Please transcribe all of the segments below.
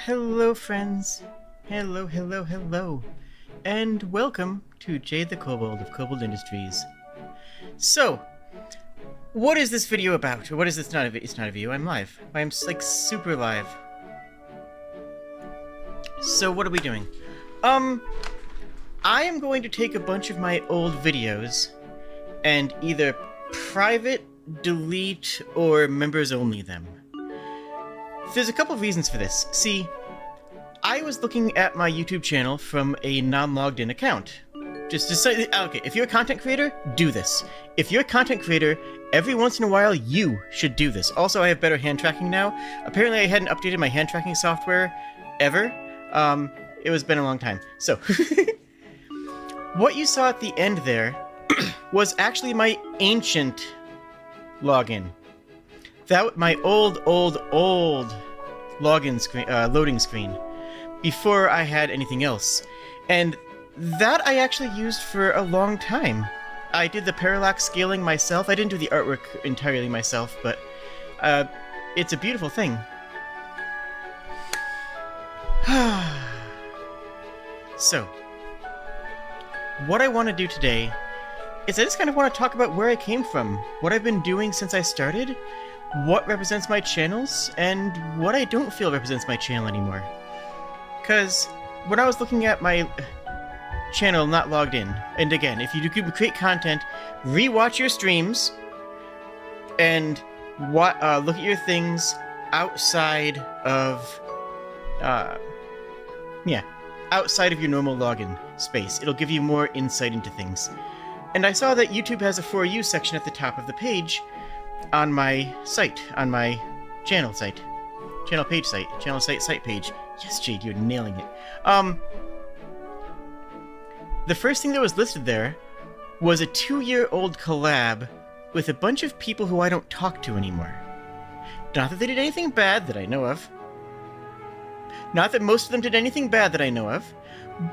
Hello, friends. Hello. And welcome to Jade the Kobold of Kobold Industries. So, what is this video about? Or what is this? It's not a video, I'm live. I'm, like, super live. So, what are we doing? I am going to take a bunch of my old videos and either private, delete, or members only them. There's a couple of reasons for this. See, I was looking at my YouTube channel from a non-logged in account. Just to say, okay, if you're a content creator, do this. If you're a content creator, every once in a while, you should do this. Also, I have better hand tracking now. Apparently, I hadn't updated my hand tracking software ever. It was been a long time. So, what you saw at the end there was actually my ancient login. That my old login screen, loading screen, before I had anything else, and that I actually used for a long time. I did the parallax scaling myself. I didn't do the artwork entirely myself, but it's a beautiful thing. So, what I want to do today is I just kind of want to talk about where I came from, what I've been doing since I started, what represents my channels, and what I don't feel represents my channel anymore. Because when I was looking at my channel not logged in, and again, if you do create content, rewatch your streams, and look at your things outside of, outside of your normal login space. It'll give you more insight into things. And I saw that YouTube has a For You section at the top of the page on my site, on my channel site. Channel site page. Yes, Jade, you're nailing it. The first thing that was listed there was a 2-year-old collab with a bunch of people who I don't talk to anymore. Not that they did anything bad that I know of. Not that most of them did anything bad that I know of,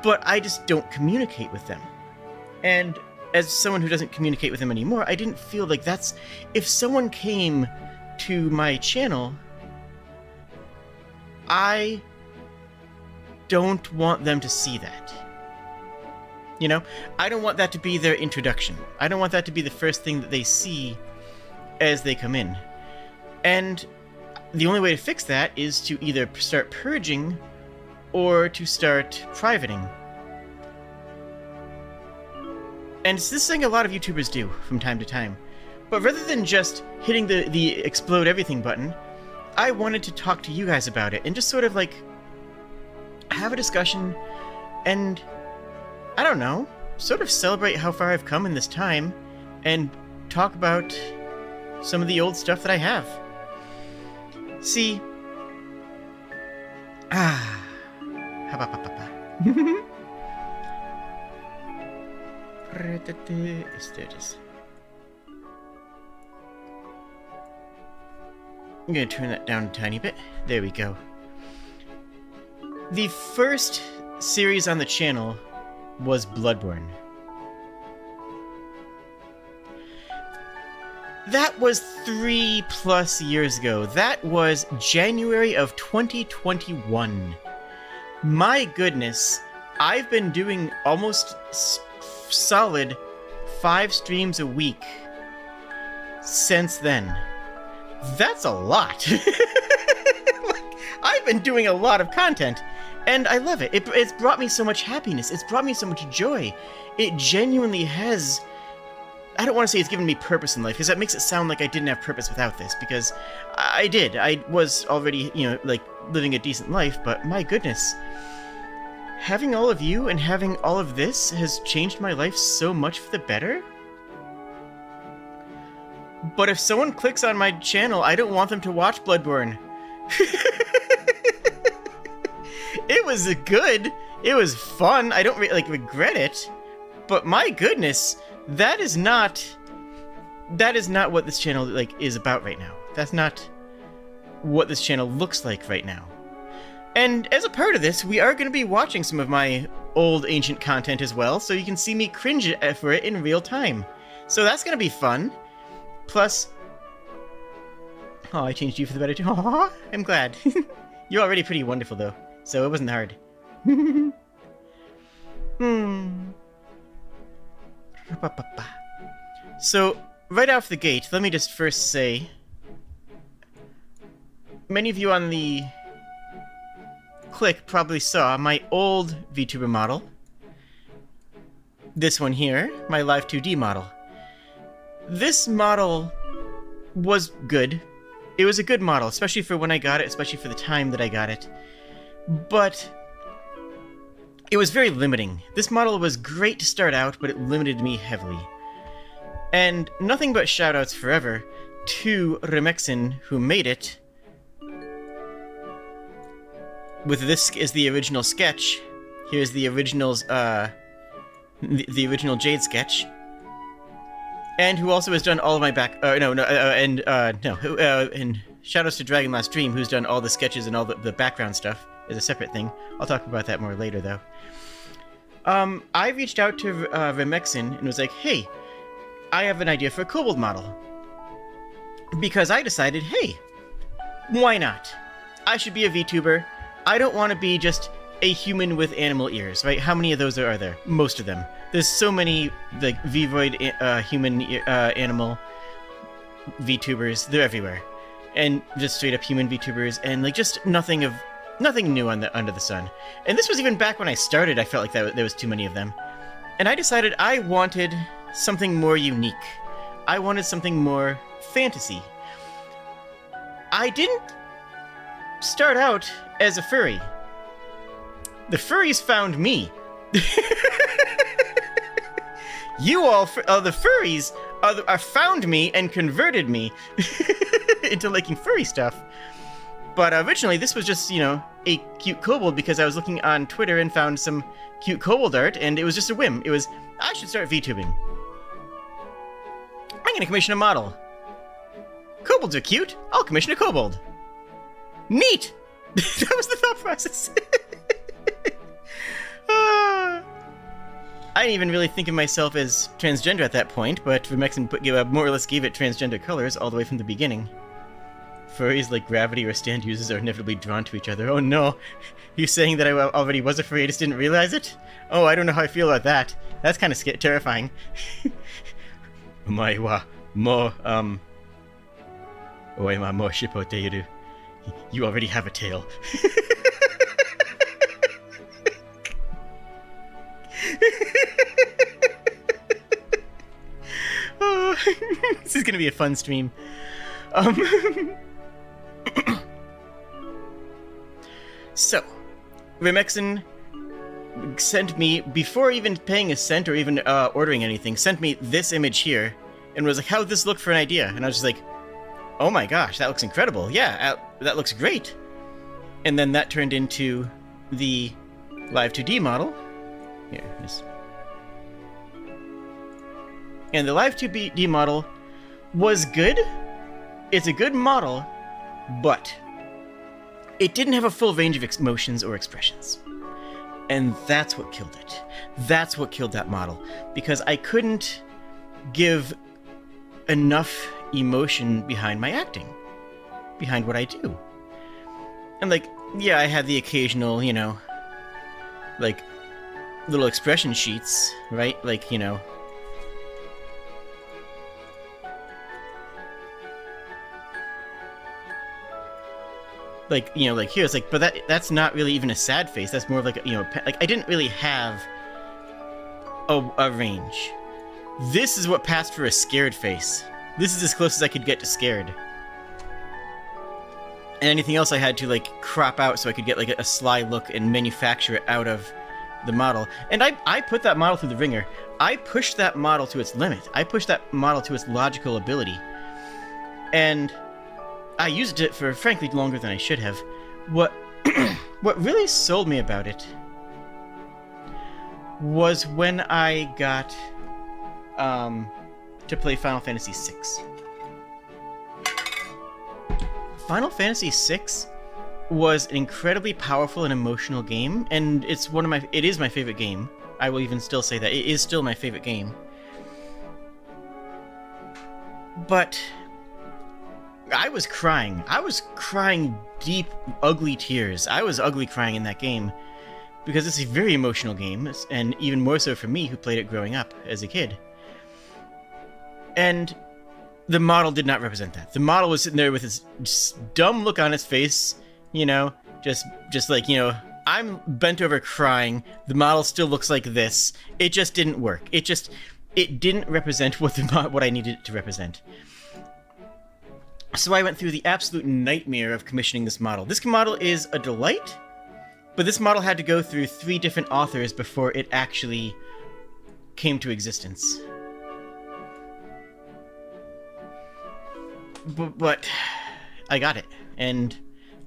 but I just don't communicate with them. And as someone who doesn't communicate with them anymore, I didn't feel like that's... If someone came to my channel, I don't want them to see that. You know? I don't want that to be their introduction. I don't want that to be the first thing that they see as they come in. And the only way to fix that is to either start purging or to start privating. And it's this thing a lot of YouTubers do from time to time. But rather than just hitting the explode everything button, I wanted to talk to you guys about it and just sort of like have a discussion and, I don't know, sort of celebrate how far I've come in this time and talk about some of the old stuff that I have. See, I'm going to turn that down a tiny bit. There we go. The first series on the channel was Bloodborne. That was 3+ years ago. That was January of 2021. My goodness, I've been doing almost solid 5 streams a week since then. That's a lot. Like, I've been doing a lot of content, and I love it. It's brought me so much happiness. It's brought me so much joy. It genuinely has... I don't want to say it's given me purpose in life, because that makes it sound like I didn't have purpose without this, because I did. I was already, like, living a decent life, but my goodness. Having all of you and having all of this has changed my life so much for the better. But if someone clicks on my channel, I don't want them to watch Bloodborne. It was good. It was fun. I don't regret it. But my goodness, that is not what this channel is about right now. That's not what this channel looks like right now. And as a part of this, we are going to be watching some of my old ancient content as well, so you can see me cringe for it in real time. So that's going to be fun. Plus... Oh, I changed you for the better too. Aww, I'm glad. You're already pretty wonderful, though. so it wasn't hard. So, right off the gate, let me just first say, many of you on the click probably saw my old Vtuber model. This one here, my Live 2D model. This model was good. It was a good model, especially for when I got it, especially for the time that I got it. But it was very limiting. This model was great to start out, but it limited me heavily. And nothing but shoutouts forever to Remexin, who made it. With this is the original sketch. Here's the original's, the original Jade sketch. And who also has done all of my back, and shoutouts to Dragon Last Dream, who's done all the sketches and all the background stuff is a separate thing. I'll talk about that more later, though. I reached out to Remexin and was like, hey, I have an idea for a Kobold model. Because I decided, hey, why not? I should be a VTuber. I don't want to be just a human with animal ears, right? How many of those are there? Most of them. There's so many, like, Void human animal VTubers. They're everywhere. And just straight up human VTubers, and like just nothing new under the sun. And this was even back when I started. I felt like there was too many of them. And I decided I wanted something more unique. I wanted something more fantasy. I didn't start out as a furry. The furries found me. You all, the furries, found me and converted me into liking furry stuff. But originally, this was just, a cute kobold because I was looking on Twitter and found some cute kobold art, and it was just a whim. It was, I should start VTubing. I'm gonna commission a model. Kobolds are cute. I'll commission a kobold. Neat! That was the thought process. I didn't even really think of myself as transgender at that point, but Remexin more or less gave it transgender colors all the way from the beginning. Furries like gravity or stand users are inevitably drawn to each other. Oh no! You saying that I already was a furry, I just didn't realize it? Oh, I don't know how I feel about that. That's kind of terrifying. Omae wa mo, Oema mo shippoteiru. You already have a tail. Oh, this is gonna be a fun stream. So, Remexin sent me, before even paying a cent or even ordering anything, sent me this image here, and was like, how'd this look for an idea? And I was just like, oh my gosh, that looks incredible. Yeah, that looks great. And then that turned into the Live 2D model. Here, this. And the Live 2D model was good. It's a good model, but it didn't have a full range of emotions or expressions. And that's what killed it. That's what killed that model. Because I couldn't give enough emotion behind my acting. Behind what I do. And like, yeah, I had the occasional, like, little expression sheets, right? Like, like here it's like, but that's not really even a sad face. That's more of like like I didn't really have a range. This is what passed for a scared face. This is as close as I could get to scared. And anything else I had to like crop out so I could get like a sly look and manufacture it out of the model. And I put that model through the ringer. I pushed that model to its limit. I pushed that model to its logical ability. And I used it for, frankly, longer than I should have. What really sold me about it was when I got to play Final Fantasy VI. Final Fantasy VI was an incredibly powerful and emotional game, and it is my favorite game. I will even still say that. It is still my favorite game. But I was crying. I was crying deep, ugly tears. I was ugly crying in that game because it's a very emotional game, and even more so for me who played it growing up as a kid. And the model did not represent that. The model was sitting there with this just dumb look on its face, you know, just like, you know, I'm bent over crying. The model still looks like this. It just didn't work. It didn't represent what I needed it to represent. So I went through the absolute nightmare of commissioning this model. This model is a delight, but this model had to go through 3 different authors before it actually came to existence. But I got it, and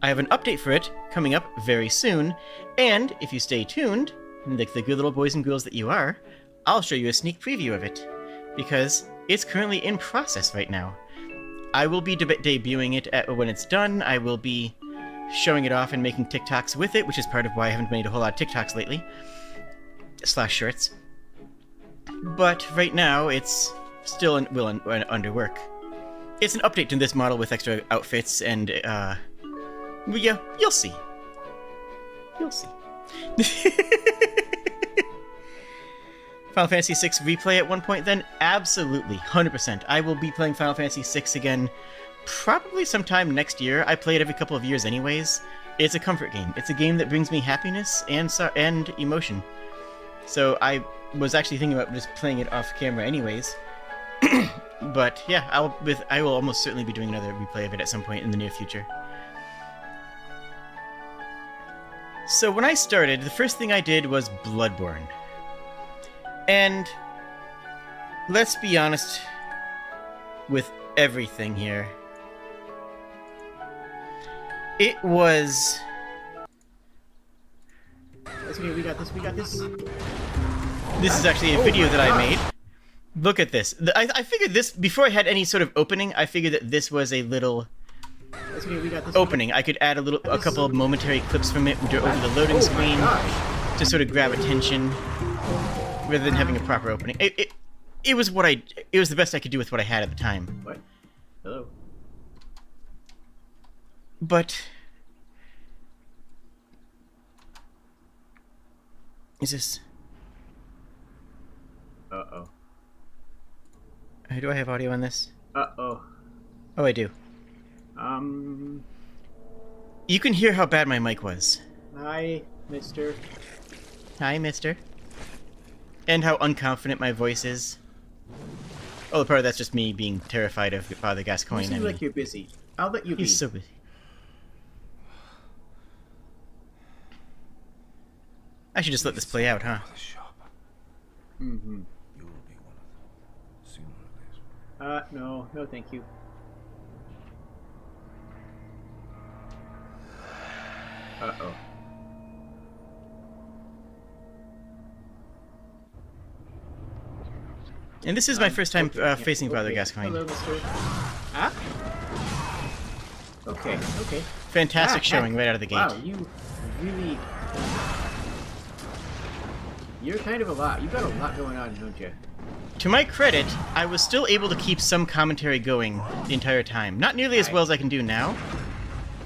I have an update for it coming up very soon, and if you stay tuned, like the good little boys and girls that you are, I'll show you a sneak preview of it, because it's currently in process right now. I will be debuting it when it's done. I will be showing it off and making TikToks with it, which is part of why I haven't made a whole lot of TikToks lately. / shorts. But right now, it's still under work. It's an update to this model with extra outfits, and, yeah, you'll see. You'll see. Final Fantasy VI replay at one point then? Absolutely, 100%. I will be playing Final Fantasy VI again probably sometime next year. I play it every couple of years anyways. It's a comfort game. It's a game that brings me happiness and emotion. So I was actually thinking about just playing it off camera anyways. But yeah, I will almost certainly be doing another replay of it at some point in the near future. So when I started, the first thing I did was Bloodborne. And let's be honest with everything here. It was... That's okay, we got this. This is actually a video that I made. Look at this. I figured this, before I had any sort of opening, I figured that this was a little opening. I could add a couple of momentary clips from it over the loading screen to sort of grab attention, rather than having a proper opening. It was the best I could do with what I had at the time. What? Hello? But... Is this... Uh-oh. Do I have audio on this? Uh-oh. Oh, I do. You can hear how bad my mic was. Hi, mister. Hi, mister. And how unconfident my voice is. Oh, part of that's just me being terrified of Father Gascoigne. You seem like you're busy. I'll let you be. He's so busy. I should just let this play out, huh? Mm-hmm. No, thank you. Uh-oh. And this is my first time facing Father Gascoigne. Hello, mister. Ah? Okay. Fantastic showing right out of the gate. Wow, you're kind of a lot. You've got a lot going on, don't you? To my credit, I was still able to keep some commentary going the entire time. Not nearly as well as I can do now.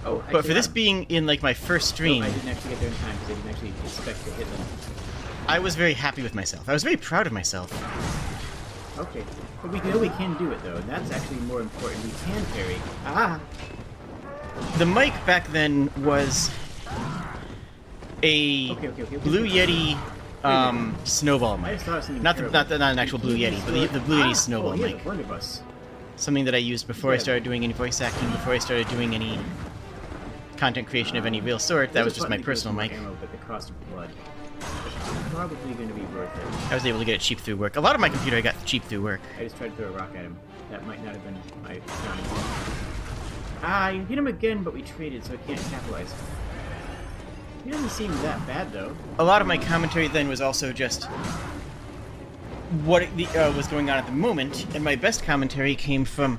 Oh, but for this being in, like, my first stream... No, I didn't actually get there in time because I didn't actually expect to hit them. I was very happy with myself. I was very proud of myself. Okay. But we know we can do it, though, and that's actually more important. We can parry. Ah! The mic back then was a Blue Yeti snowball mic. I just thought of something not an actual Blue Yeti, but the Blue Yeti snowball mic. Blunderbuss. Something that I used before I started doing any voice acting, before I started doing any content creation of any real sort. That was just my personal mic. Ammo, but the cost of blood. It's probably going to be worth it. I was able to get it cheap through work. A lot of my computer I got cheap through work. I just tried to throw a rock at him. That might not have been my... I hit him again, but we traded, so I can't capitalize. He doesn't seem that bad, though. A lot of my commentary then was also just what was going on at the moment, and my best commentary came from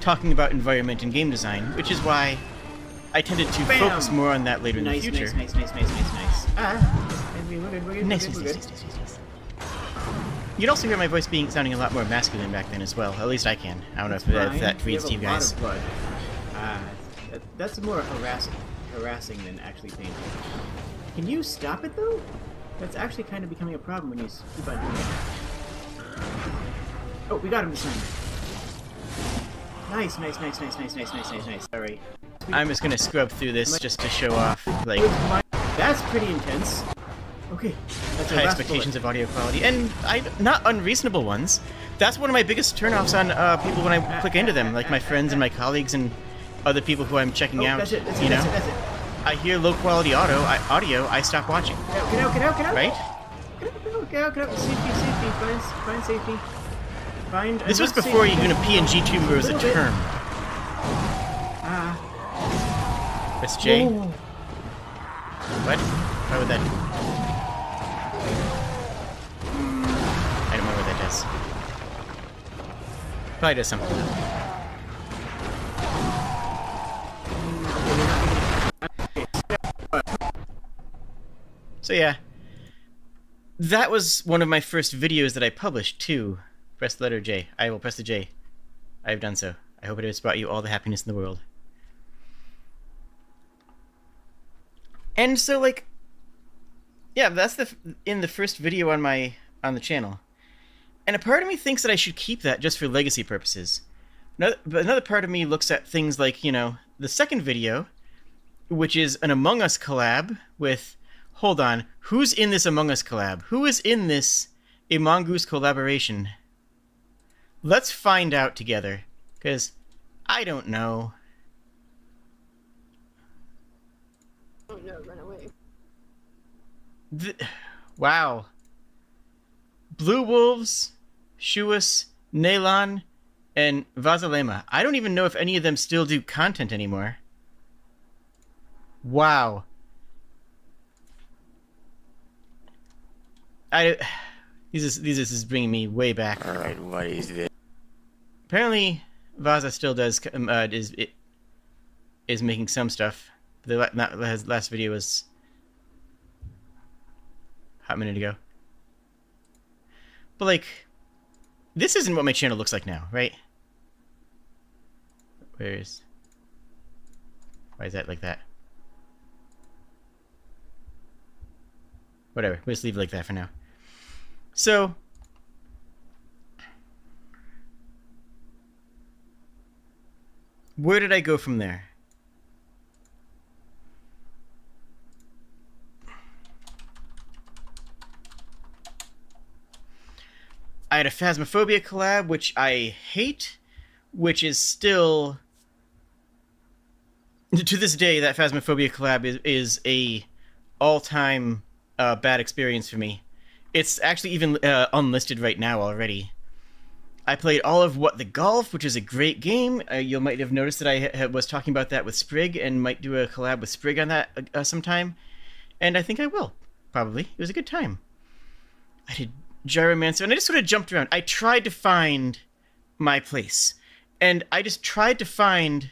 talking about environment and game design, which is why I tended to focus more on that later in the future. Nice. Ah, we're Nice. You'd also hear my voice sounding a lot more masculine back then as well. At least I can. I don't know if that reads to you guys. That's more harassing. harassing than actually paying attention. Can you stop it, though? That's actually kind of becoming a problem when you keep on doing it. Oh, we got him this time. Nice. Sorry. I'm just gonna scrub through this just to show off, like, That's pretty intense. Okay. That's high expectations of audio quality, and not unreasonable ones. That's one of my biggest turnoffs on people when I click into them, like my friends and my colleagues and other people who I'm checking out. That's it. That's it. I hear low quality audio, I stop watching. Get out. Right? Get out. Safety. Find safety. This was before even a PNG tuber was a term. That's Jay. Oh. What? Why would that? I don't know what that does. Probably does something. So yeah, that was one of my first videos that I published too. Press the letter J. I will press the J. I have done so. I hope it has brought you all the happiness in the world. And so, like, yeah, that's in the first video on the channel. And a part of me thinks that I should keep that just for legacy purposes. But another part of me looks at things like, you know, the second video, which is an Among Us collab with... Hold on, who's in this Among Us collab? Who is in this A Mongoose collaboration? Let's find out together, because I don't know. Oh no, run away. Wow. Blue Wolves, Shuas, Nalon, and Vazalema. I don't even know if any of them still do content anymore. Wow. This is bringing me way back. All right, what is this? Apparently, Vaza still does is making some stuff. The last video was a hot minute ago. But like, this isn't what my channel looks like now, right? Why is that like that? Whatever, we'll just leave it like that for now. So, where did I go from there? I had a Phasmophobia collab, which I hate, which is still... To this day, that Phasmophobia collab is a all-time bad experience for me. It's actually even unlisted right now already. I played all of What the Golf, which is a great game. You might have noticed that I was talking about that with Sprig, and might do a collab with Sprig on that sometime. And I think I will, probably. It was a good time. I did Gyromancer, and I just sort of jumped around. I tried to find my place. And I just tried to find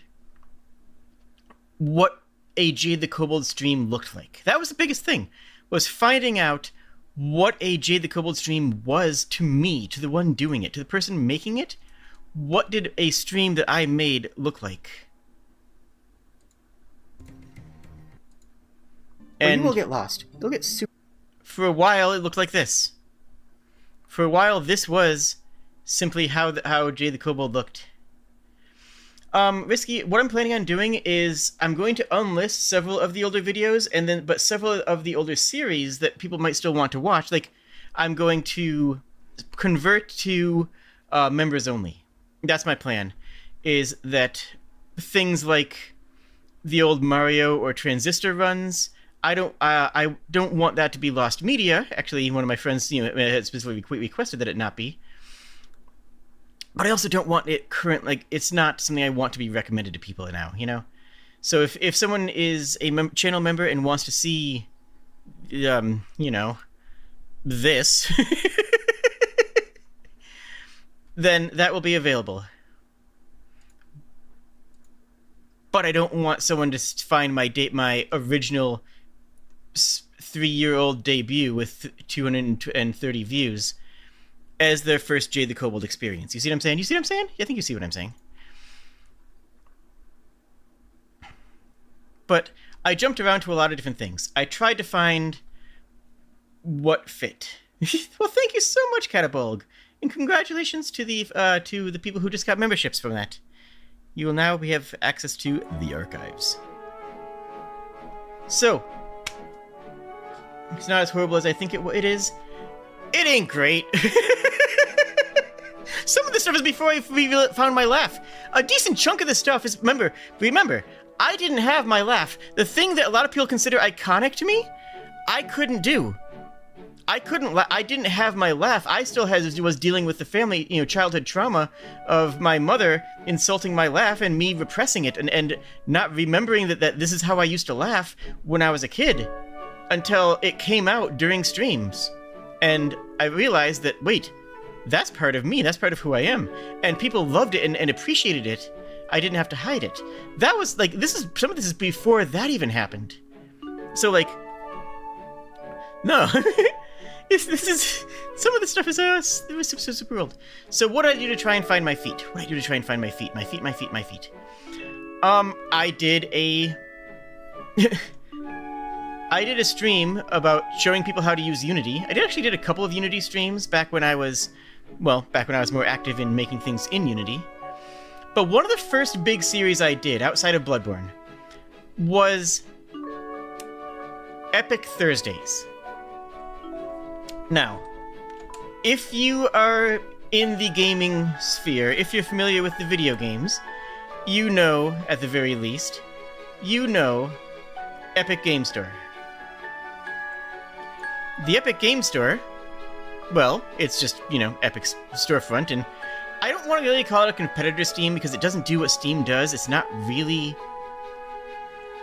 what a Jade the Kobold stream looked like. That was the biggest thing, was finding out what a Jade the Kobold stream was to me, to the one doing it, to the person making it. What did a stream that I made look like? And you will get lost. You'll get super... For a while, it looked like this. For a while, this was simply how Jade the Kobold looked. Risky, what I'm planning on doing is I'm going to unlist several of the older videos, but several of the older series that people might still want to watch. Like, I'm going to convert to members only. That's my plan. Is that things like the old Mario or Transistor runs, I don't want that to be lost media. Actually, one of my friends, had specifically requested that it not be. But I also don't want it current, like, it's not something I want to be recommended to people now, So if someone is a channel member and wants to see, this, then that will be available. But I don't want someone to find my original 3-year-old debut with 230 views as their first Jade the Kobold experience. You see what I'm saying? I think you see what I'm saying. But I jumped around to a lot of different things. I tried to find what fit. Well, thank you so much, Kobold, and congratulations to the people who just got memberships from that. You will now have access to the archives. So, it's not as horrible as I think it is. It ain't great. Some of the stuff is before I found my laugh. A decent chunk of the stuff is... Remember, I didn't have my laugh. The thing that a lot of people consider iconic to me, I couldn't do. I didn't have my laugh. I still was dealing with the family, childhood trauma of my mother insulting my laugh and me repressing it and not remembering that this is how I used to laugh when I was a kid until it came out during streams. And I realized that, wait, that's part of me. That's part of who I am. And people loved it and appreciated it. I didn't have to hide it. That was like, some of this is before that even happened. So like, no. Some of the stuff is super old. So what did I do to try and find my feet? I did a stream about showing people how to use Unity. I actually did a couple of Unity streams back when I was more active in making things in Unity. But one of the first big series I did outside of Bloodborne was Epic Thursdays. Now, if you are in the gaming sphere, if you're familiar with the video games, you know, at the very least, Epic Game Store. The Epic Game Store, well, it's just, Epic's storefront, and I don't want to really call it a competitor Steam because it doesn't do what Steam does. It's not really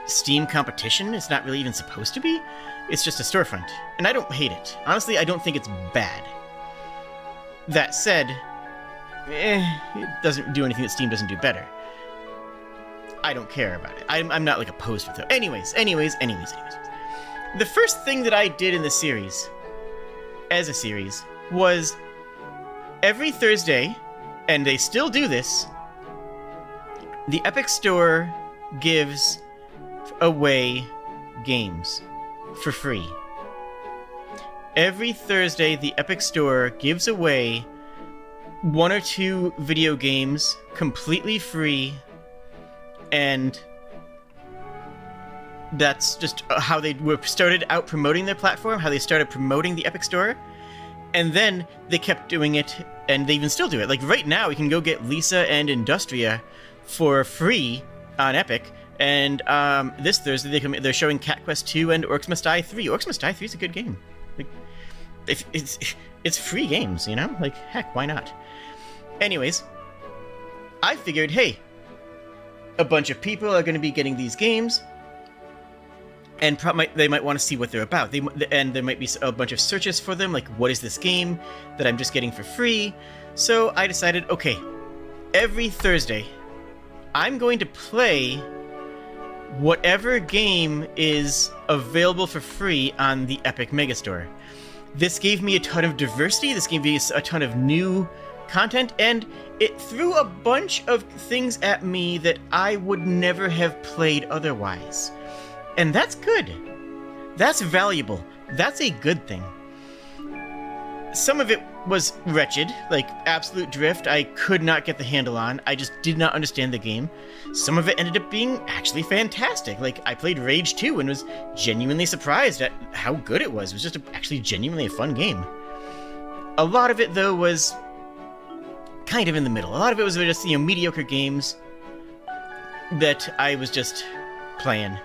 Steam competition. It's not really even supposed to be. It's just a storefront, and I don't hate it. Honestly, I don't think it's bad. That said, it doesn't do anything that Steam doesn't do better. I don't care about it. I'm not like opposed to it. Anyways. The first thing that I did in the series, as a series, was every Thursday, and they still do this, the Epic Store gives away games for free. Every Thursday, the Epic Store gives away 1 or 2 video games completely free, and that's just how they started out promoting their platform, how they started promoting the Epic Store, and then they kept doing it, and they even still do it. Like right now, you can go get Lisa and Industria for free on Epic, and this Thursday they're showing Cat Quest 2 and Orcs Must Die 3. Orcs Must Die 3 is a good game. Like, it's free games, Like, heck, why not? Anyways, I figured, hey, a bunch of people are going to be getting these games, and they might want to see what they're about. And there might be a bunch of searches for them, like, what is this game that I'm just getting for free? So I decided, okay, every Thursday, I'm going to play whatever game is available for free on the Epic Megastore. This gave me a ton of diversity, this gave me a ton of new content, and it threw a bunch of things at me that I would never have played otherwise. And that's good. That's valuable. That's a good thing. Some of it was wretched, like Absolute Drift I could not get the handle on. I just did not understand the game. Some of it ended up being actually fantastic. Like, I played Rage 2 and was genuinely surprised at how good it was. It was just actually genuinely a fun game. A lot of it, though, was kind of in the middle. A lot of it was just, mediocre games that I was just playing.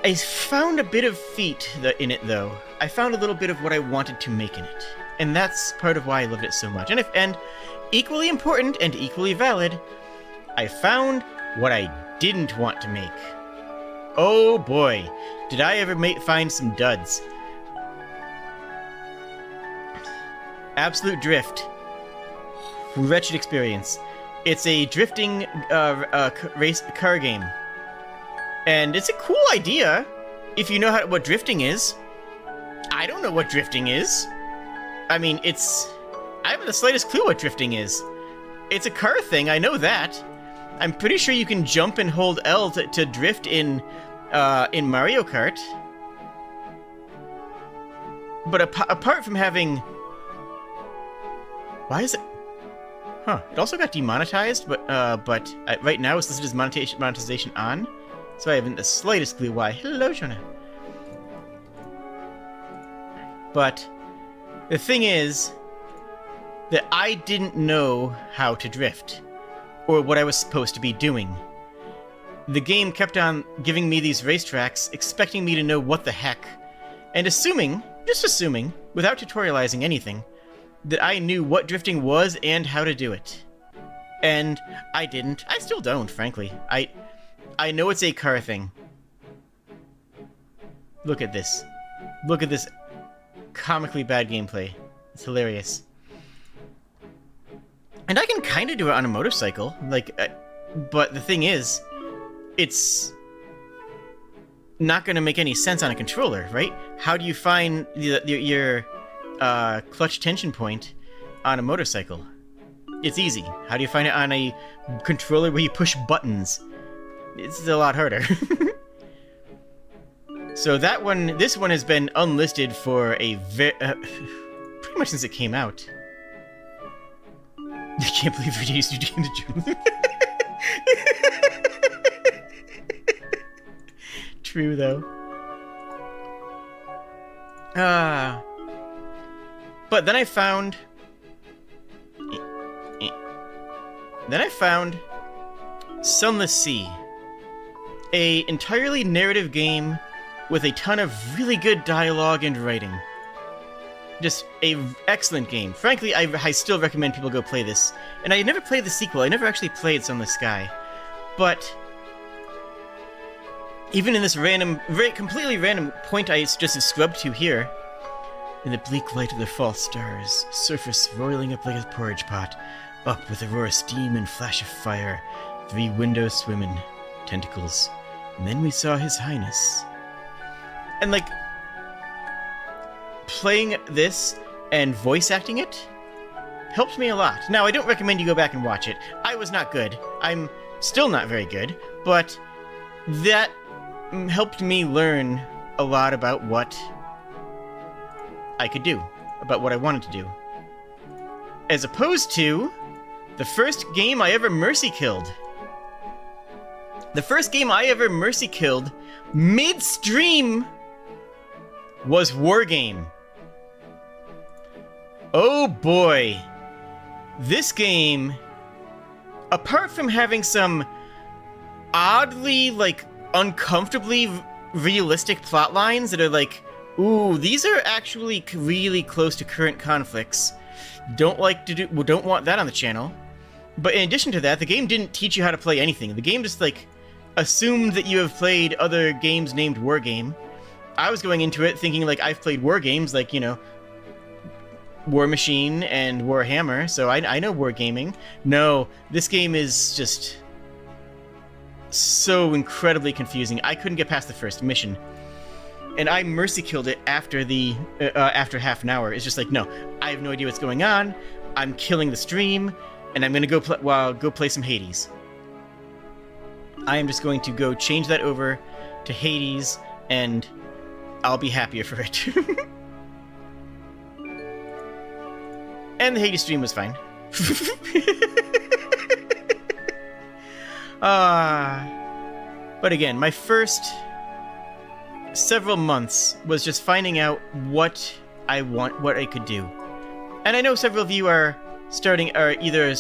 I found a bit of feat in it, though. I found a little bit of what I wanted to make in it. And that's part of why I loved it so much. And equally important and equally valid, I found what I didn't want to make. Oh boy, did I ever find some duds. Absolute Drift. Wretched experience. It's a drifting race car game. And it's a cool idea, if you know what drifting is. I don't know what drifting is. I mean, I haven't the slightest clue what drifting is. It's a car thing, I know that. I'm pretty sure you can jump and hold L to drift in in Mario Kart. But apart from having... Why is it... Huh. It also got demonetized, but right now it's listed as monetization on. So I haven't the slightest clue why. Hello, Jonah. But the thing is that I didn't know how to drift, or what I was supposed to be doing. The game kept on giving me these racetracks, expecting me to know what the heck, and assuming, just assuming, without tutorializing anything, that I knew what drifting was and how to do it. And I didn't. I still don't, frankly. I know it's a car thing. Look at this. Look at this comically bad gameplay. It's hilarious. And I can kind of do it on a motorcycle, like, but the thing is, it's not going to make any sense on a controller, right? How do you find your clutch tension point on a motorcycle? It's easy. How do you find it on a controller where you push buttons? It's a lot harder. So this one has been unlisted for a pretty much since it came out. I can't believe we used to do the True, though. But then I found... Sunless Sea. A entirely narrative game with a ton of really good dialogue and writing. Just a excellent game. Frankly, I still recommend people go play this. And I never played the sequel. I never actually played Sunless Sky. But even in this random, completely random point I just scrubbed to here, in the bleak light of the false stars, surface roiling up like a porridge pot, up with a roar of steam and flash of fire, 3 windows swimming, tentacles. And then we saw His Highness. And, like, playing this and voice acting it helped me a lot. Now, I don't recommend you go back and watch it. I was not good. I'm still not very good, but that helped me learn a lot about what I could do, about what I wanted to do. As opposed to the first game I ever mercy killed. The first game I ever mercy killed mid-stream was Wargame. Oh boy. This game, apart from having some oddly, like, uncomfortably realistic plot lines that are like, ooh, these are actually really close to current conflicts. Don't want that on the channel. But in addition to that, the game didn't teach you how to play anything. The game just, like, assumed that you have played other games named Wargame. I was going into it thinking, like, I've played war games, like, you know, War Machine and Warhammer, so I know wargaming. No, this game is just so incredibly confusing. I couldn't get past the first mission. And I mercy killed it after after half an hour. It's just like, no, I have no idea what's going on. I'm killing the stream, and I'm gonna go play some Hades. I am just going to go change that over to Hades, and I'll be happier for it. And the Hades stream was fine. But again, my first several months was just finding out what I could do. And I know several of you are either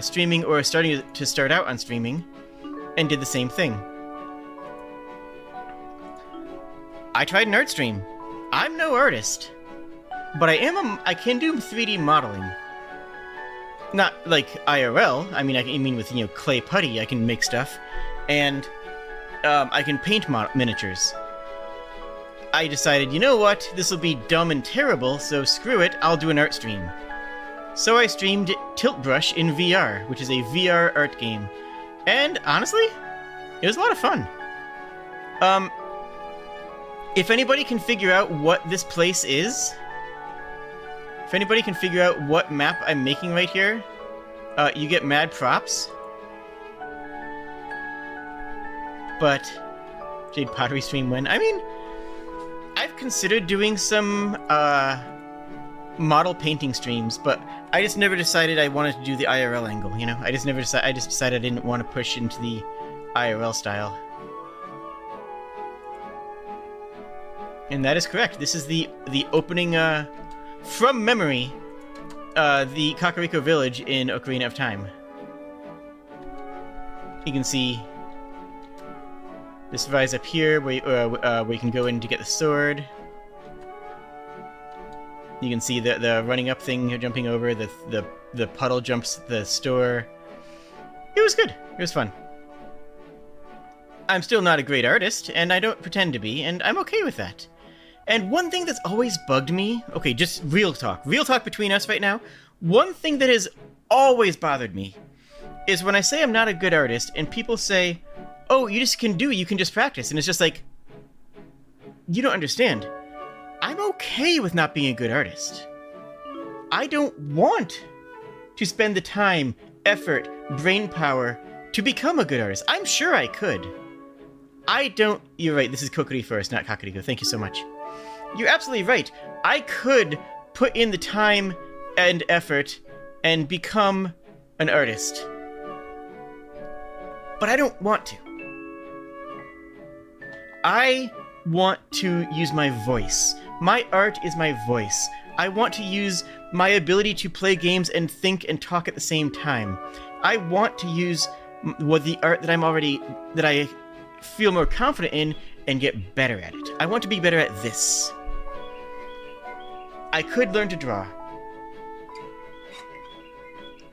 streaming or starting to start out on streaming, and did the same thing. I tried an art stream. I'm no artist, but I can do 3D modeling. Not like IRL. I mean with, you know, clay putty. I can make stuff, and I can paint miniatures. I decided, you know what, this will be dumb and terrible, so screw it, I'll do an art stream. So I streamed Tilt Brush in VR, which is a VR art game. And honestly, it was a lot of fun. If anybody can figure out what this place is, if anybody can figure out what map I'm making right here, you get mad props. But Jade pottery stream when? I mean, I've considered doing some model painting streams, but I just never decided I wanted to do the IRL angle, you know? I just decided I didn't want to push into the IRL style. And that is correct. This is the opening, from memory, the Kakariko village in Ocarina of Time. You can see this rise up here, where you can go in to get the sword. You can see the running up thing, jumping over, the puddle jumps the store. It was good. It was fun. I'm still not a great artist, and I don't pretend to be, and I'm okay with that. And one thing that's always bugged me... Okay, just real talk between us right now. One thing that has always bothered me is when I say I'm not a good artist, and people say, oh, you can just practice. And it's just like, you don't understand. I'm okay with not being a good artist. I don't want to spend the time, effort, brain power to become a good artist. I'm sure I could. You're right, this is Kokiri first, not Kakariko. Thank you so much. You're absolutely right. I could put in the time and effort and become an artist. But I don't want to. I want to use my voice. My art is my voice. I want to use my ability to play games and think and talk at the same time. I want to use the art that I feel more confident in and get better at it. I want to be better at this. I could learn to draw.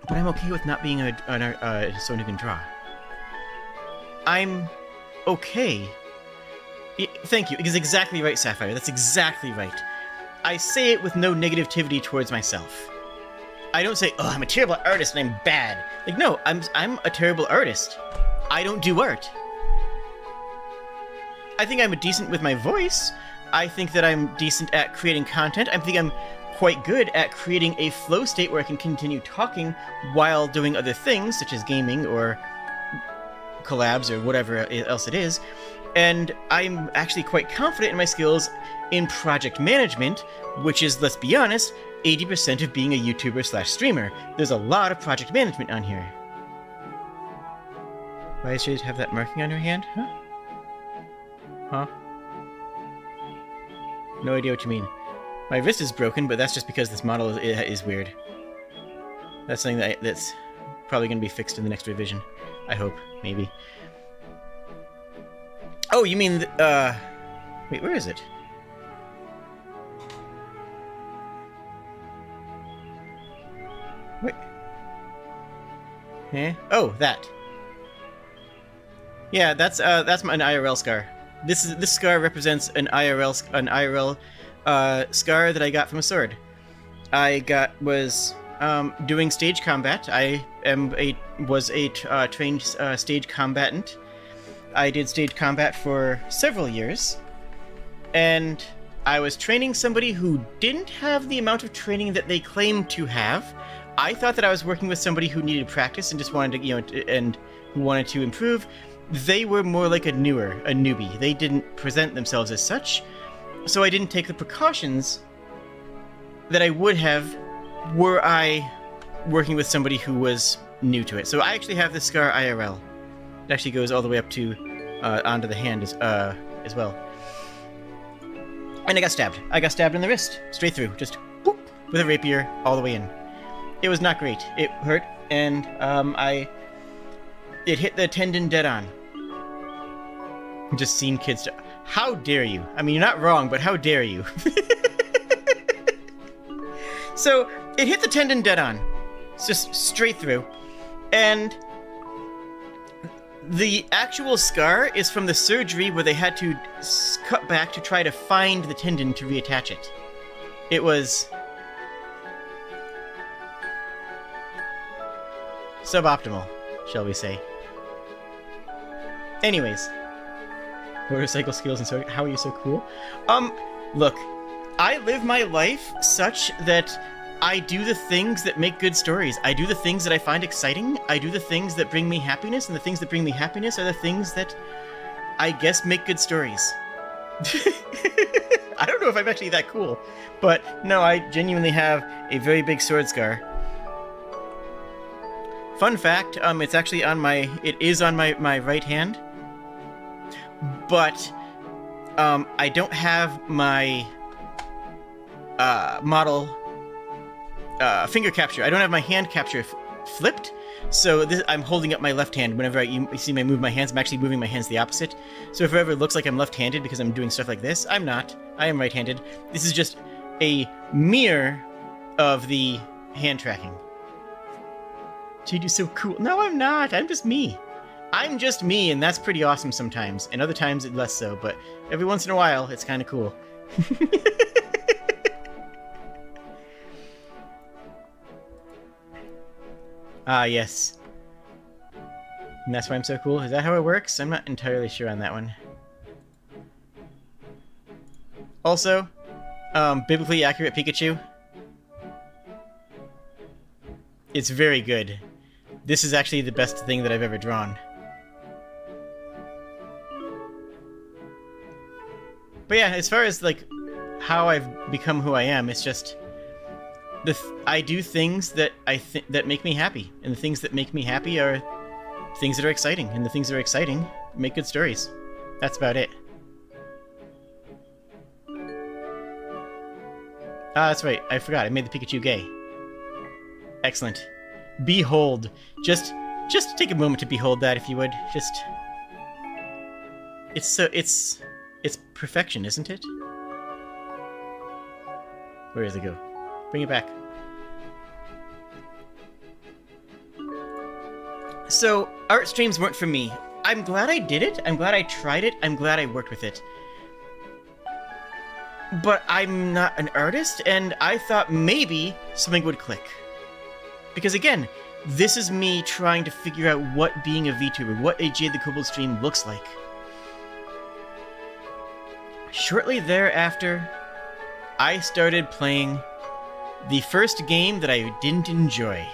But I'm okay with not being someone who can draw. I'm okay. Thank you. It is exactly right, Sapphire. That's exactly right. I say it with no negativity towards myself. I don't say, oh, I'm a terrible artist and I'm bad. Like, no, I'm a terrible artist. I don't do art. I think I'm decent with my voice. I think that I'm decent at creating content. I think I'm quite good at creating a flow state where I can continue talking while doing other things, such as gaming or collabs or whatever else it is. And I'm actually quite confident in my skills in project management, which is, let's be honest, 80% of being a YouTuber/streamer. There's a lot of project management on here. Why does Jade have that marking on her hand? Huh? No idea what you mean. My wrist is broken, but that's just because this model is weird. That's something that's probably going to be fixed in the next revision. I hope. Maybe. Oh, you mean... wait, where is it? Wait. Eh? Oh, that. Yeah, that's an IRL scar. This scar represents an IRL scar that I got from a sword. I was doing stage combat. I was a trained stage combatant. I did stage combat for several years, and I was training somebody who didn't have the amount of training that they claimed to have. I thought that I was working with somebody who needed practice and just wanted to, and who wanted to improve. They were more like a newbie. They didn't present themselves as such, so I didn't take the precautions that I would have were I working with somebody who was new to it. So I actually have this scar IRL. It actually goes all the way up to onto the hand as well. And I got stabbed. I got stabbed in the wrist, straight through, just whoop, with a rapier all the way in. It was not great. It hurt, and it hit the tendon dead on. Just seen kids. How dare you? I mean, you're not wrong, but how dare you? So it hit the tendon dead on. It's just straight through. And the actual scar is from the surgery where they had to cut back to try to find the tendon to reattach it. It was suboptimal, shall we say. Anyways. Motorcycle skills and so how are you so cool? Look, I live my life such that I do the things that make good stories. I do the things that I find exciting. I do the things that bring me happiness, and the things that bring me happiness are the things that I guess make good stories. I don't know if I'm actually that cool, but no, I genuinely have a very big sword scar. Fun fact, it's actually on it is on my right hand, but I don't have my model finger capture. I don't have my hand capture flipped, so I'm holding up my left hand. Whenever you see me move my hands, I'm actually moving my hands the opposite. So if it ever looks like I'm left-handed because I'm doing stuff like this, I'm not. I am right-handed. This is just a mirror of the hand tracking. Jade, you're so cool. No, I'm not. I'm just me. I'm just me, and that's pretty awesome sometimes. And other times, it's less so. But every once in a while, it's kind of cool. Ah, yes. And that's why I'm so cool? Is that how it works? I'm not entirely sure on that one. Also, biblically accurate Pikachu. It's very good. This is actually the best thing that I've ever drawn. But yeah, as far as, like, how I've become who I am, it's just... I do things that that make me happy, and the things that make me happy are things that are exciting, and the things that are exciting make good stories. That's about it. Ah, that's right. I forgot. I made the Pikachu gay. Excellent. Behold. Just take a moment to behold that, if you would. Just... It's perfection, isn't it? Where does it go? Bring it back. So, art streams weren't for me. I'm glad I did it. I'm glad I tried it. I'm glad I worked with it. But I'm not an artist, and I thought maybe something would click. Because again, this is me trying to figure out what being a VTuber, what a Jade the Kobold stream looks like. Shortly thereafter, I started playing the first game that I didn't enjoy.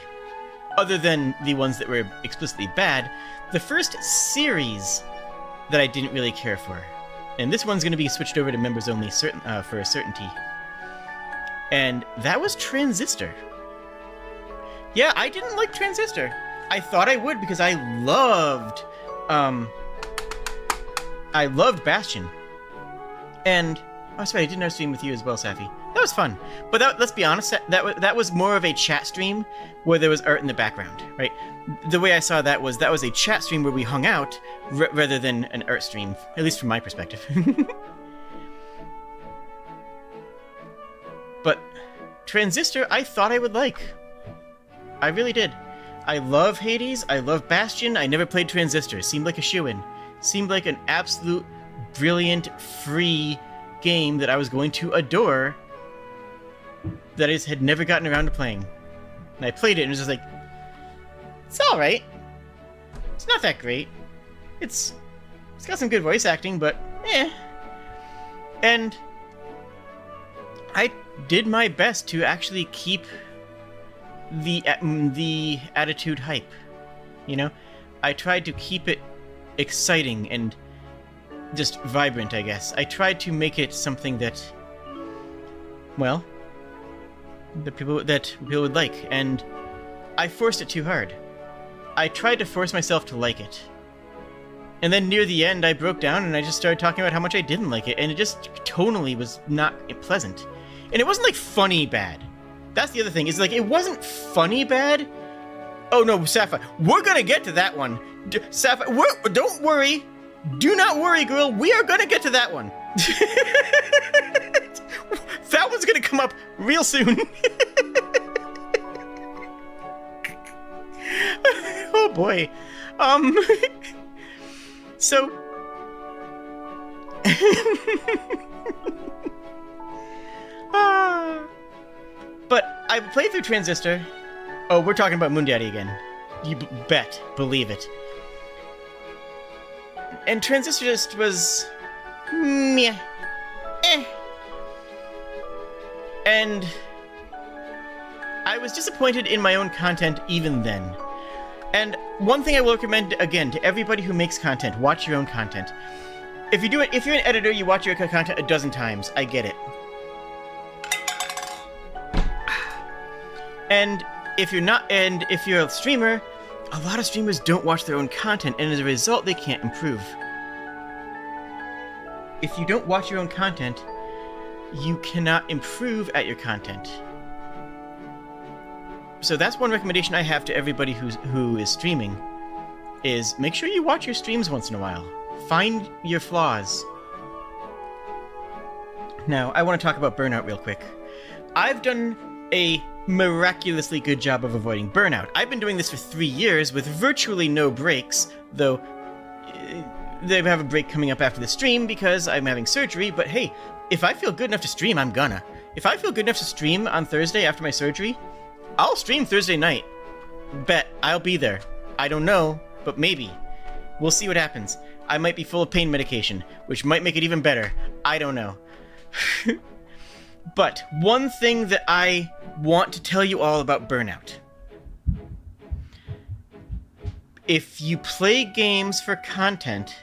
Other than the ones that were explicitly bad, the first series that I didn't really care for. And this one's going to be switched over to members only for a certainty. And that was Transistor. Yeah, I didn't like Transistor. I thought I would because I loved Bastion. And oh, sorry, I did another stream with you as well, Safi. That was fun. But let's be honest, that was more of a chat stream where there was art in the background, right? The way I saw that was a chat stream where we hung out rather than an art stream, at least from my perspective. But Transistor, I thought I would like. I really did. I love Hades, I love Bastion, I never played Transistor. Seemed like a shoo-in. Seemed like an absolute brilliant, free game that I was going to adore that I just had never gotten around to playing. And I played it and it was just like, it's alright. It's not that great. It's got some good voice acting, but eh. And I did my best to actually keep the attitude hype. You know? I tried to keep it exciting and just vibrant, I guess. I tried to make it something that, well, that people would like, and I forced it too hard. I tried to force myself to like it. And then near the end, I broke down and I just started talking about how much I didn't like it, and it just tonally was not pleasant. And it wasn't like funny bad. That's the other thing, is like, it wasn't funny bad. Oh no, Sapphire, we're gonna get to that one. Sapphire, don't worry. Do not worry, girl. We are gonna get to that one. That one's gonna come up real soon. Oh boy. So. But I played through Transistor. Oh, we're talking about Moon Daddy again. You believe it. And Transistor just was... meh. Eh. And... I was disappointed in my own content even then. And one thing I will recommend, again, to everybody who makes content, watch your own content. If you're an editor, you watch your content a dozen times. I get it. And if you're a streamer, a lot of streamers don't watch their own content, and as a result, they can't improve. If you don't watch your own content, you cannot improve at your content. So that's one recommendation I have to everybody who is streaming, is make sure you watch your streams once in a while. Find your flaws. Now, I want to talk about burnout real quick. I've done a miraculously good job of avoiding burnout. I've been doing this for 3 years with virtually no breaks, though they have a break coming up after the stream because I'm having surgery, but hey, if I feel good enough to stream, I'm gonna. If I feel good enough to stream on Thursday after my surgery, I'll stream Thursday night. Bet I'll be there. I don't know, but maybe. We'll see what happens. I might be full of pain medication, which might make it even better. I don't know. But one thing that I want to tell you all about burnout. If you play games for content,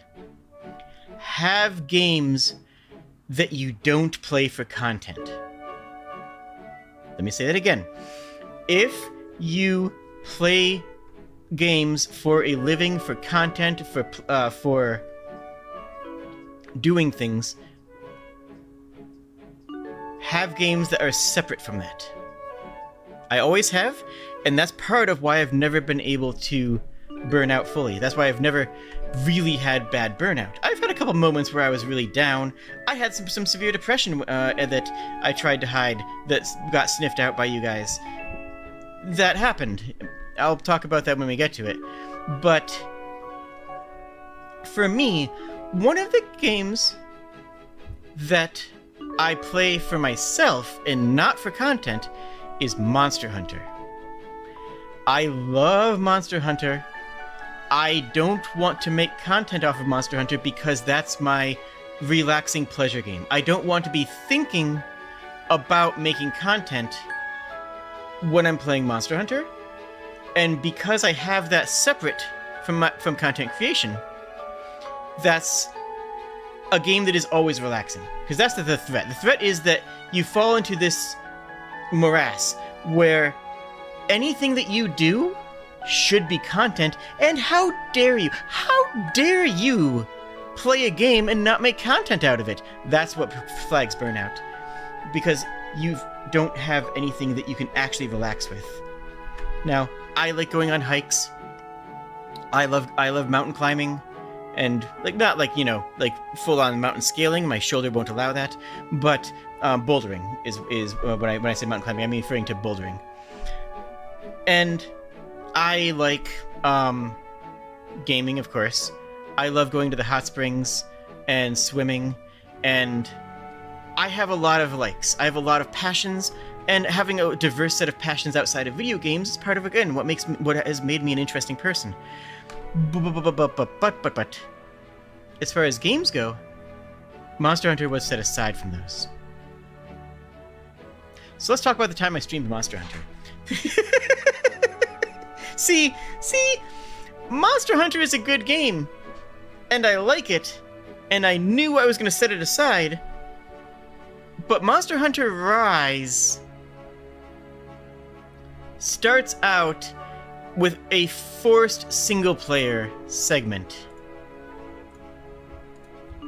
have games that you don't play for content. Let me say that again. If you play games for a living, for content, for doing things, have games that are separate from that. I always have, and that's part of why I've never been able to burn out fully. That's why I've never really had bad burnout. I've had a couple moments where I was really down. I had some severe depression that I tried to hide that got sniffed out by you guys. That happened. I'll talk about that when we get to it. But for me, one of the games that I play for myself and not for content is Monster Hunter. I love Monster Hunter. I don't want to make content off of Monster Hunter because that's my relaxing pleasure game. I don't want to be thinking about making content when I'm playing Monster Hunter. And because I have that separate from content creation, that's a game that is always relaxing. Because that's the threat. The threat is that you fall into this morass where anything that you do should be content, and how dare you play a game and not make content out of it? That's what flags burnout. Because you don't have anything that you can actually relax with. Now, I like going on hikes. I love mountain climbing, and not full on mountain scaling. My shoulder won't allow that. But bouldering is when I say mountain climbing, I'm referring to bouldering. And I like gaming, of course. I love going to the hot springs and swimming, and I have a lot of likes. I have a lot of passions. And having a diverse set of passions outside of video games is part of, again, what has made me an interesting person. But as far as games go, Monster Hunter was set aside from those. So let's talk about the time I streamed Monster Hunter. See, Monster Hunter is a good game, and I like it, and I knew I was going to set it aside, but Monster Hunter Rise starts out with a forced single-player segment.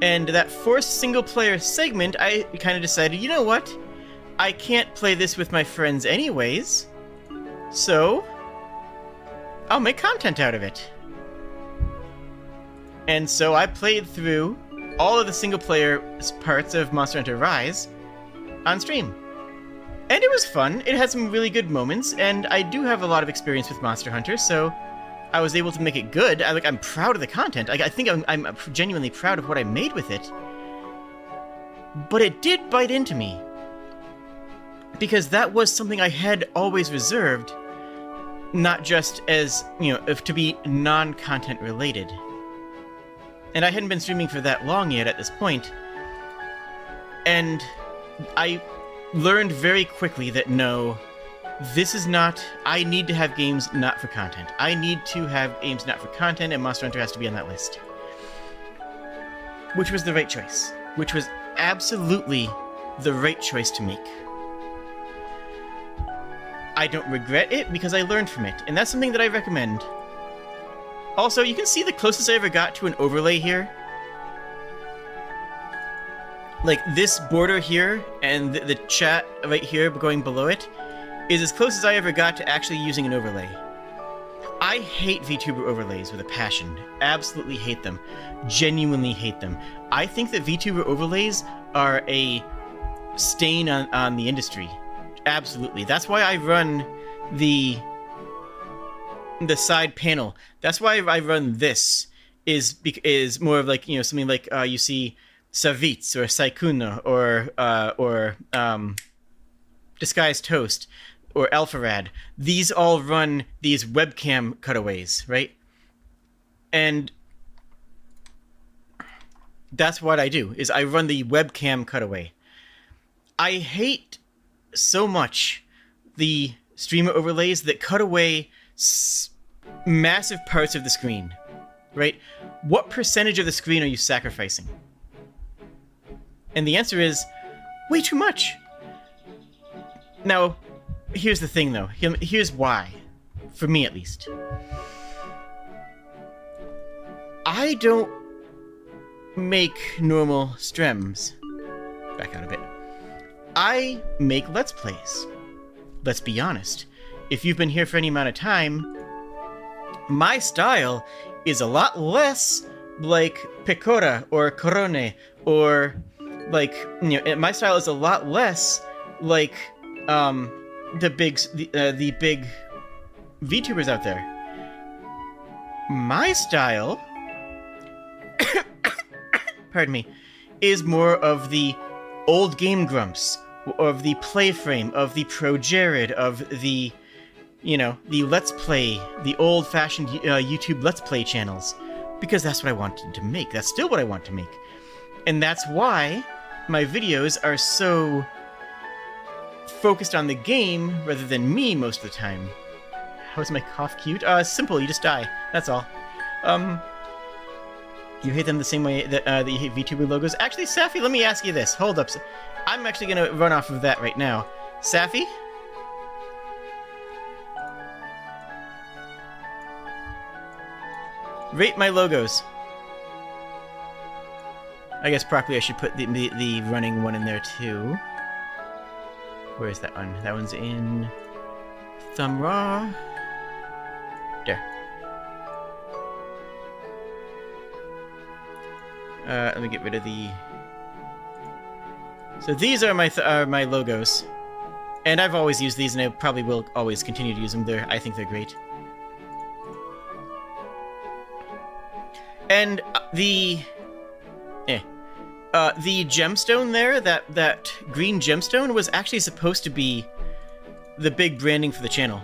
And that forced single-player segment, I kind of decided, you know what? I can't play this with my friends anyways, so I'll make content out of it. And so I played through all of the single-player parts of Monster Hunter Rise on stream. And it was fun. It had some really good moments, and I do have a lot of experience with Monster Hunter, so I was able to make it good. I'm proud of the content. I think I'm genuinely proud of what I made with it. But it did bite into me, because that was something I had always reserved, not just as, to be non-content related. And I hadn't been streaming for that long yet at this point, and I learned very quickly that no, this is not, I need to have games not for content. I need to have games not for content, and Monster Hunter has to be on that list. which was the right choice. Which was absolutely the right choice to make. I don't regret it because I learned from it, and that's something that I recommend. Also, you can see the closest I ever got to an overlay here. Like, this border here and the chat right here going below it is as close as I ever got to actually using an overlay. I hate VTuber overlays with a passion. Absolutely hate them. Genuinely hate them. I think that VTuber overlays are a stain on the industry. Absolutely. That's why I run the side panel. That's why I run this. Is more of like, you know, something like you see Savitz or Saikuno or Disguised Toast or Alpharad. These all run these webcam cutaways, right? And that's what I do, is I run the webcam cutaway. I hate so much the streamer overlays that cut away massive parts of the screen, right? What percentage of the screen are you sacrificing? And the answer is way too much. Now, here's the thing, though. Here's why. For me, at least. I don't make normal streams. Back out a bit. I make Let's Plays. Let's be honest. If you've been here for any amount of time, my style is a lot less like Pecora or Corone or like, you know, my style is a lot less like the big VTubers out there. My style, pardon me, is more of the old game grumps, of the playframe, of the pro Jared, of the, you know, the Let's Play, the old-fashioned YouTube Let's Play channels, because that's what I wanted to make. That's still what I want to make. And that's why my videos are so focused on the game rather than me most of the time. How is my cough cute? Simple, you just die. That's all. You hate them the same way that you hate VTuber logos? Actually, Safi, let me ask you this. Hold up. I'm actually going to run off of that right now. Safi? Rate my logos. I guess properly I should put the running one in there too. Where is that one? That one's in Thumb Raw. There. Let me get rid of the... So these are my logos. And I've always used these, and I probably will always continue to use them. I think they're great. And the gemstone there, that green gemstone, was actually supposed to be the big branding for the channel.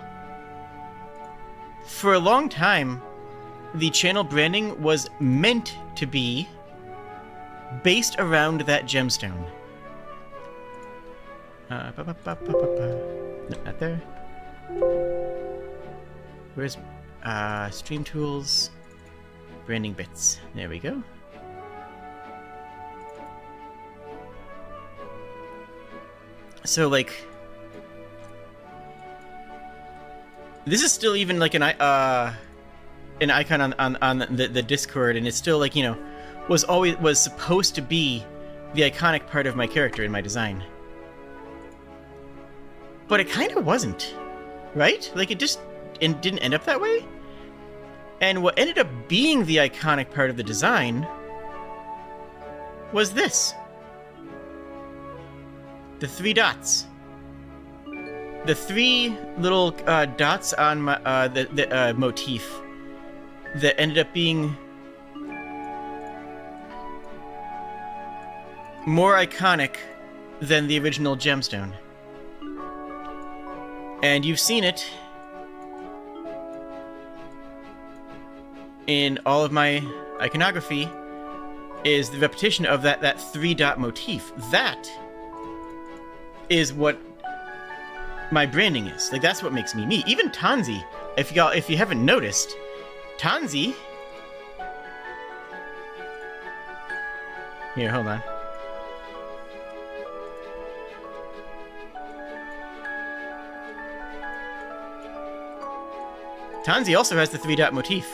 For a long time, the channel branding was meant to be based around that gemstone. No, not there. Where's Stream Tools? Branding bits. There we go. So, like, this is still even like an icon on the Discord, and it's still like, you know, was supposed to be the iconic part of my character in my design. But it kind of wasn't, right? Like, it didn't end up that way. And what ended up being the iconic part of the design was this. The 3 dots. The 3 little dots on my, the motif that ended up being more iconic than the original gemstone. And you've seen it in all of my iconography, is the repetition of that 3-dot motif. That is what my branding is. Like, that's what makes me me. Even Tanzi, if you haven't noticed, Tanzi Here, hold on. Tanzi also has the 3-dot motif.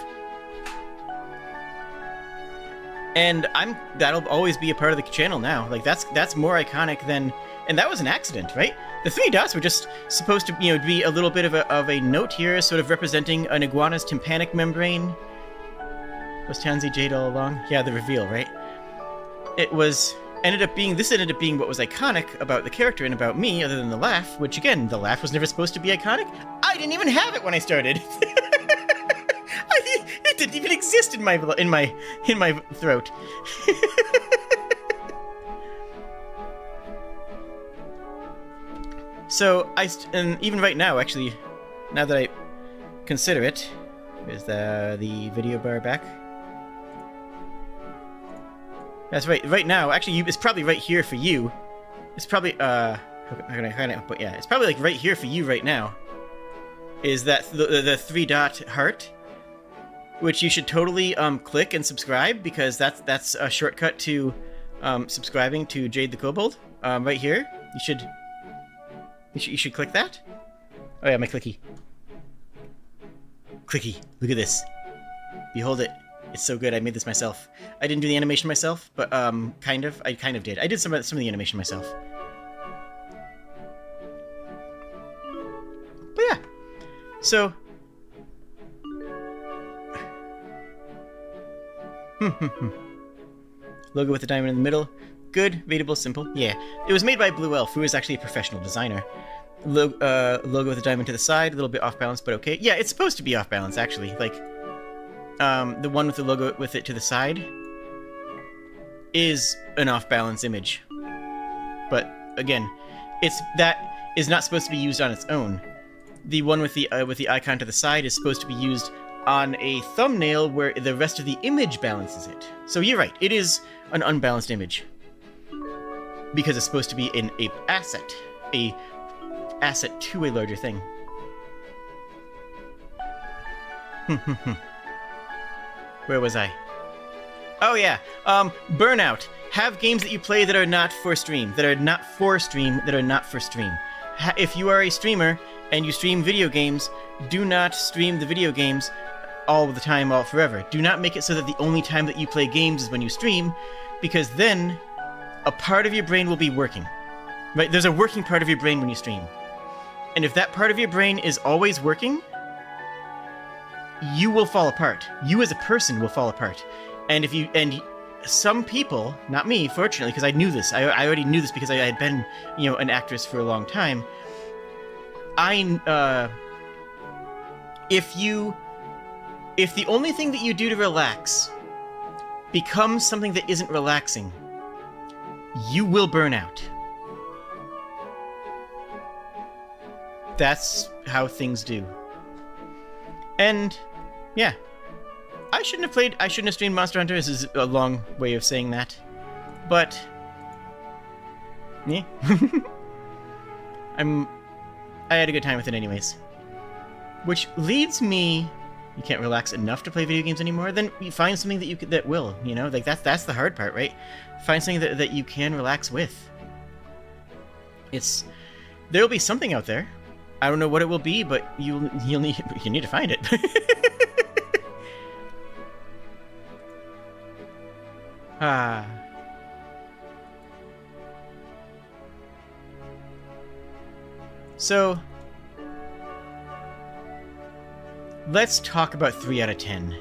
And that'll always be a part of the channel now. Like, that's more iconic than... And that was an accident, right? The 3 dots were just supposed to, be a little bit of a note here, sort of representing an iguana's tympanic membrane. Was Tanzi Jade all along? Yeah, the reveal, right? This ended up being what was iconic about the character and about me, other than the laugh, which again, the laugh was never supposed to be iconic. I didn't even have it when I started. It didn't even exist in my throat. So and even right now, actually, now that I consider it, is the video bar back? That's right. Right now, actually, it's probably right here for you. It's probably but yeah, it's probably like right here for you right now. Is that the 3-dot heart, which you should totally click and subscribe, because that's a shortcut to subscribing to Jade the Kobold. Right here, you should click that. Oh yeah, my clicky. Clicky, look at this. Behold it. It's so good. I made this myself. I didn't do the animation myself, but kind of. I kind of did. I did some of the animation myself. But yeah. So logo with the diamond in the middle. Good, readable, simple. Yeah. It was made by Blue Elf, who is actually a professional designer. Logo with a diamond to the side, a little bit off balance, but okay. Yeah, it's supposed to be off balance, actually. Like, the one with the logo with it to the side is an off balance image. But again, that is not supposed to be used on its own. The one with the icon to the side is supposed to be used on a thumbnail where the rest of the image balances it. So you're right, it is an unbalanced image. Because it's supposed to be an asset to a larger thing. Where was I? Oh yeah, Burnout. Have games that you play that are not for stream, If you are a streamer and you stream video games, do not stream the video games all the time, all forever. Do not make it so that the only time that you play games is when you stream, because then a part of your brain will be working. Right? There's a working part of your brain when you stream. And if that part of your brain is always working, you will fall apart. You as a person will fall apart. And some people, not me, fortunately, because I knew this. I already knew this because I had been, an actress for a long time. If the only thing that you do to relax becomes something that isn't relaxing, you will burn out. That's how things do. And, yeah. I shouldn't have streamed Monster Hunter. This is a long way of saying that. But, yeah. I had a good time with it anyways. Which leads me... You can't relax enough to play video games anymore? Then you find something that will, Like, that's the hard part, right? Find something that you can relax with. There'll be something out there. I don't know what it will be, but you need to find it. So, let's talk about 3 out of 10.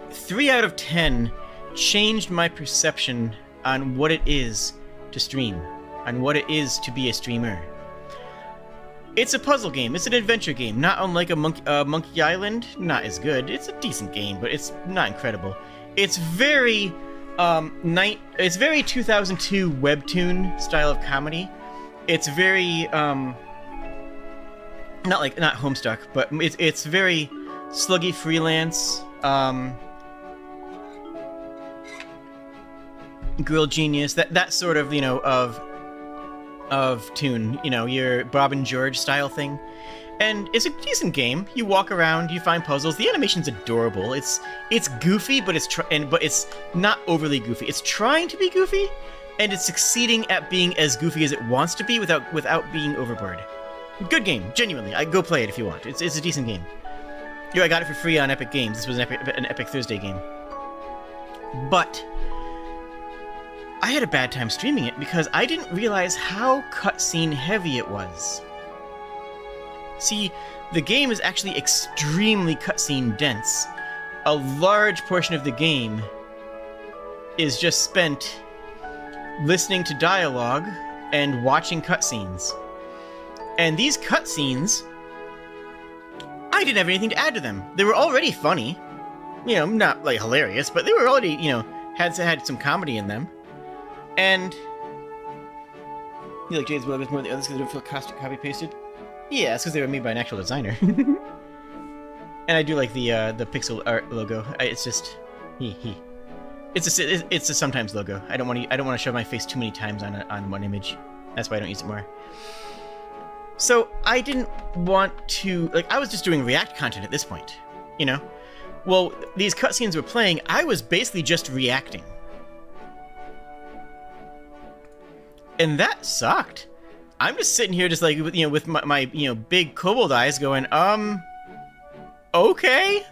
3 out of 10 changed my perception on what it is to stream, on what it is to be a streamer. It's a puzzle game. It's an adventure game, not unlike a Monkey Island. Not as good. It's a decent game, but it's not incredible. It's very it's very 2002 webtoon style of comedy. It's very not Homestuck, but it's very sluggy freelance. Girl Genius, that sort of of tune, your Bob and George style thing. And it's a decent game. You walk around, you find puzzles. The animation's adorable. It's goofy, but it's not overly goofy. It's trying to be goofy, and it's succeeding at being as goofy as it wants to be without being overboard. Good game, genuinely. I go play it if you want. It's a decent game. I got it for free on Epic Games. This was an Epic Thursday game. But I had a bad time streaming it because I didn't realize how cutscene heavy it was. See, the game is actually extremely cutscene dense. A large portion of the game is just spent listening to dialogue and watching cutscenes. And these cutscenes, I didn't have anything to add to them. They were already funny. Not like hilarious, but they were already, had some comedy in them. And you like Jade's Web is more than the others because they don't feel copy pasted? Yeah, it's because they were made by an actual designer. And I do like the pixel art logo. It's just It's a sometimes logo. I don't want to show my face too many times on one image. That's why I don't use it more. So I didn't want to I was just doing React content at this point, Well, these cutscenes were playing. I was basically just reacting. And that sucked. I'm just sitting here just with my big kobold eyes going, okay.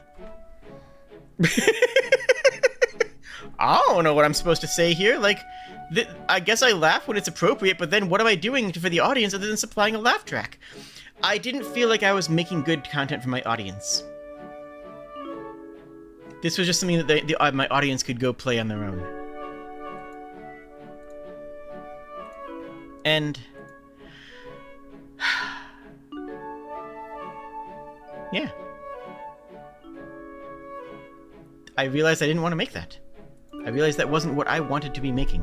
I don't know what I'm supposed to say here. I guess I laugh when it's appropriate, but then what am I doing for the audience other than supplying a laugh track? I didn't feel like I was making good content for my audience. This was just something that my audience could go play on their own. And yeah. I realized I didn't want to make that. I realized that wasn't what I wanted to be making.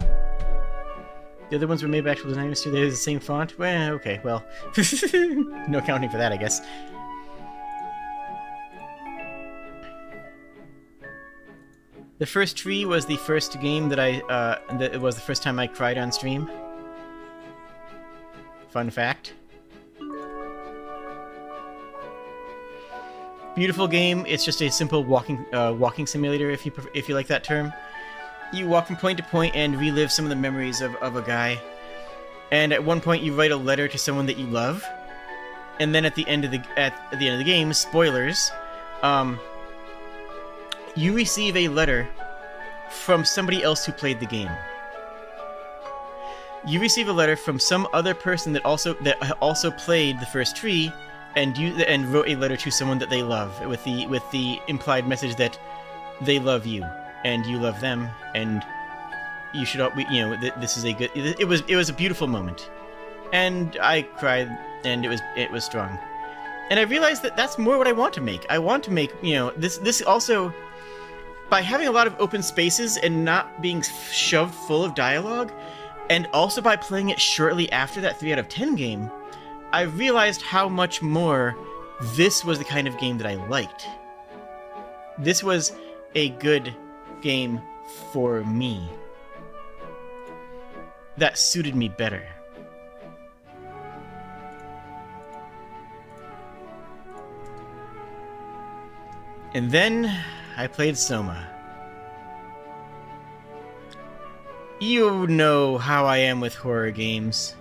The other ones were made by actual designers too. They have the same font. Well, okay, well. No accounting for that, I guess. The first tree was the first game that it was the first time I cried on stream. Fun fact. Beautiful game. It's just a simple walking simulator, if you like that term. You walk from point to point and relive some of the memories of a guy. And at one point, you write a letter to someone that you love. And then at the end of the game, spoilers, you receive a letter from somebody else who played the game. You receive a letter from some other person that also played the first tree, and wrote a letter to someone that they love with the implied message that they love you and you love them, and you should all, this is a good. It was a beautiful moment, and I cried, and it was strong, and I realized that that's more what I want to make. I want to make this also. By having a lot of open spaces and not being shoved full of dialogue, and also by playing it shortly after that 3 out of 10 game, I realized how much more this was the kind of game that I liked. This was a good game for me. That suited me better. And then I played Soma. You know how I am with horror games.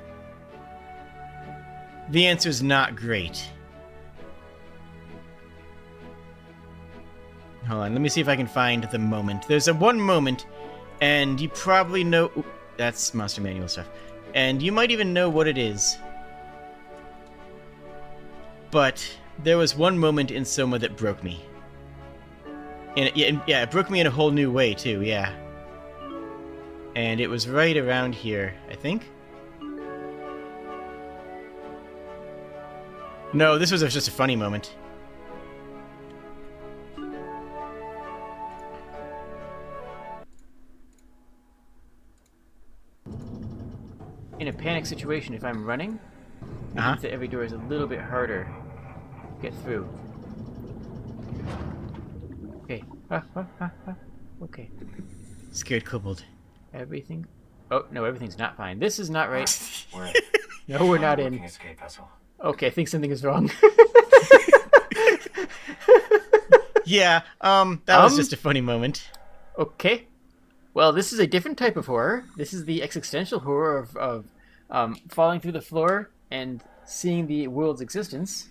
The answer's not great. Hold on, let me see if I can find the moment. There's one moment, and you probably know... Ooh, that's Monster Manual stuff. And you might even know what it is. But there was one moment in Soma that broke me. And it broke me in a whole new way, too, yeah. And it was right around here, I think. No, this was just a funny moment. In a panic situation, if I'm running, it means that every door is a little bit harder to get through. Okay. Okay. Scared Kobold. Everything... Oh, no, everything's not fine. This is not right. No, we're not in. Okay, I think something is wrong. Yeah, that was just a funny moment. Okay. Well, this is a different type of horror. This is the existential horror of falling through the floor and seeing the world's existence.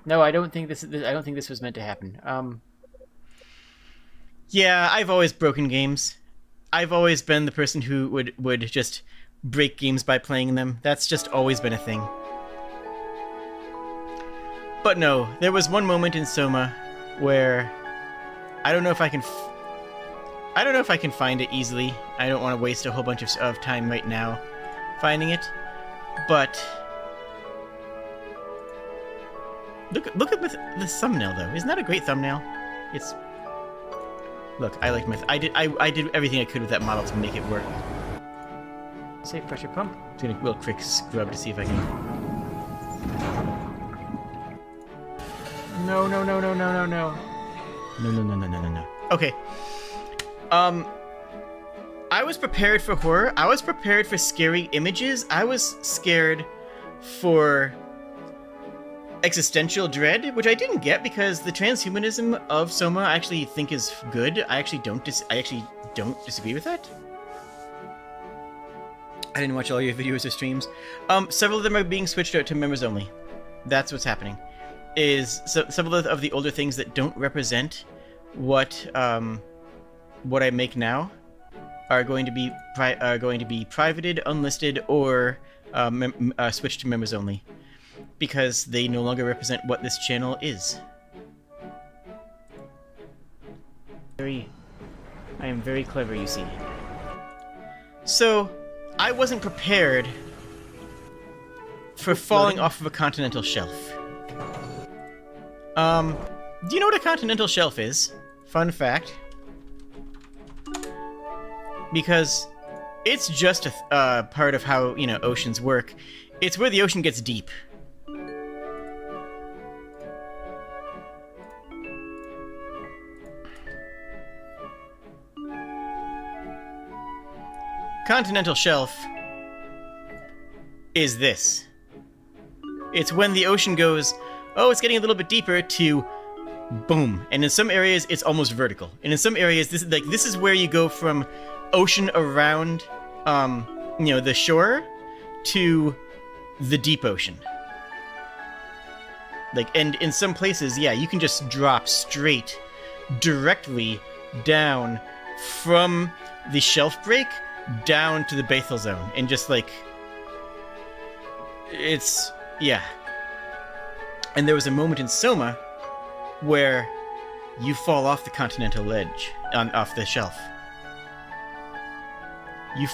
No, I don't think this was meant to happen. Yeah, I've always broken games. I've always been the person who would just break games by playing them. That's just always been a thing. But no, there was one moment in Soma where I don't know if I can find it easily. I don't want to waste a whole bunch of time right now finding it. But look at the thumbnail though. Isn't that a great thumbnail? Look, I like I did everything I could with that model to make it work. Safe pressure pump. Just gonna real quick scrub to see if I can. No. No. Okay. I was prepared for horror. I was prepared for scary images. I was scared for existential dread, which I didn't get because the transhumanism of Soma I actually think is good. I actually don't disagree with that. I didn't watch all your videos or streams. Several of them are being switched out to members only. That's what's happening. Several of the older things that don't represent what I make now are going to be privated, unlisted, or switched to members only, because they no longer represent what this channel is. I am very clever, you see. So, I wasn't prepared for falling off of a continental shelf. Do you know what a continental shelf is? Fun fact. Because it's just a part of how, oceans work. It's where the ocean gets deep. Continental shelf is this. It's when the ocean goes, oh, it's getting a little bit deeper, to boom. And in some areas, it's almost vertical. And in some areas, this is where you go from ocean around, the shore to the deep ocean. And in some places, yeah, you can just drop straight, directly down from the shelf break down to the Bethel zone. And just, yeah. And there was a moment in Soma where you fall off the continental ledge, off the shelf. You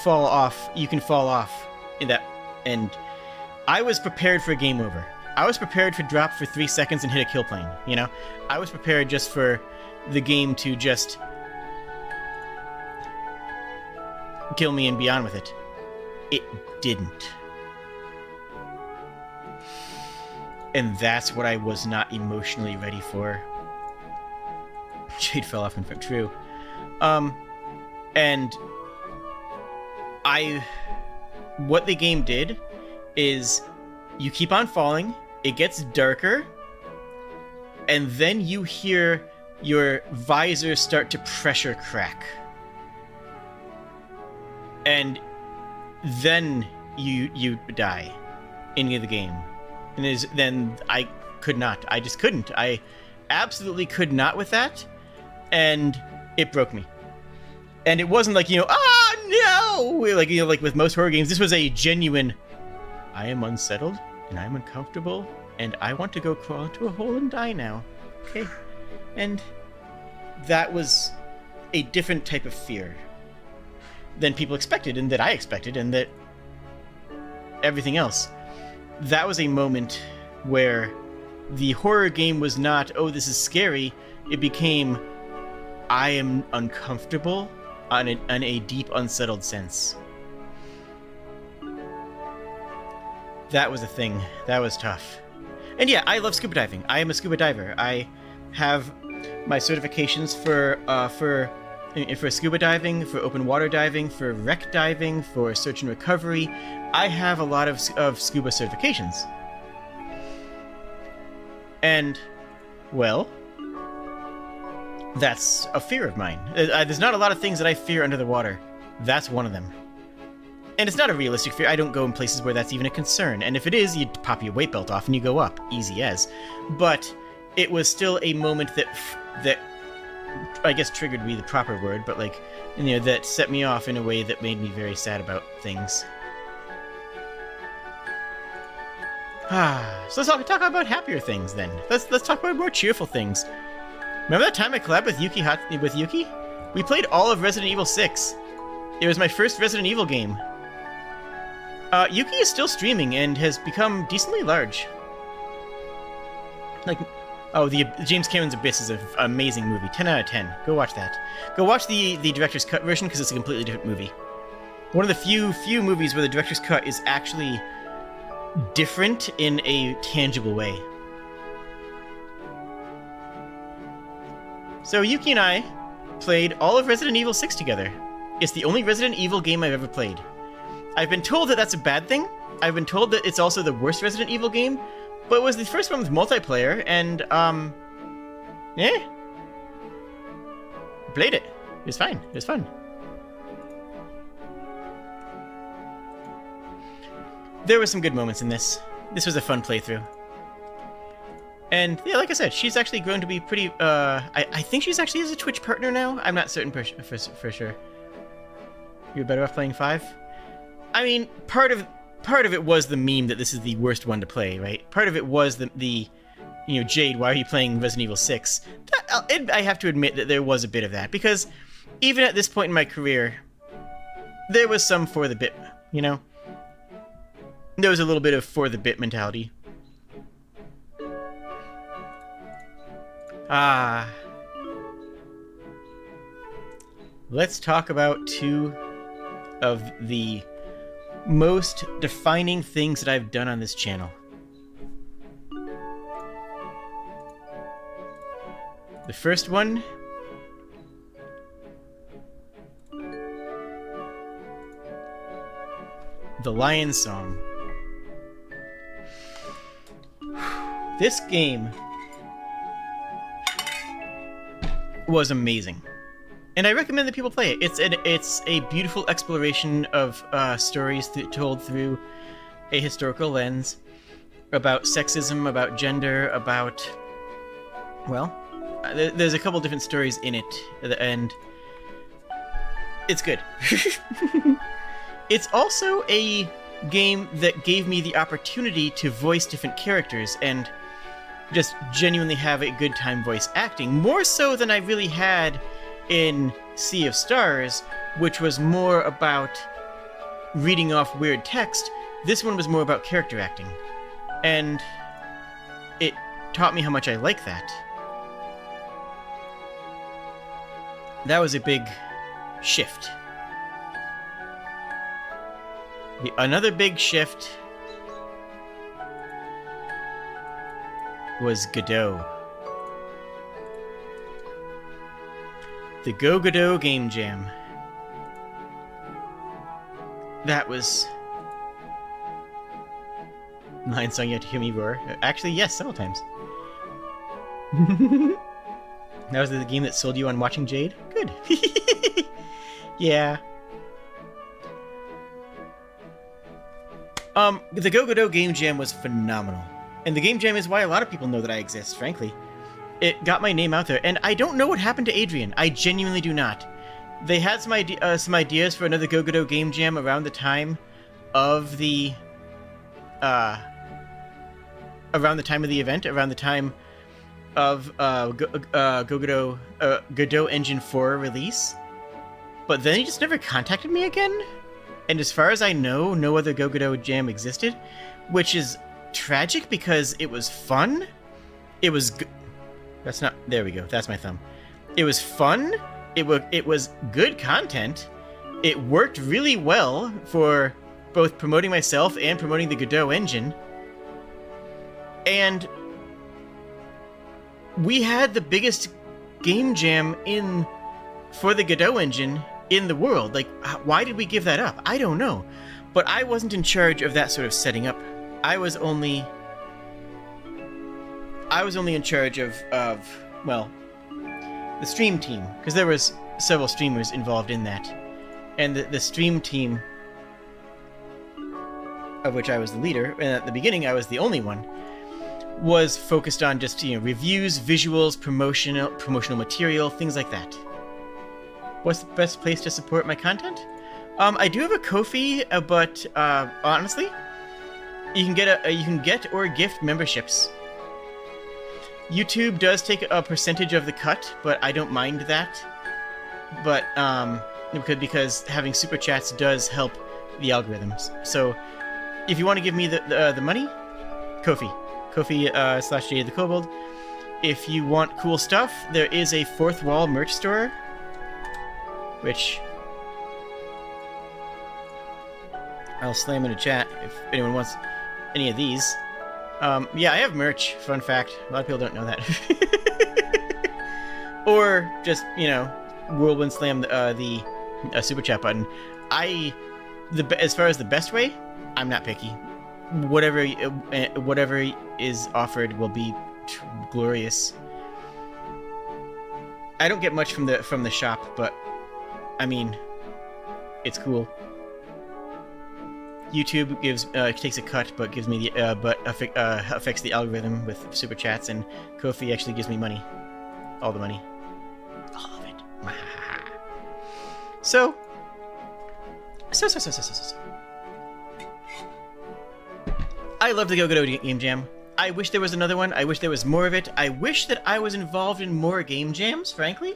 can fall off in that, and I was prepared for a game over. I was prepared for drop for 3 seconds and hit a kill plane, I was prepared just for the game to just kill me and be on with it. It didn't. And that's what I was not emotionally ready for. Jade fell off in front. True. And what the game did is you keep on falling, it gets darker, and then you hear your visor start to pressure crack. And then you die in the game. And then I could not. I just couldn't. I absolutely could not with that. And it broke me. And it wasn't like, no! Like with most horror games, this was a genuine, I am unsettled, and I'm uncomfortable, and I want to go crawl into a hole and die now. Okay? And that was a different type of fear than people expected, and that I expected, and that everything else. That was a moment where the horror game was not, oh, this is scary. It became, I am uncomfortable on a deep, unsettled sense. That was a thing. That was tough. And yeah, I love scuba diving. I am a scuba diver. I have my certifications for scuba diving, for open water diving, for wreck diving, for search and recovery. I have a lot of scuba certifications. And, well, that's a fear of mine. There's not a lot of things that I fear under the water. That's one of them. And it's not a realistic fear. I don't go in places where that's even a concern. And if it is, you pop your weight belt off and you go up. Easy as. But it was still a moment that I guess triggered me, the proper word, but like, you know, that set me off in a way that made me very sad about things. So let's talk about happier things then. Let's talk about more cheerful things. Remember that time I collabed with Yuki? We played all of Resident Evil 6. It was my first Resident Evil game. Yuki is still streaming and has become decently large. Like, oh, the James Cameron's Abyss is an amazing movie. 10 out of 10. Go watch that. Go watch the director's cut version because it's a completely different movie. One of the few movies where the director's cut is actually different in a tangible way. So Yuki and I played all of Resident Evil 6 together. It's the only Resident Evil game I've ever played. I've been told that that's a bad thing. I've been told that it's also the worst Resident Evil game, but it was the first one with multiplayer, and, yeah. Played it. It was fine. It was fun. There were some good moments in this. This was a fun playthrough. And, yeah, like I said, she's actually grown to be pretty, I think she's actually a Twitch partner now. I'm not certain for sure. You're better off playing 5? I mean, part of it was the meme that this is the worst one to play, right? Part of it was the you know, Jade, why are you playing Resident Evil 6? I have to admit that there was a bit of that, because even at this point in my career, there was some for the bit, you know? There was a little bit of for the bit mentality. Let's talk about two of the most defining things that I've done on this channel. The first one, The Lion Song. This game was amazing, and I recommend that people play it. It's a beautiful exploration of stories told through a historical lens about sexism, about gender, about, well, there's a couple different stories in it, and it's good. It's also a game that gave me the opportunity to voice different characters and just genuinely have a good time voice acting, more so than I really had in Sea of Stars, which was more about reading off weird text. This one was more about character acting, and it taught me how much I like that. That was a big shift. Another big shift was Godot. The Go Godot Game Jam. That was... Lion Song, you have to hear me roar. Actually, yes, several times. That was the game that sold you on watching Jade? Good. Yeah. The Go Godot Game Jam was phenomenal. And the Game Jam is why a lot of people know that I exist, frankly. It got my name out there, and I don't know what happened to Adrian. I genuinely do not. They had some ideas for another Go Godot Game Jam around the time of the... around the time of the event, around the time of Godot Engine 4 release. But then he just never contacted me again. And as far as I know, no other Go Godot Jam existed, which is tragic because it was fun. It was that's not... There we go. That's my thumb. It was fun. It was good content. It worked really well for both promoting myself and promoting the Godot engine. And we had the biggest game jam for the Godot engine in the world. Like, why did we give that up? I don't know. But I wasn't in charge of that sort of setting up. I was only I was only in charge of well, the stream team, because there was several streamers involved in that. And the stream team, of which I was the leader, and at the beginning I was the only one, was focused on just, reviews, visuals, promotional material, things like that. What's the best place to support my content? I do have a Ko-fi, but honestly, you can get or gift memberships. YouTube does take a percentage of the cut, but I don't mind that. But because having super chats does help the algorithms. So if you want to give me the money, Ko-fi / Jade the Kobold. If you want cool stuff, there is a Fourth Wall merch store, which I'll slam in a chat if anyone wants any of these. Yeah, I have merch. Fun fact. A lot of people don't know that. Or just, whirlwind slam the super chat button. As far as the best way, I'm not picky. Whatever is offered will be glorious. I don't get much from the shop, but I mean, it's cool. YouTube takes a cut, but gives me affects the algorithm with super chats, and Ko-fi actually gives me money, all the money, all of it. So. I love the Go-Go Game Jam. I wish there was another one. I wish there was more of it. I wish that I was involved in more game jams, frankly.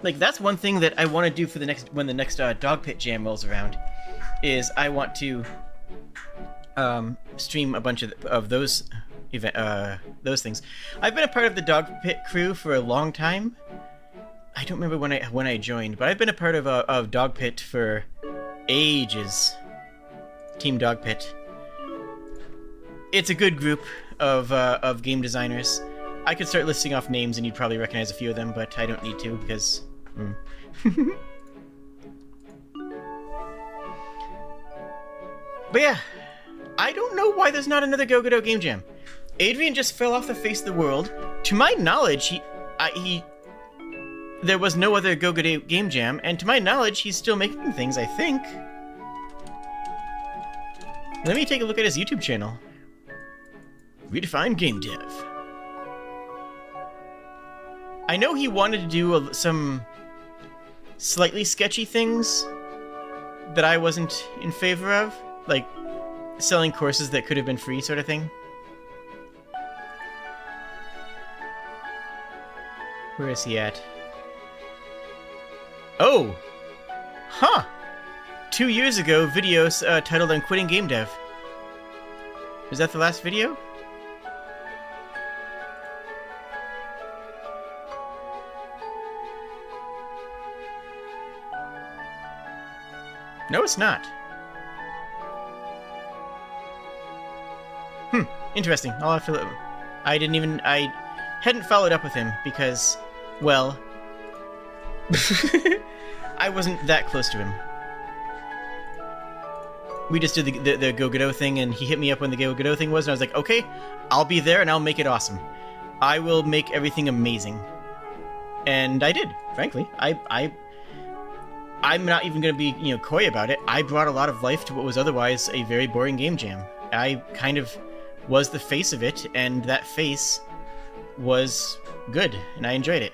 Like, that's one thing that I want to do for when the next Dog Pit Jam rolls around, is I want to stream a bunch of those things. I've been a part of the Dog Pit crew for a long time. I don't remember when I joined, but I've been a part of Dog Pit for ages. Team Dog Pit. It's a good group of game designers. I could start listing off names and you'd probably recognize a few of them, but I don't need to because... But yeah, I don't know why there's not another Go-Go Game Jam. Adrian just fell off the face of the world. To my knowledge, there was no other Go-Go Game Jam, and to my knowledge, he's still making things, I think. Let me take a look at his YouTube channel. Redefine Game Dev. I know he wanted to do some slightly sketchy things that I wasn't in favor of, like selling courses that could have been free sort of thing. Where is he at? Oh! Huh! 2 years ago, videos titled I'm Quitting Game Dev. Was that the last video? No, it's not. Interesting. I'll have to look. I hadn't followed up with him because, well, I wasn't that close to him. We just did the Go Godot thing, and he hit me up when the Go Godot thing was, and I was like, okay, I'll be there, and I'll make it awesome. I will make everything amazing. And I did, frankly. I'm not even going to be, coy about it. I brought a lot of life to what was otherwise a very boring game jam. I kind of was the face of it, and that face was good, and I enjoyed it.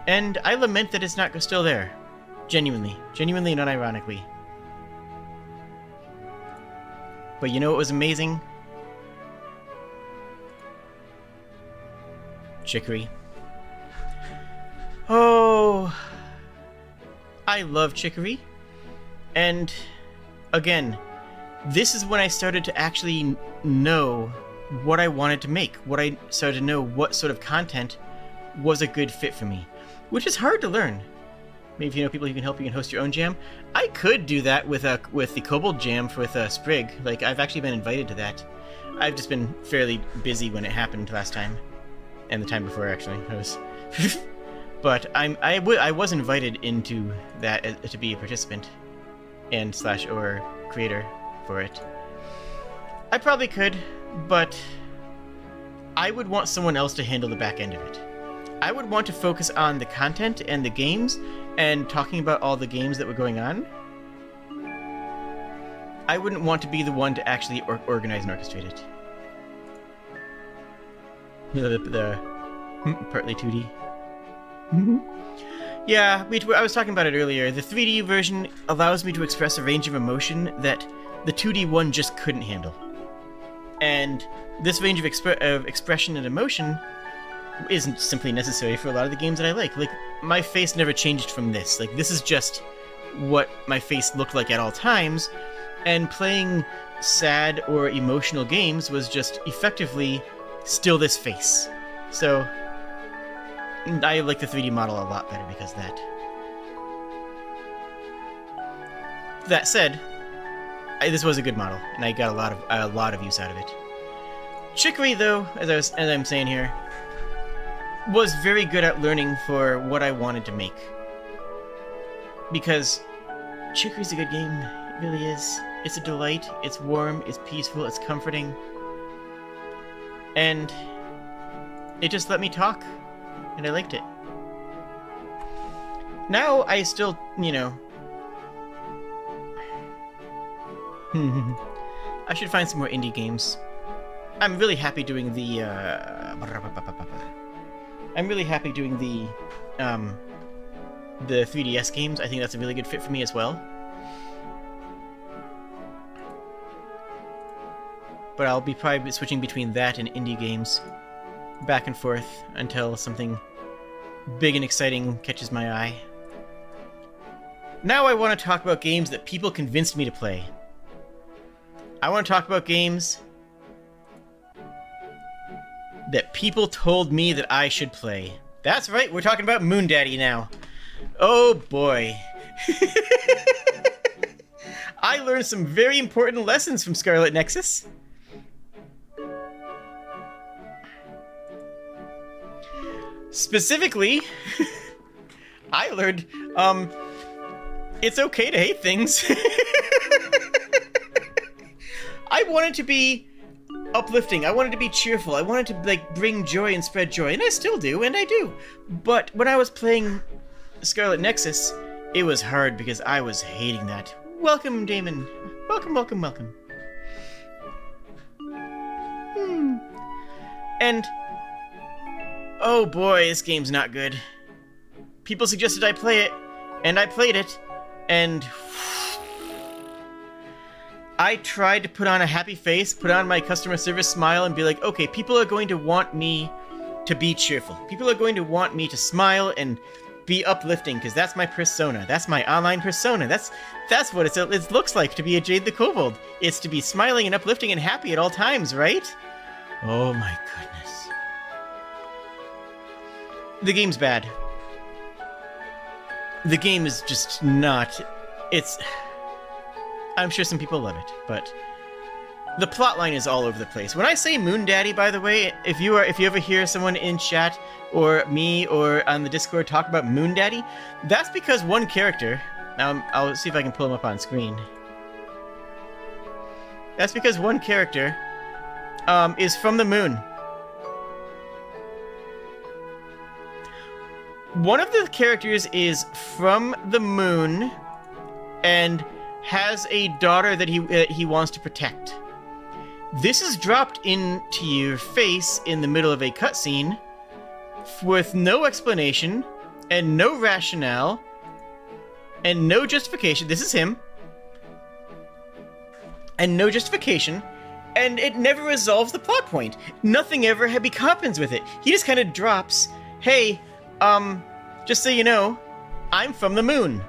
And I lament that it's not still there. Genuinely and unironically. But you know what was amazing? Chicory. Oh, I love Chicory. And again, this is when I started to actually know what I wanted to make. What I started to know what sort of content was a good fit for me, which is hard to learn. Maybe if you know people who can help you and host your own jam. I could do that with the Kobold jam with Sprig. Like, I've actually been invited to that. I've just been fairly busy when it happened last time, and the time before actually. I was, but I was invited into that to be a participant and / or creator for it. I probably could, but I would want someone else to handle the back end of it. I would want to focus on the content and the games and talking about all the games that were going on. I wouldn't want to be the one to actually organize and orchestrate it. The partly 2D. Yeah, I was talking about it earlier. The 3D version allows me to express a range of emotion that the 2D one just couldn't handle. And this range of expression and emotion isn't simply necessary for a lot of the games that I like. Like, my face never changed from this. Like, this is just what my face looked like at all times, and playing sad or emotional games was just effectively still this face. So, I like the 3D model a lot better because of that. That said, this was a good model, and I got a lot of use out of it. Chicory, though, as I'm saying here, was very good at learning for what I wanted to make. Because Chicory's a good game. It really is. It's a delight. It's warm. It's peaceful. It's comforting. And it just let me talk, and I liked it. Now I still, I should find some more indie games. I'm really happy doing the 3DS games. I think that's a really good fit for me as well. But I'll be probably switching between that and indie games, back and forth, until something big and exciting catches my eye. Now I want to talk about games that people convinced me to play. I want to talk about games that people told me that I should play. That's right, we're talking about Moon Daddy now. Oh boy. I learned some very important lessons from Scarlet Nexus. Specifically, I learned, it's okay to hate things. I wanted to be uplifting. I wanted to be cheerful. I wanted to, bring joy and spread joy. And I still do, and I do. But when I was playing Scarlet Nexus, it was hard because I was hating that. Welcome, Damon. Welcome, welcome, welcome. And oh boy, this game's not good. People suggested I play it, and I played it, and I tried to put on a happy face, put on my customer service smile, and be like, okay, people are going to want me to be cheerful. People are going to want me to smile and be uplifting, because that's my persona. That's my online persona. That's what it looks like to be a Jade the Kobold. It's to be smiling and uplifting and happy at all times, right? Oh my goodness. The game's bad. The game is just not... I'm sure some people love it, but the plotline is all over the place. When I say Moon Daddy, by the way, if you ever hear someone in chat or me or on the Discord talk about Moon Daddy, that's because one character... I'll see if I can pull him up on screen. That's because one character is from the moon. One of the characters is from the moon and has a daughter that he wants to protect. This is dropped into your face in the middle of a cutscene with no explanation and no rationale and no justification. This is him. And no justification. And it never resolves the plot point. Nothing ever happens with it. He just kind of drops, hey, just so you know, I'm from the moon.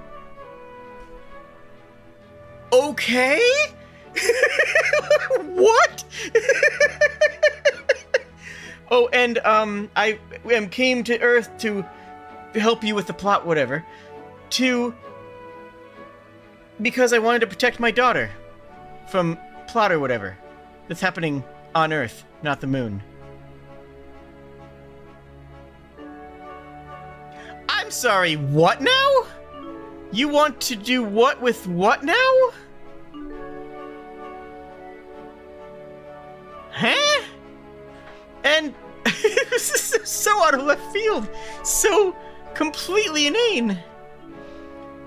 Okay? What? Oh, and, I came to Earth to help you with the plot, whatever. Because I wanted to protect my daughter from plot or whatever that's happening on Earth, not the moon. I'm sorry, what now? You want to do what with what now? Huh? This is so out of left field. So completely inane.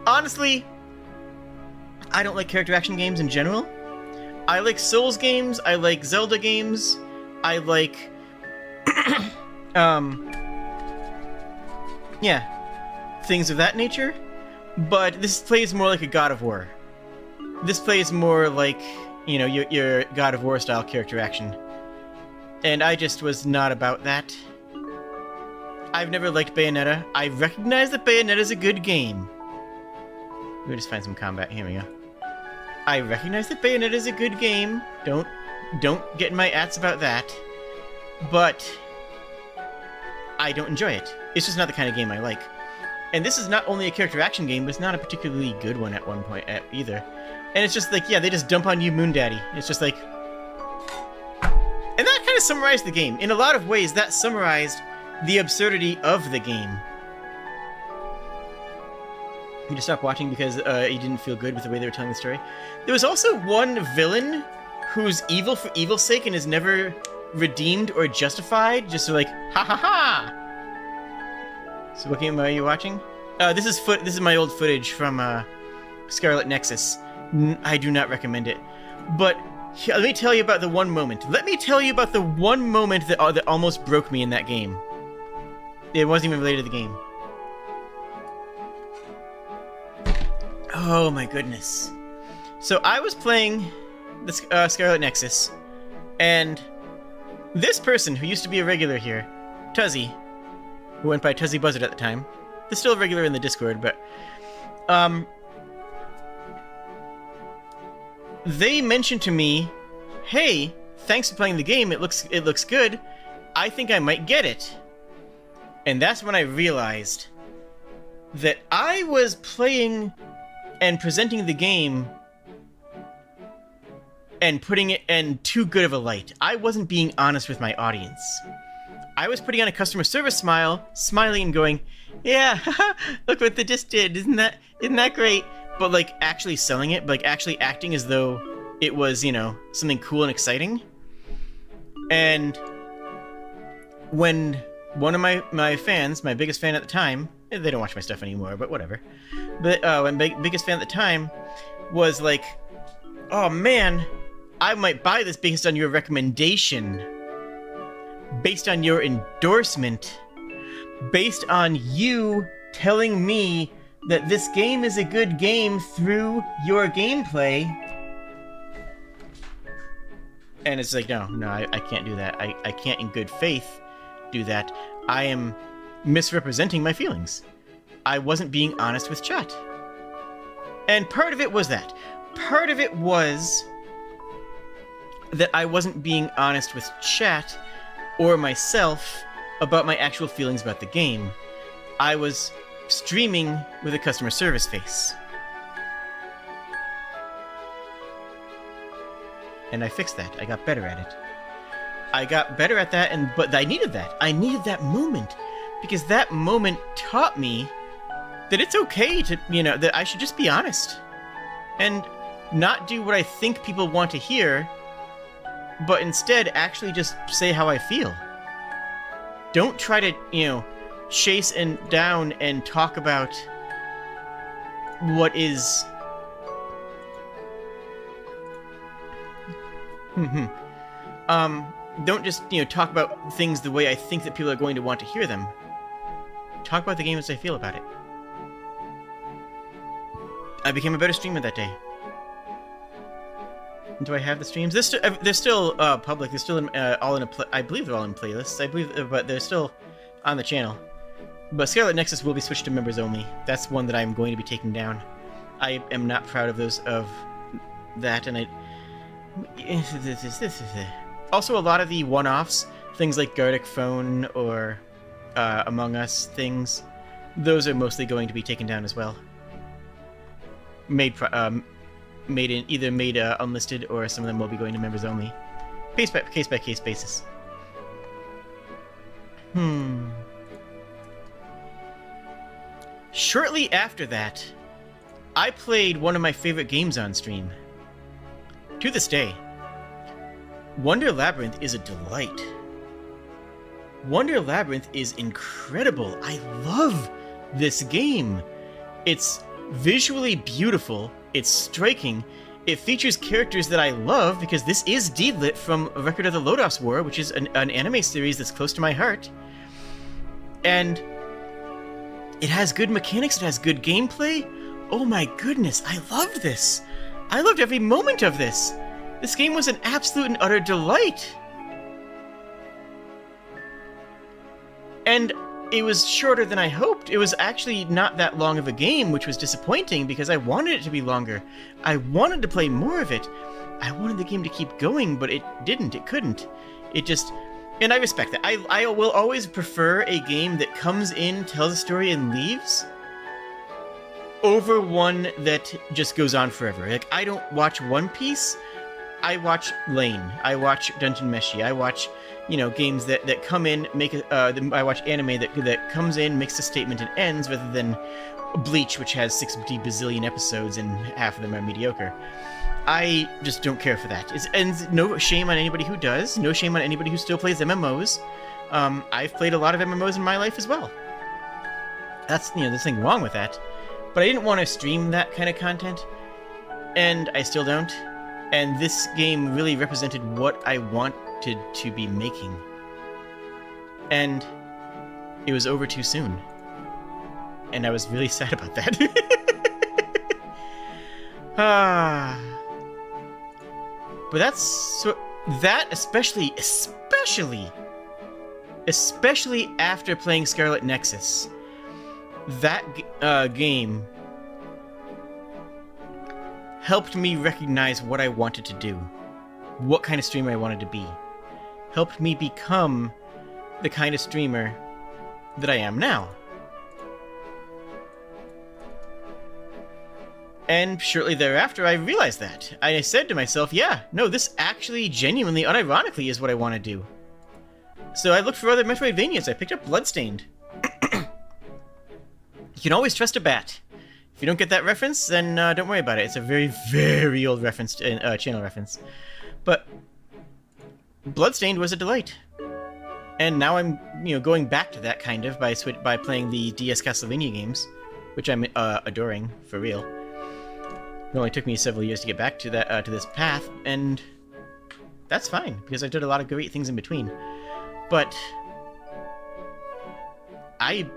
Honestly, I don't like character action games in general. I like Souls games, I like Zelda games, I like... yeah, things of that nature. But this plays more like a God of War. This plays more like, you know, your God of War style character action. And I just was not about that. I've never liked Bayonetta. I recognize that Bayonetta's a good game. Let me just find some combat. Here we go. I recognize that Bayonetta's a good game. Don't get in my ats about that. But I don't enjoy it. It's just not the kind of game I like. And this is not only a character action game, but it's not a particularly good one at one point either. And it's just like, yeah, they just dump on you Moon Daddy. It's just like... And that kind of summarized the game. In a lot of ways, that summarized the absurdity of the game. You just stopped watching because you didn't feel good with the way they were telling the story. There was also one villain who's evil for evil's sake and is never redeemed or justified. Just like, ha ha ha! So what game are you watching? This is my old footage from Scarlet Nexus. I do not recommend it. But let me tell you about the one moment. Let me tell you about the one moment that almost broke me in that game. It wasn't even related to the game. Oh my goodness. So I was playing the Scarlet Nexus, and this person who used to be a regular here, Tuzzy, who went by Tuzzy Buzzard at the time, they're still a regular in the Discord, but they mentioned to me, hey, thanks for playing the game, it looks good, I think I might get it. And that's when I realized that I was playing and presenting the game and putting it in too good of a light. I wasn't being honest with my audience. I was putting on a customer service smile, smiling and going, yeah, look what they just did, isn't that great? But like actually selling it, like actually acting as though it was, you know, something cool and exciting. And when one of my fans, my biggest fan at the time, they don't watch my stuff anymore, but whatever. But my biggest fan at the time was like, oh man, I might buy this based on your recommendation, based on your endorsement, based on you telling me that this game is a good game through your gameplay. And it's like, no, I can't do that. I can't in good faith do that. I am misrepresenting my feelings. I wasn't being honest with chat. And part of it was that. Part of it was that I wasn't being honest with chat or myself about my actual feelings about the game. I was streaming with a customer service face. And I fixed that. I got better at it. I got better at that, but I needed that. I needed that moment. Because that moment taught me that it's okay to, you know, that I should just be honest. And not do what I think people want to hear, but instead actually just say how I feel. Don't try to, you know, chase and down and talk about what is... don't just, you know, talk about things the way I think that people are going to want to hear them. Talk about the game as I feel about it. I became a better streamer that day. Do I have the streams? They're still public. They're still all in a I believe they're all in playlists. I believe, but they're still on the channel. But Scarlet Nexus will be switched to members only. That's one that I'm going to be taking down. I am not proud of that, and also a lot of the one-offs, things like Gartic Phone or Among Us things, those are mostly going to be taken down as well. Made unlisted, or some of them will be going to members only. Case by case basis. Shortly after that, I played one of my favorite games on stream. To this day, Wonder Labyrinth is a delight. Wonder Labyrinth is incredible. I love this game. It's visually beautiful. It's striking. It features characters that I love because this is Deedlit from Record of the Lodoss War, which is an anime series that's close to my heart. And it has good mechanics. It has good gameplay. Oh my goodness, I loved this. I loved every moment of this. This game was an absolute and utter delight. And it was shorter than I hoped. It was actually not that long of a game, which was disappointing because I wanted it to be longer. I wanted to play more of it. I wanted the game to keep going, but it didn't. It couldn't. It just... And I respect that. I will always prefer a game that comes in, tells a story, and leaves over one that just goes on forever. Like, I don't watch One Piece. I watch Lane. I watch Dungeon Meshi. I watch, games that come in, make I watch anime that comes in, makes a statement, and ends, rather than Bleach, which has 60 bazillion episodes and half of them are mediocre. I just don't care for that. And no shame on anybody who does. No shame on anybody who still plays MMOs. I've played a lot of MMOs in my life as well. That's, there's nothing wrong with that. But I didn't want to stream that kind of content. And I still don't. And this game really represented what I wanted to be making. And it was over too soon. And I was really sad about that. But especially after playing Scarlet Nexus, that game helped me recognize what I wanted to do, what kind of streamer I wanted to be, helped me become the kind of streamer that I am now. And shortly thereafter, I realized that. I said to myself, yeah, no, this actually genuinely, unironically, is what I want to do. So I looked for other Metroidvanias. I picked up Bloodstained. You can always trust a bat. If you don't get that reference, then don't worry about it. It's a very, very old reference, channel reference. But Bloodstained was a delight. And now I'm, going back to that kind of by playing the DS Castlevania games, which I'm adoring, for real. It only took me several years to get back to that to this path, and that's fine because I did a lot of great things in between. But I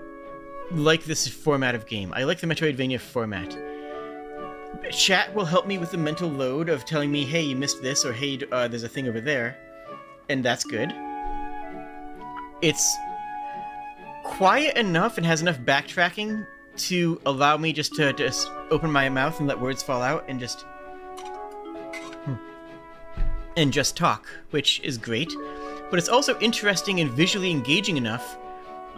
like this format of game. I like the Metroidvania format. Chat will help me with the mental load of telling me, hey, you missed this, or hey, there's a thing over there, and that's good. It's quiet enough and has enough backtracking to allow me just to open my mouth and let words fall out and just talk, which is great. But it's also interesting and visually engaging enough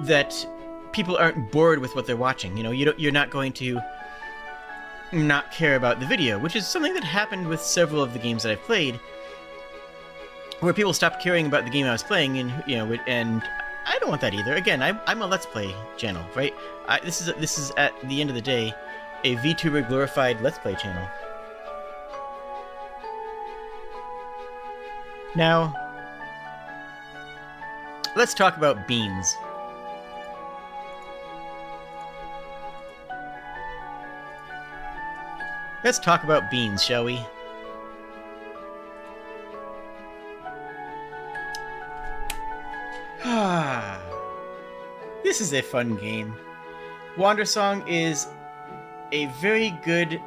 that people aren't bored with what they're watching. You're not going to not care about the video, which is something that happened with several of the games that I've played, where people stopped caring about the game I was playing, and I don't want that either. Again, I'm a Let's Play channel, right? This is at the end of the day a VTuber glorified Let's Play channel. Now, let's talk about beans. Let's talk about beans, shall we? This is a fun game. Wandersong is a very good,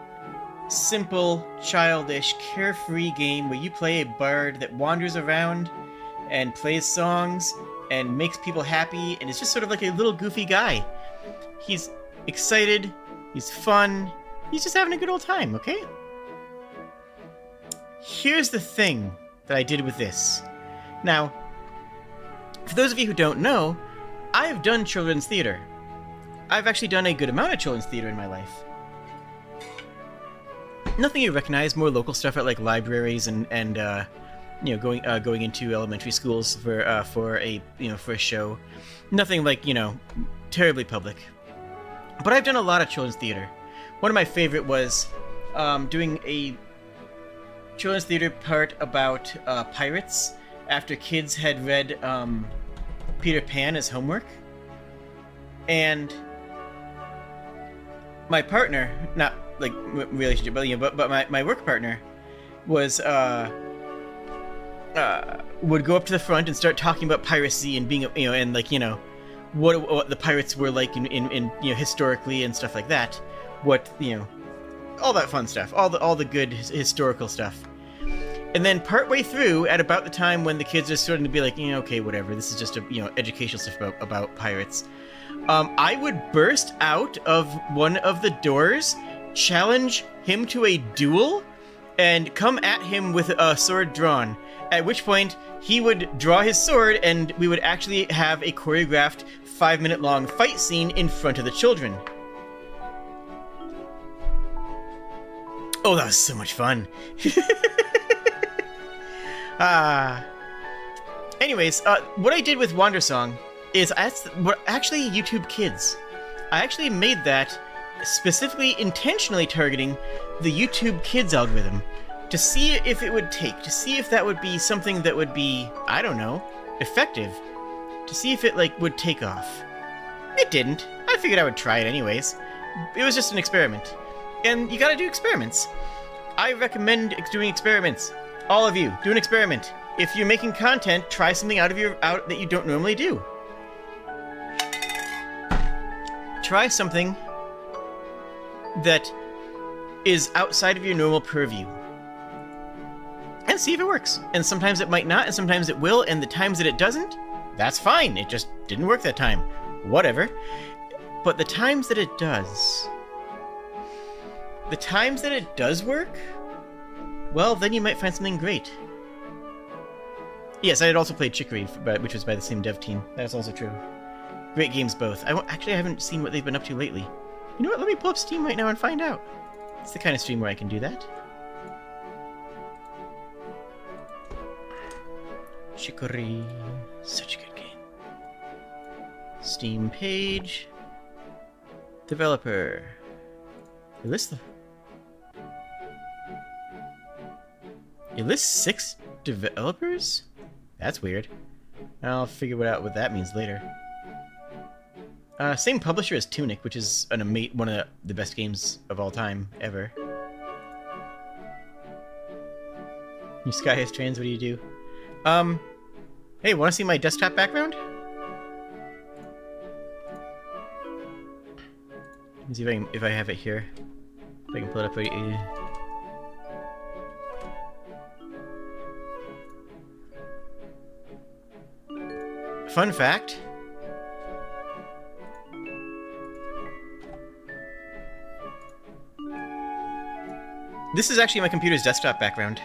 simple, childish, carefree game where you play a bard that wanders around and plays songs and makes people happy, and is just sort of like a little goofy guy. He's excited, he's fun, he's just having a good old time, okay? Here's the thing that I did with this. Now, for those of you who don't know, I've done children's theater. I've actually done a good amount of children's theater in my life. Nothing you recognize, more local stuff at like libraries and going into elementary schools for a show. Nothing like, terribly public. But I've done a lot of children's theater. One of my favorite was doing a children's theater part about pirates after kids had read Peter Pan as homework, and my partner, not like relationship, but but my work partner was would go up to the front and start talking about piracy and being, and like, what the pirates were like in historically and stuff like that. What, all that fun stuff, all the good historical stuff. And then partway through, at about the time when the kids are starting to be like, okay, whatever, this is just a educational stuff about pirates, I would burst out of one of the doors, challenge him to a duel, and come at him with a sword drawn. At which point, he would draw his sword, and we would actually have a choreographed 5-minute-long fight scene in front of the children. Oh, that was so much fun. Anyways, what I did with Wandersong is actually YouTube Kids. I actually made that specifically intentionally targeting the YouTube Kids algorithm to see if it would take, to see if that would be something that would be, I don't know, effective, to see if it would take off. It didn't. I figured I would try it anyways. It was just an experiment. And you gotta do experiments. I recommend doing experiments. All of you, do an experiment. If you're making content, try something out that you don't normally do. Try something that is outside of your normal purview. And see if it works. And sometimes it might not, and sometimes it will, and the times that it doesn't, that's fine. It just didn't work that time. Whatever. But the times that it does... the times that it does work, well, then you might find something great. Yes, I had also played Chicory, which was by the same dev team. That's also true. Great games both. I haven't seen what they've been up to lately. You know what? Let me pull up Steam right now and find out. It's the kind of stream where I can do that. Chicory. Such a good game. Steam page. Developer. It lists 6 developers? That's weird. I'll figure out what that means later. Same publisher as Tunic, which is one of the best games of all time, ever. You Sky has trans, what do you do? Hey, wanna see my desktop background? Let me see if I have it here. If I can pull it up right here. Fun fact. This is actually my computer's desktop background.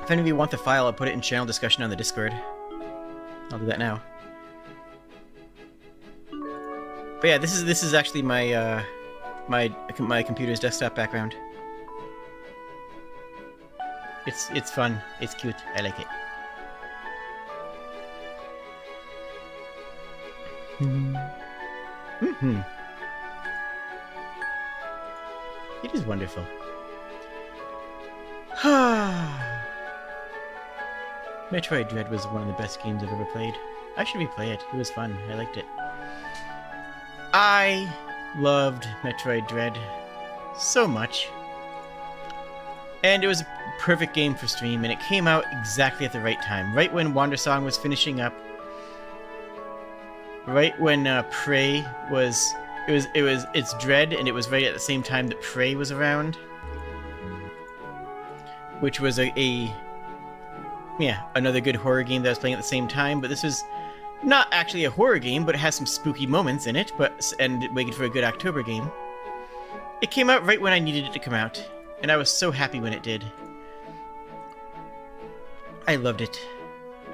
If any of you want the file, I'll put it in channel discussion on the Discord. I'll do that now. But yeah, this is actually my my computer's desktop background. It's fun. It's cute. I like it. Mm-hmm. It is wonderful. Metroid Dread was one of the best games I've ever played. I should replay it. It was fun. I liked it. I loved Metroid Dread so much. And it was a perfect game for stream, and it came out exactly at the right time. Right when Wandersong was finishing up. Right when Prey was... It's Dread, and it was right at the same time that Prey was around. Which was another good horror game that I was playing at the same time, but this was not actually a horror game, but it has some spooky moments in it, and waiting for a good October game. It came out right when I needed it to come out, and I was so happy when it did. I loved it.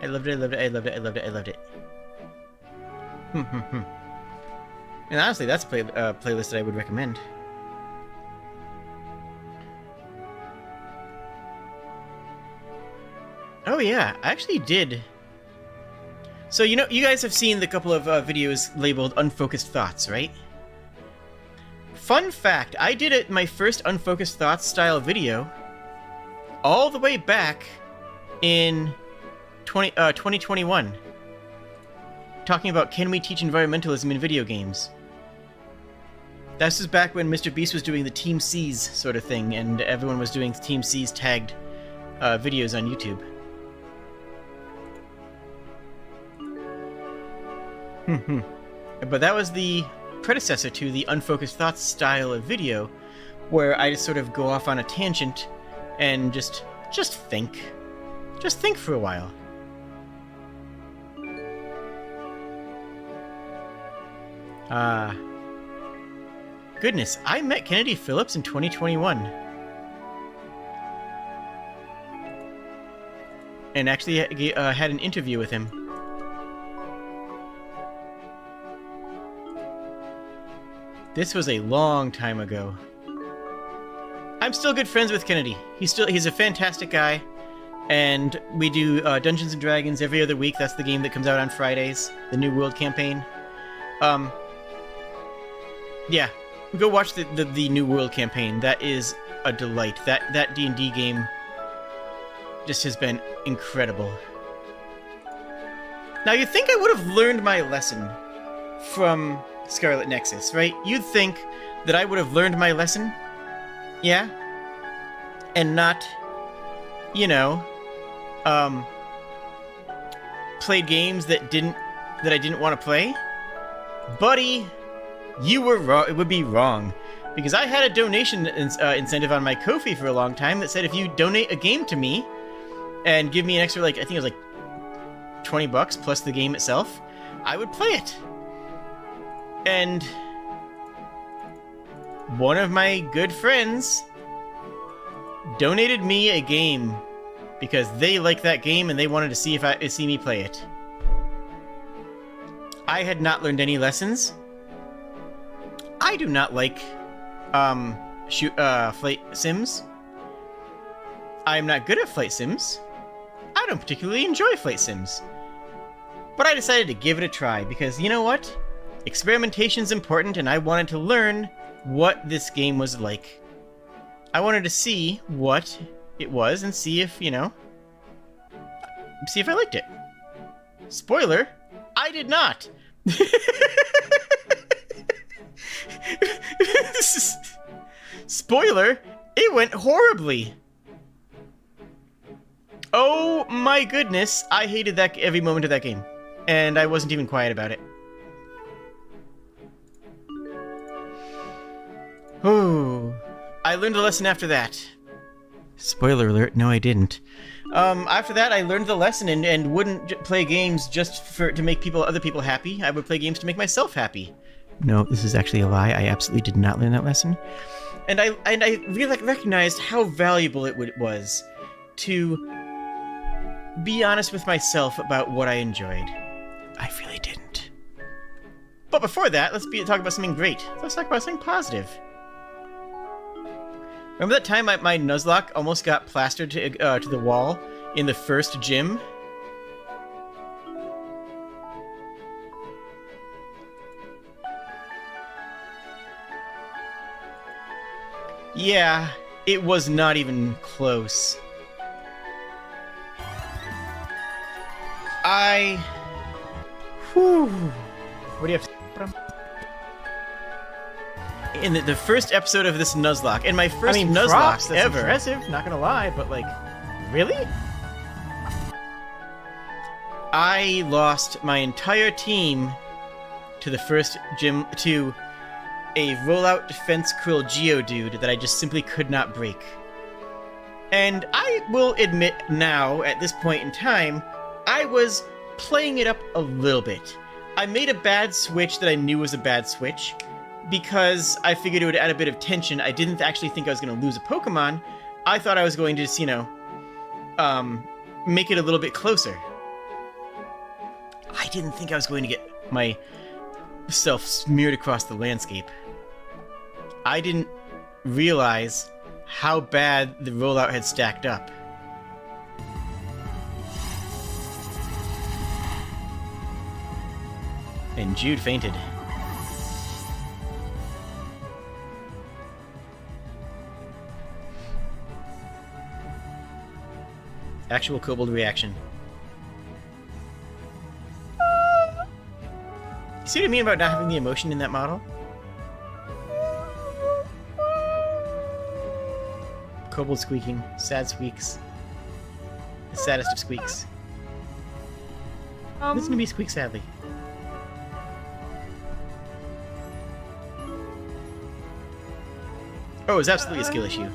I loved it, I loved it, I loved it, I loved it, I loved it. And honestly, that's a playlist that I would recommend. Oh yeah, I actually did. So you guys have seen the couple of videos labeled Unfocused Thoughts, right? Fun fact, I did my first Unfocused Thoughts style video all the way back in 2021, talking about can we teach environmentalism in video games. This was back when Mr. Beast was doing the Team C's sort of thing, and everyone was doing Team C's tagged videos on YouTube. But that was the predecessor to the Unfocused Thoughts style of video, where I just sort of go off on a tangent and just think. Just think for a while. Goodness, I met Kennedy Phillips in 2021. And actually had an interview with him. This was a long time ago. I'm still good friends with Kennedy. He's a fantastic guy. And we do Dungeons & Dragons every other week. That's the game that comes out on Fridays. The New World campaign. Yeah. Go watch the New World campaign. That is a delight. That D&D game just has been incredible. Now, you'd think I would have learned my lesson from Scarlet Nexus, right? You'd think that I would have learned my lesson, yeah? And not, played games that I didn't want to play? Buddy, you were wrong. It would be wrong. Because I had a donation incentive on my Ko-fi for a long time that said if you donate a game to me and give me an extra, I think it was $20 plus the game itself, I would play it. And one of my good friends donated me a game because they liked that game and they wanted to see me play it. I had not learned any lessons. I do not like flight sims. I'm not good at flight sims. I don't particularly enjoy flight sims. But I decided to give it a try because, you know what? Experimentation's important, and I wanted to learn what this game was like. I wanted to see what it was and see if, see if I liked it. Spoiler, I did not. Spoiler, it went horribly. Oh my goodness, I hated every moment of that game. And I wasn't even quiet about it. Oh, I learned a lesson after that. Spoiler alert, no I didn't. After that, I learned the lesson and wouldn't play games just to make other people happy. I would play games to make myself happy. No, this is actually a lie. I absolutely did not learn that lesson. And I really recognized how valuable it was to be honest with myself about what I enjoyed. I really didn't. But before that, let's talk about something great. Let's talk about something positive. Remember that time my Nuzlocke almost got plastered to the wall in the first gym? Yeah, it was not even close. Whew. What do you have to... In the first episode of this Nuzlocke, and my first Nuzlocke ever. Impressive, not gonna lie, but really? I lost my entire team to the first gym, to a rollout defense krill Geodude that I just simply could not break. And I will admit now, at this point in time, I was playing it up a little bit. I made a bad switch that I knew was a bad switch, because I figured it would add a bit of tension. I didn't actually think I was going to lose a Pokemon. I thought I was going to just, make it a little bit closer. I didn't think I was going to get myself smeared across the landscape. I didn't realize how bad the rollout had stacked up. And Jude fainted. Actual Kobold reaction. You see what I mean about not having the emotion in that model? Kobold squeaking. Sad squeaks. The saddest of squeaks. Listen to me squeak sadly. Oh, it's absolutely a skill issue.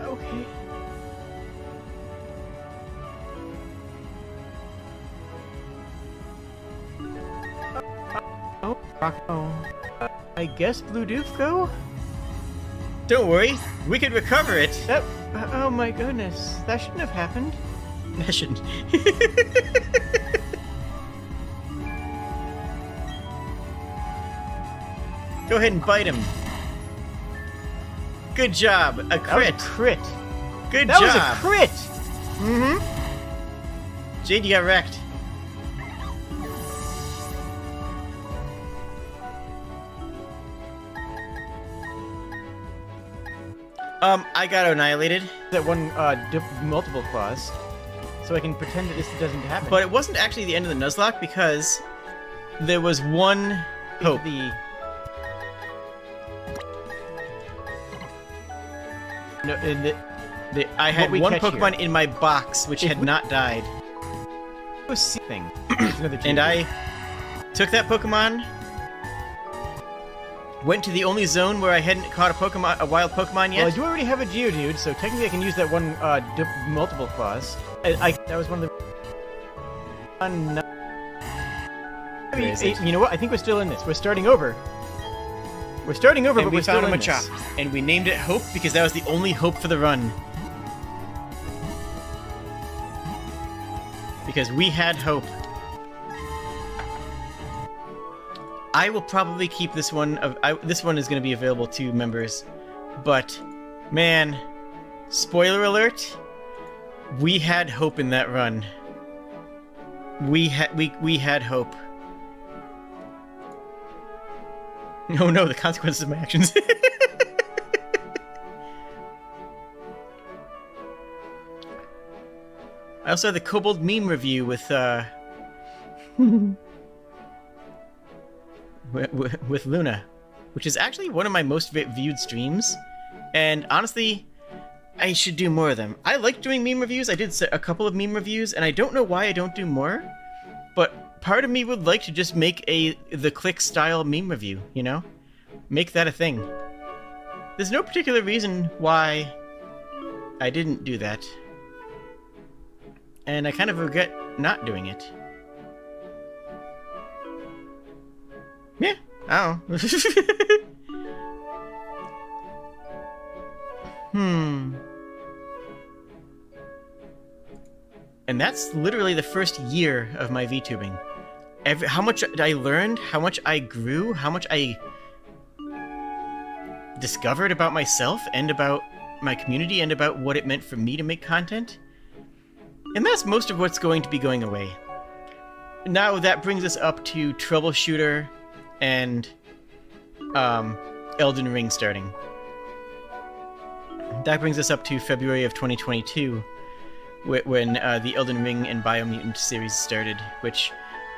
Okay. I guess Blue Doof go? Don't worry, we can recover it. That. Oh my goodness. That shouldn't have happened. That shouldn't. Go ahead and bite him. Good job. A crit. That was a crit. Good That job. was a crit! Mm-hmm. Jade, you got wrecked. I got annihilated. That one, multiple claws. So I can pretend that this doesn't happen. But it wasn't actually the end of the Nuzlocke because there was one hope. No, in I had we one catch Pokemon here. in my box which had not died. thing. And I took that Pokemon, went to the only zone where I hadn't caught a wild Pokemon yet. Well, I do already have a Geodude, so technically I can use that one, multiple claws. That was one of the... You know what? I think we're still in this. We're starting over. We're starting over, And but we we're still found a in Machop, this. and we named it Hope because that was the only hope for the run. Because we had hope. I will probably keep this one. This one is going to be available to members, but man, spoiler alert: we had hope in that run. We had hope. Oh no, the consequences of my actions. I also had the Kobold meme review with with Luna, which is actually one of my most viewed streams, and honestly, I should do more of them. I like doing meme reviews. I did a couple of meme reviews, and I don't know why I don't do more, but part of me would like to just make the Click style meme review, you know? Make that a thing. There's no particular reason why I didn't do that. And I kind of regret not doing it. Yeah, I don't know. And that's literally the first year of my VTubing. How much I learned, how much I grew, how much I discovered about myself and about my community and about what it meant for me to make content. And that's most of what's going to be going away. Now that brings us up to Troubleshooter and Elden Ring starting. That brings us up to February of 2022, when the Elden Ring and Biomutant series started,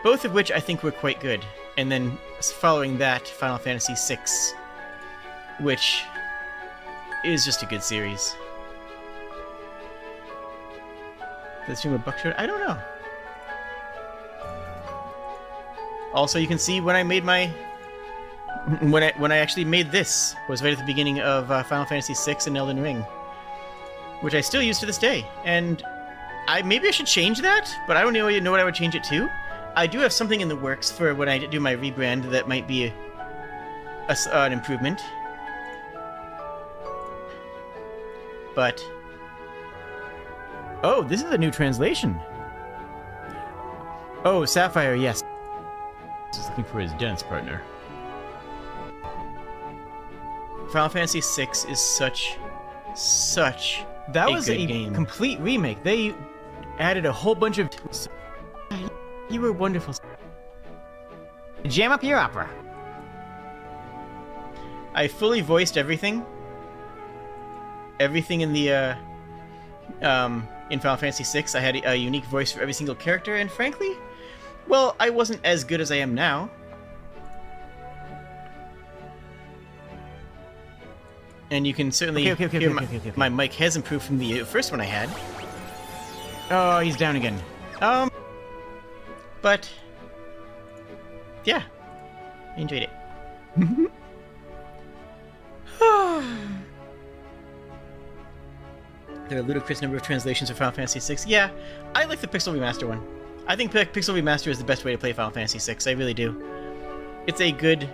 both of which I think were quite good. And then following that, Final Fantasy VI, which is just a good series. Does it stream a Buckshot? I don't know. Also, you can see when I made my... When I actually made this, was right at the beginning of Final Fantasy VI and Elden Ring, which I still use to this day. And maybe I should change that, but I don't know what I would change it to. I do have something in the works for when I do my rebrand that might be an improvement. But... Oh, this is a new translation. Oh, Sapphire, yes. He's looking for his dance partner. Final Fantasy VI is such That a was good a game. complete remake. They added a whole bunch of... You were wonderful. Jam up your opera. I fully voiced everything. Everything in the In Final Fantasy VI, I had a unique voice for every single character, and frankly, well, I wasn't as good as I am now. And you can certainly hear my mic has improved from the first one I had. Oh, he's down again. But yeah, I enjoyed it. There are a ludicrous number of translations for Final Fantasy VI. Yeah, I like the Pixel Remaster one. I think Pixel Remaster is the best way to play Final Fantasy VI. I really do. It's a good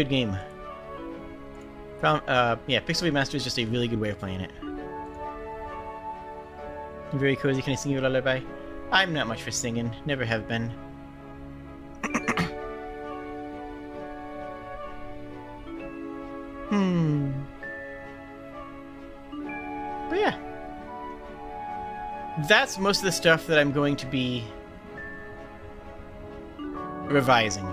game. Yeah, Pixel Remaster is just a really good way of playing it. Very cozy. Can I sing you a lullaby? I'm not much for singing. Never have been. But yeah. That's most of the stuff that I'm going to be revising.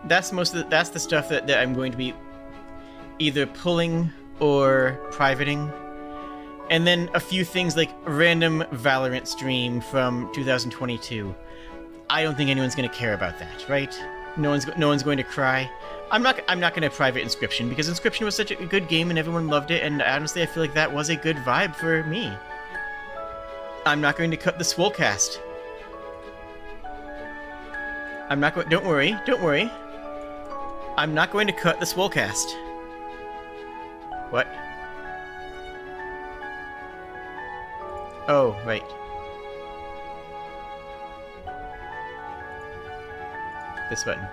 That's the stuff that I'm going to be either pulling or privating. And then a few things like random Valorant stream from 2022. I don't think anyone's going to care about that, right? No one's going to cry. I'm not going to private Inscription because Inscription was such a good game and everyone loved it, and honestly I feel like that was a good vibe for me. I'm not going to cut the Swolecast. I'm not going. Don't worry. I'm not going to cut the Swolecast. What? Oh, right. This button.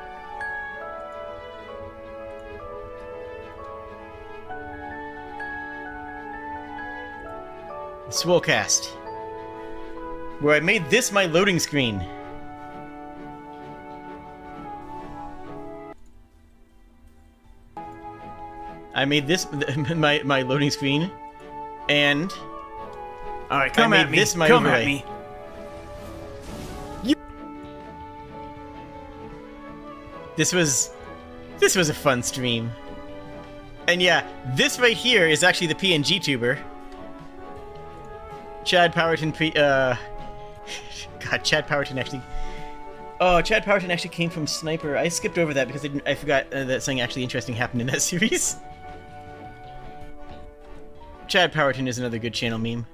The Swolecast. Where I made this my loading screen. I made this my loading screen, and all right, come at me. This my come overlay. at me. This was a fun stream, and yeah, this right here is actually the PNG tuber. Chad Powerton God, Chad Powerton actually. Oh, Chad Powerton actually came from Sniper. I skipped over that because I forgot that something actually interesting happened in that series. Chad Powerton is another good channel meme.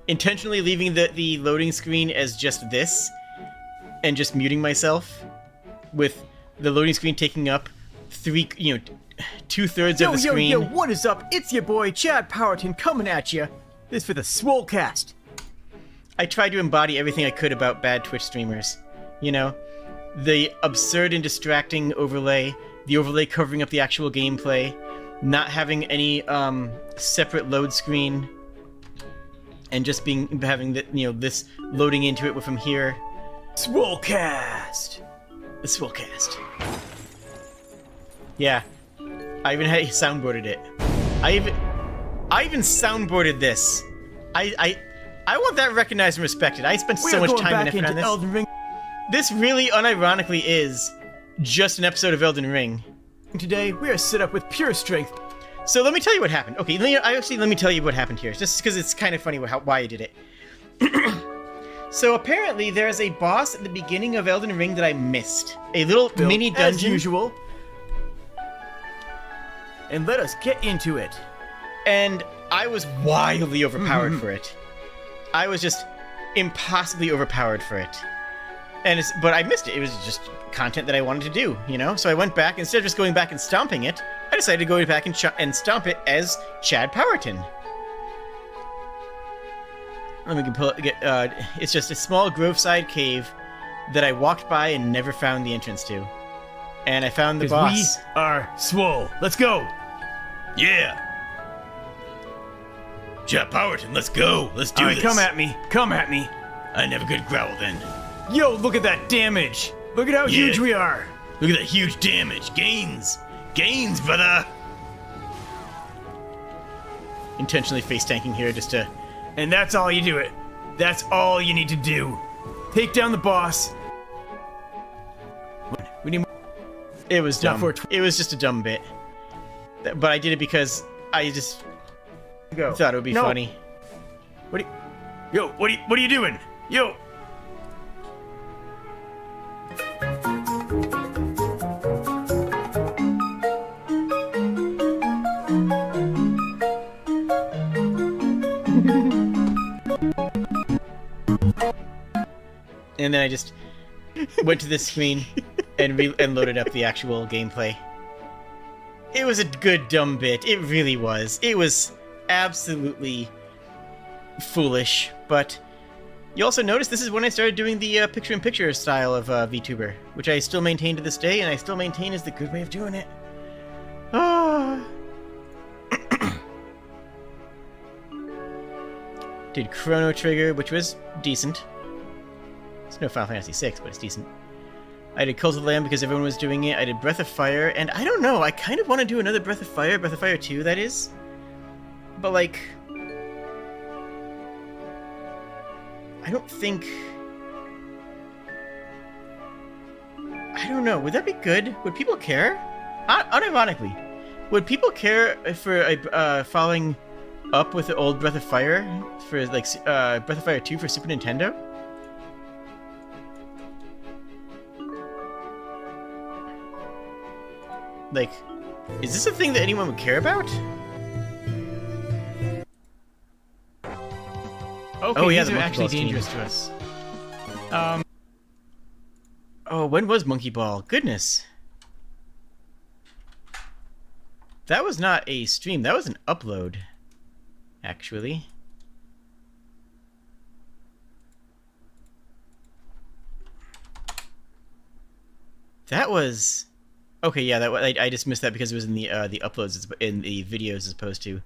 Intentionally leaving the loading screen as just this, and just muting myself, with the loading screen taking up 2/3 of the screen. Yo, what is up? It's your boy Chad Powerton coming at you. This for the Swolecast. I tried to embody everything I could about bad Twitch streamers. You know, the absurd and distracting overlay, the overlay covering up the actual gameplay, not having any separate load screen, and just having this loading into it from here. Swolecast. The Swolecast. Yeah, I even soundboarded it. I even soundboarded this. I want that recognized and respected. I spent so much time and effort on this. Elden Ring. This really, unironically, is just an episode of Elden Ring. Today we are set up with pure strength. So let me tell you what happened. Okay, let me tell you what happened here, just because it's kind of funny why I did it. So apparently there's a boss at the beginning of Elden Ring that I missed. A little mini dungeon. As usual. And let us get into it. And I was wildly overpowered for it. I was just impossibly overpowered for it. But I missed it. It was just content that I wanted to do, you know? So I went back, instead of just going back and stomping it, I decided to go back and stomp it as Chad Powerton. It's just a small Groveside cave that I walked by and never found the entrance to. And I found the boss. We are swole. Let's go. Yeah. Chad Powerton, let's go. Let's do this. Come at me. Come at me. I never could growl then. Yo, look at that damage. Look at how huge we are. Look at that huge damage. Gains. Gains, brother. Intentionally face tanking here just to... And that's all you do it. That's all you need to do. Take down the boss. We need more. It was dumb. It was just a dumb bit. But I did it because I just thought it would be funny. What are you... Yo, what are you doing? Yo! And then I just went to this screen and loaded up the actual gameplay. It was a good dumb bit. It really was. It was absolutely foolish, but you also notice this is when I started doing the picture-in-picture style of VTuber, which I still maintain to this day, and I still maintain is the good way of doing it. Ah. Did Chrono Trigger, which was decent. It's no Final Fantasy VI, but it's decent. I did Cult of the Lamb because everyone was doing it. I did Breath of Fire, and I don't know, I kind of want to do another Breath of Fire 2, that is. But, like... I don't think... I don't know, would that be good? Would people care? Unironically, would people care for following up with the old Breath of Fire for, like, Breath of Fire 2 for Super Nintendo? Like, is this a thing that anyone would care about? Okay, oh yeah, these the are Monkey actually Ball dangerous scheme. to us. Oh, when was Monkey Ball? Goodness. That was not a stream, that was an upload, actually. That was... Okay, yeah, I just missed that because it was in the uploads, in the videos as opposed to...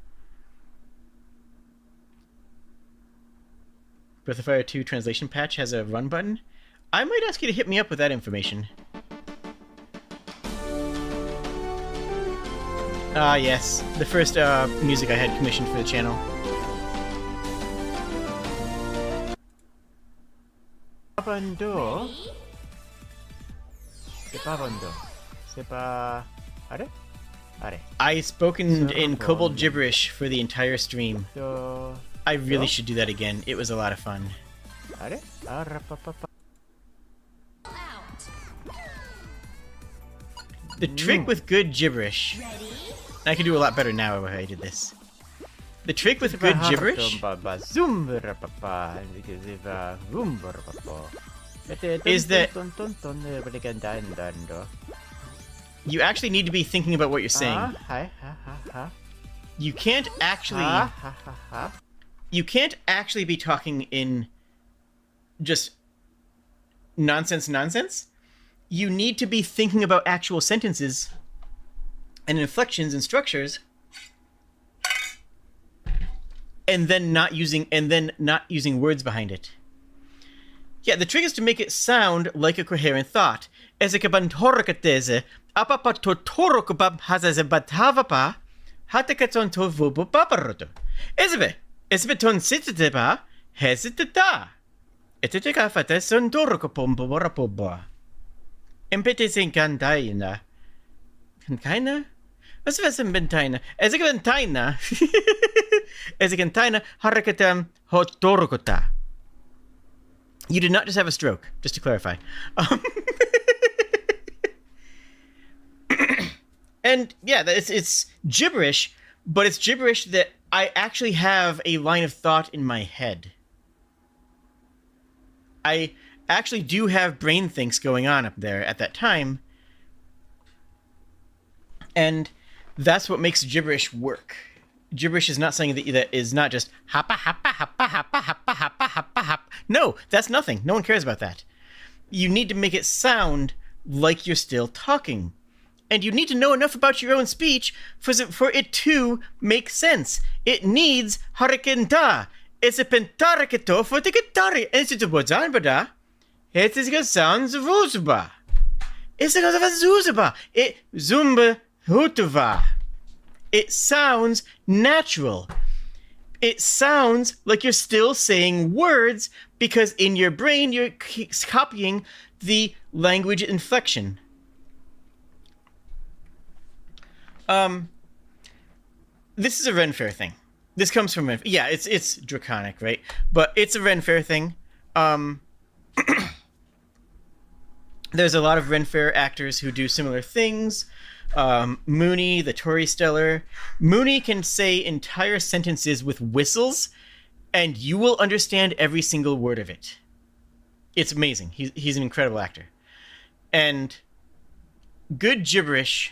Breath of Fire 2 translation patch has a run button. I might ask you to hit me up with that information. Ah, yes. The first music I had commissioned for the channel. Babando. Babando. Sepa... Are? Are. I spoken in Kobold gibberish for the entire stream. I really should do that again. It was a lot of fun. The trick with good gibberish... I can do a lot better now if I did this. The trick with good gibberish... is that... you actually need to be thinking about what you're saying. You can't actually... You can't actually be talking in just nonsense. You need to be thinking about actual sentences and inflections and structures, and then not using words behind it. Yeah, the trick is to make it sound like a coherent thought. Esbeton sititeba, hesitita. Etiteka fata sondoroko pombo rapoba. Empete sin cantaina. Cantaina? Was was in bentaina? Ezekentaina. Ezekentaina harakatam hotorokota. You did not just have a stroke, just to clarify. And yeah, it's gibberish, but it's gibberish that I actually have a line of thought in my head. I actually do have brain thinks going on up there at that time. And that's what makes gibberish work. Gibberish is not something that is not just happa happa happa happa happa happa happa happa. No, that's nothing. No one cares about that. You need to make it sound like you're still talking. And you need to know enough about your own speech for it to make sense. It needs harikenta. It's a pentariketo for the guitari. And it's a bozanbada. It is a sounds of Zuba. It's a Zuba. It Zumba Hutuva. It sounds natural. It sounds like you're still saying words because in your brain you're copying the language inflection. This is a Ren Fair thing. This comes from Ren. Yeah, it's draconic, right? But it's a Ren Fair thing. There's a lot of Ren Fair actors who do similar things. Mooney, the Tory Stellar. Mooney can say entire sentences with whistles, and you will understand every single word of it. It's amazing. He's an incredible actor. And good gibberish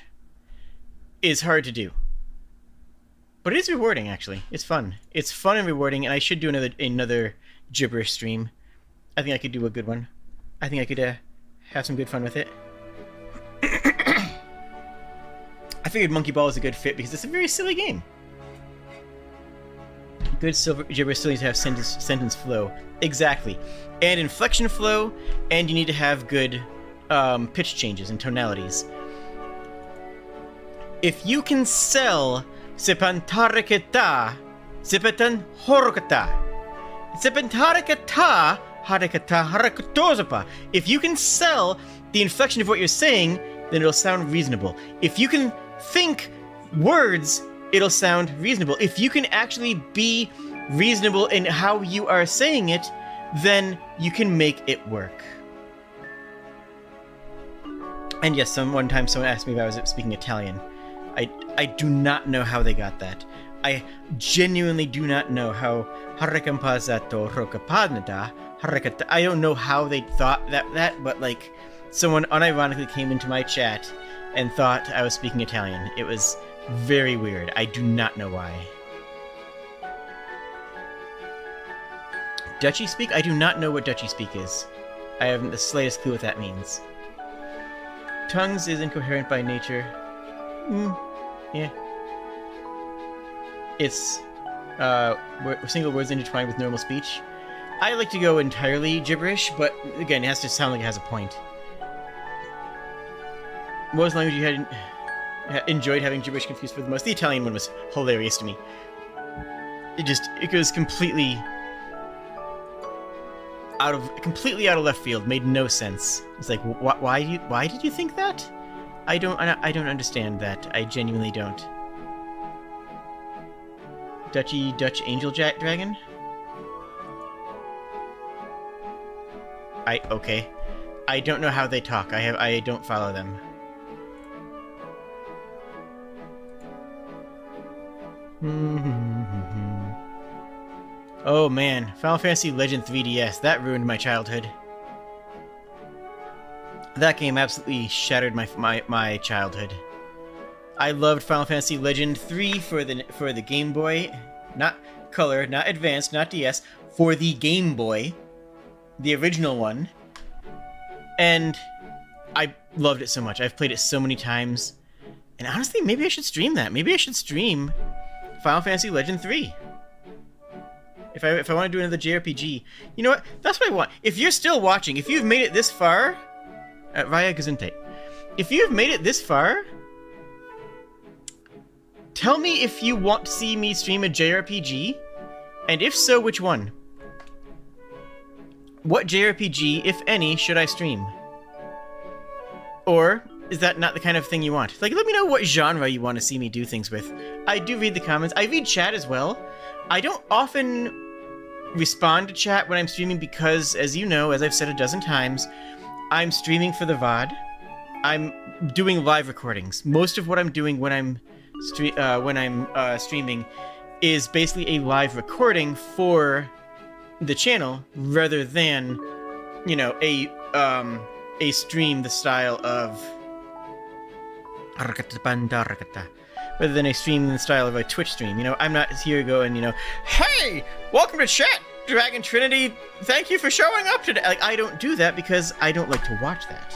is hard to do. But it is rewarding, actually. It's fun. It's fun and rewarding, and I should do another gibberish stream. I think I could do a good one. I think I could have some good fun with it. I figured Monkey Ball is a good fit because it's a very silly game. Good gibberish still needs to have sentence flow. Exactly. And inflection flow, and you need to have good pitch changes and tonalities. If you can sell Sepantareketa, Sepetan Horokata, Sepantareketa, Harekata, Harakatozapa. If you can sell the inflection of what you're saying, then it'll sound reasonable. If you can think words, it'll sound reasonable. If you can actually be reasonable in how you are saying it, then you can make it work. And yes, one time someone asked me if I was speaking Italian. I do not know how they got that. I genuinely do not know how Harakampazato Rokapadnada Harakata. I don't know how they thought that, but like someone unironically came into my chat and thought I was speaking Italian. It was very weird. I do not know why. Dutchy speak? I do not know what Dutchy speak is. I haven't the slightest clue what that means. Tongues is incoherent by nature. Yeah. It's single words intertwined with normal speech. I like to go entirely gibberish, but again, it has to sound like it has a point. What was the language you had enjoyed having gibberish confused for the most? The Italian one was hilarious to me. It goes completely out of left field. Made no sense. It's like, why did you think that? I don't understand that. I genuinely don't. Dutch Angel Dragon? Okay. I don't know how they talk. I don't follow them. Oh man, Final Fantasy Legend 3DS, that ruined my childhood. That game absolutely shattered my childhood. I loved Final Fantasy Legend 3 for the Game Boy, not Color, not Advanced, not DS, for the Game Boy, the original one. And I loved it so much. I've played it so many times. And honestly, maybe I should stream that. Maybe I should stream Final Fantasy Legend 3. If I want to do another JRPG. You know what? That's what I want. If you're still watching, if you've made it this far, Raya Gesundheit. If you've made it this far, tell me if you want to see me stream a JRPG, and if so, which one? What JRPG, if any, should I stream? Or is that not the kind of thing you want? Like, let me know what genre you want to see me do things with. I do read the comments. I read chat as well. I don't often respond to chat when I'm streaming because, as you know, as I've said a dozen times, I'm streaming for the VOD. I'm doing live recordings. Most of what I'm doing when I'm streaming is basically a live recording for the channel rather than, you know, a stream the style of rather than a stream in the style of a Twitch stream. You know, I'm not here going, you know, hey, welcome to chat, Dragon Trinity, thank you for showing up today. Like, I don't do that because I don't like to watch that.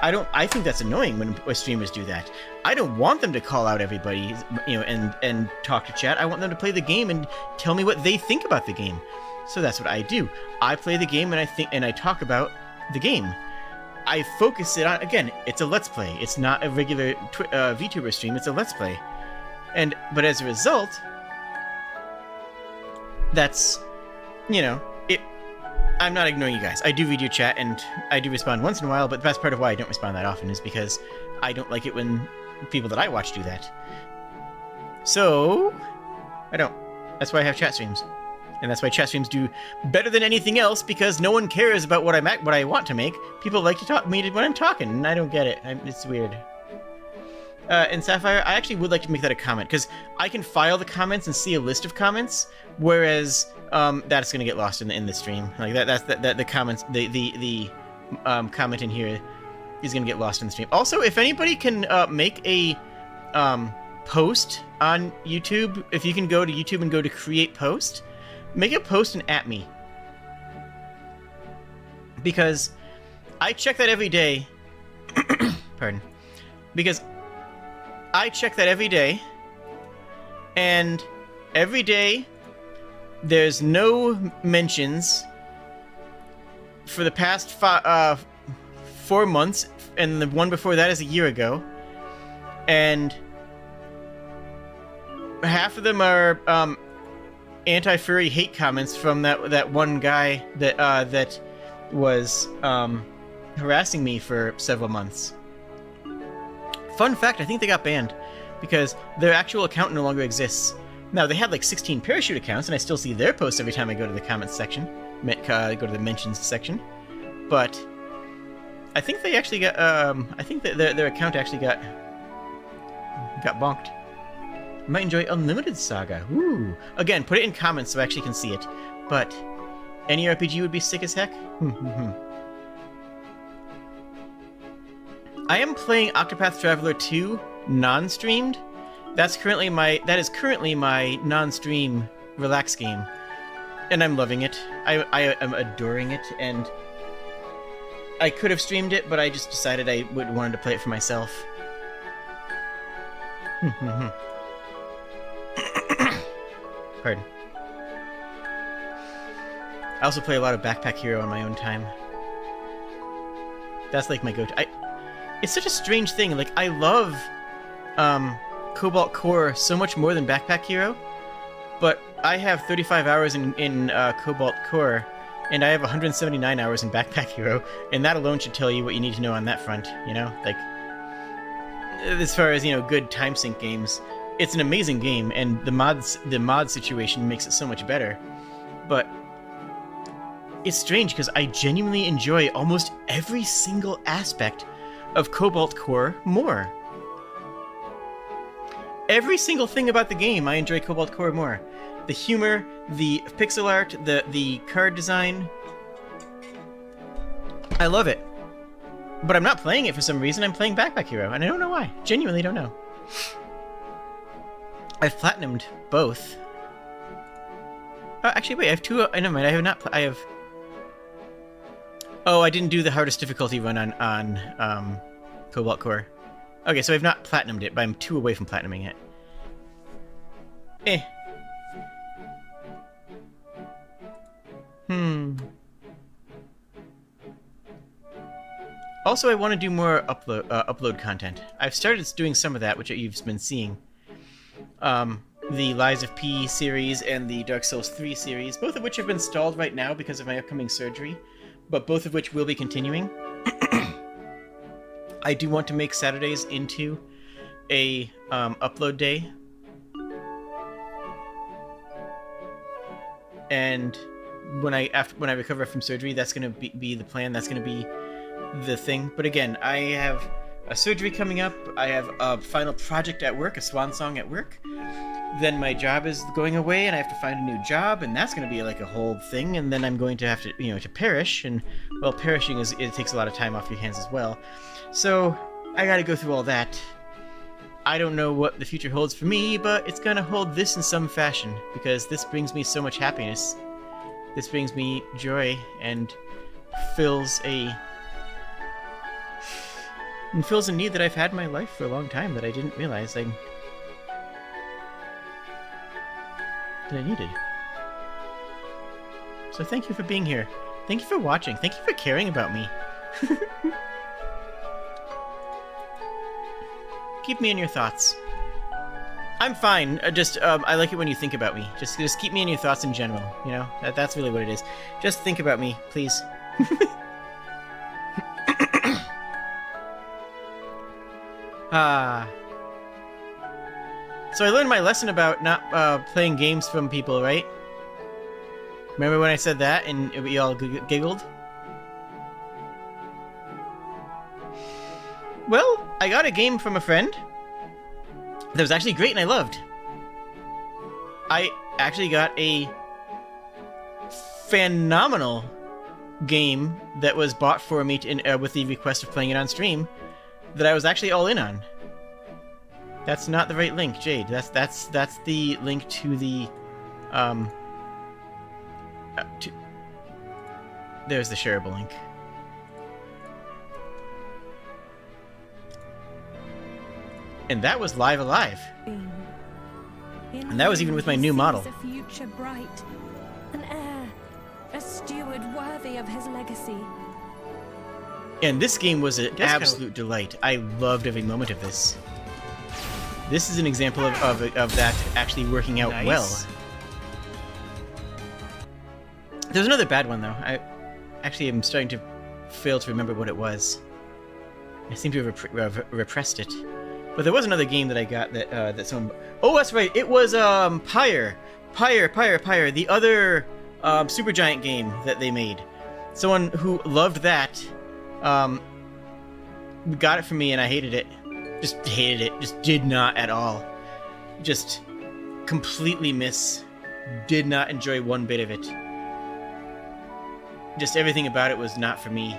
I think that's annoying when streamers do that. I don't want them to call out everybody, you know, and talk to chat. I want them to play the game and tell me what they think about the game. So that's what I do. I play the game and I talk about the game. I focus it on, again, it's a Let's Play. It's not a regular VTuber stream, it's a Let's Play. But as a result, that's, you know, I'm not ignoring you guys. I do read your chat, and I do respond once in a while, but the best part of why I don't respond that often is because I don't like it when people that I watch do that. So, I don't. That's why I have chat streams. And that's why chat streams do better than anything else, because no one cares about what I want to make. People like to talk me when I'm talking, and I don't get it. It's weird. And Sapphire, I actually would like to make that a comment, because I can file the comments and see a list of comments, whereas that's gonna get lost in the stream. Like the comments, the comment in here is gonna get lost in the stream. Also, if anybody can make a post on YouTube, if you can go to YouTube and go to create post. Make a post and at me. Because I check that every day. Pardon. Because I check that every day. And every day there's no mentions for the past 4 months. And the one before that is a year ago. And half of them are anti-furry hate comments from that one guy that was harassing me for several months. Fun fact, I think they got banned because their actual account no longer exists. Now, they had like 16 parachute accounts, and I still see their posts every time I go to the comments section, go to the mentions section. But I think they actually got I think that their account actually got bonked. Might enjoy Unlimited Saga. Ooh. Again, put it in comments so I actually can see it. But any RPG would be sick as heck. I am playing Octopath Traveler 2 non-streamed. That is currently my non-stream relax game, and I'm loving it. I am adoring it, and I could have streamed it, but I just decided I wanted to play it for myself. Pardon. I also play a lot of Backpack Hero on my own time. That's like my go-to. It's such a strange thing. Like, I love Kobold Core so much more than Backpack Hero, but I have 35 hours in Kobold Core, and I have 179 hours in Backpack Hero, and that alone should tell you what you need to know on that front, you know? Like, as far as, you know, good time sync games, it's an amazing game, and the mod situation makes it so much better. But it's strange because I genuinely enjoy almost every single aspect of Kobold Core more. Every single thing about the game, I enjoy Kobold Core more. The humor, the pixel art, the card design. I love it. But I'm not playing it for some reason. I'm playing Backpack Hero, and I don't know why. Genuinely don't know. I've platinumed both. Actually, wait, I have two. Never mind, I have not. I have. Oh, I didn't do the hardest difficulty run on Kobold Core. Okay, so I've not platinumed it, but I'm 2 away from platinuming it. Also, I want to do more upload content. I've started doing some of that, which you've been seeing. The Lies of P series and the Dark Souls 3 series, both of which have been stalled right now because of my upcoming surgery, but both of which will be continuing. I do want to make Saturdays into a upload day. And when I recover from surgery, that's going to be the plan. That's going to be the thing. But again, I have a surgery coming up. I have a final project at work, a swan song at work. Then my job is going away, and I have to find a new job, and that's going to be like a whole thing. And then I'm going to have to, to perish. And well, perishing it takes a lot of time off your hands as well. So I got to go through all that. I don't know what the future holds for me, but it's going to hold this in some fashion, because this brings me so much happiness. This brings me joy and fills a need that I've had in my life for a long time that I didn't realize that I needed. So thank you for being here. Thank you for watching. Thank you for caring about me. Keep me in your thoughts. I'm fine. I like it when you think about me. Just keep me in your thoughts in general. You know, that's really what it is. Just think about me, please. So I learned my lesson about not playing games from people, right? Remember when I said that and we all giggled? Well, I got a game from a friend that was actually great and I loved. I actually got a phenomenal game that was bought for me with the request of playing it on stream that I was actually all in on. That's not the right link, Jade. That's the link to the there's the shareable link. And that was Live Alive. And that was even with my new model. A future bright, an heir, a steward worthy of his legacy. And this game was an absolute delight. I loved every moment of this. This is an example of that actually working out well. There's another bad one, though. I actually am starting to fail to remember what it was. I seem to have repressed it. But there was another game that I got that someone... Oh, that's right. It was Pyre, the other Supergiant game that they made. Someone who loved that got it for me, and I hated it. Just hated it. Just did not at all. Just completely did not enjoy one bit of it. Just everything about it was not for me.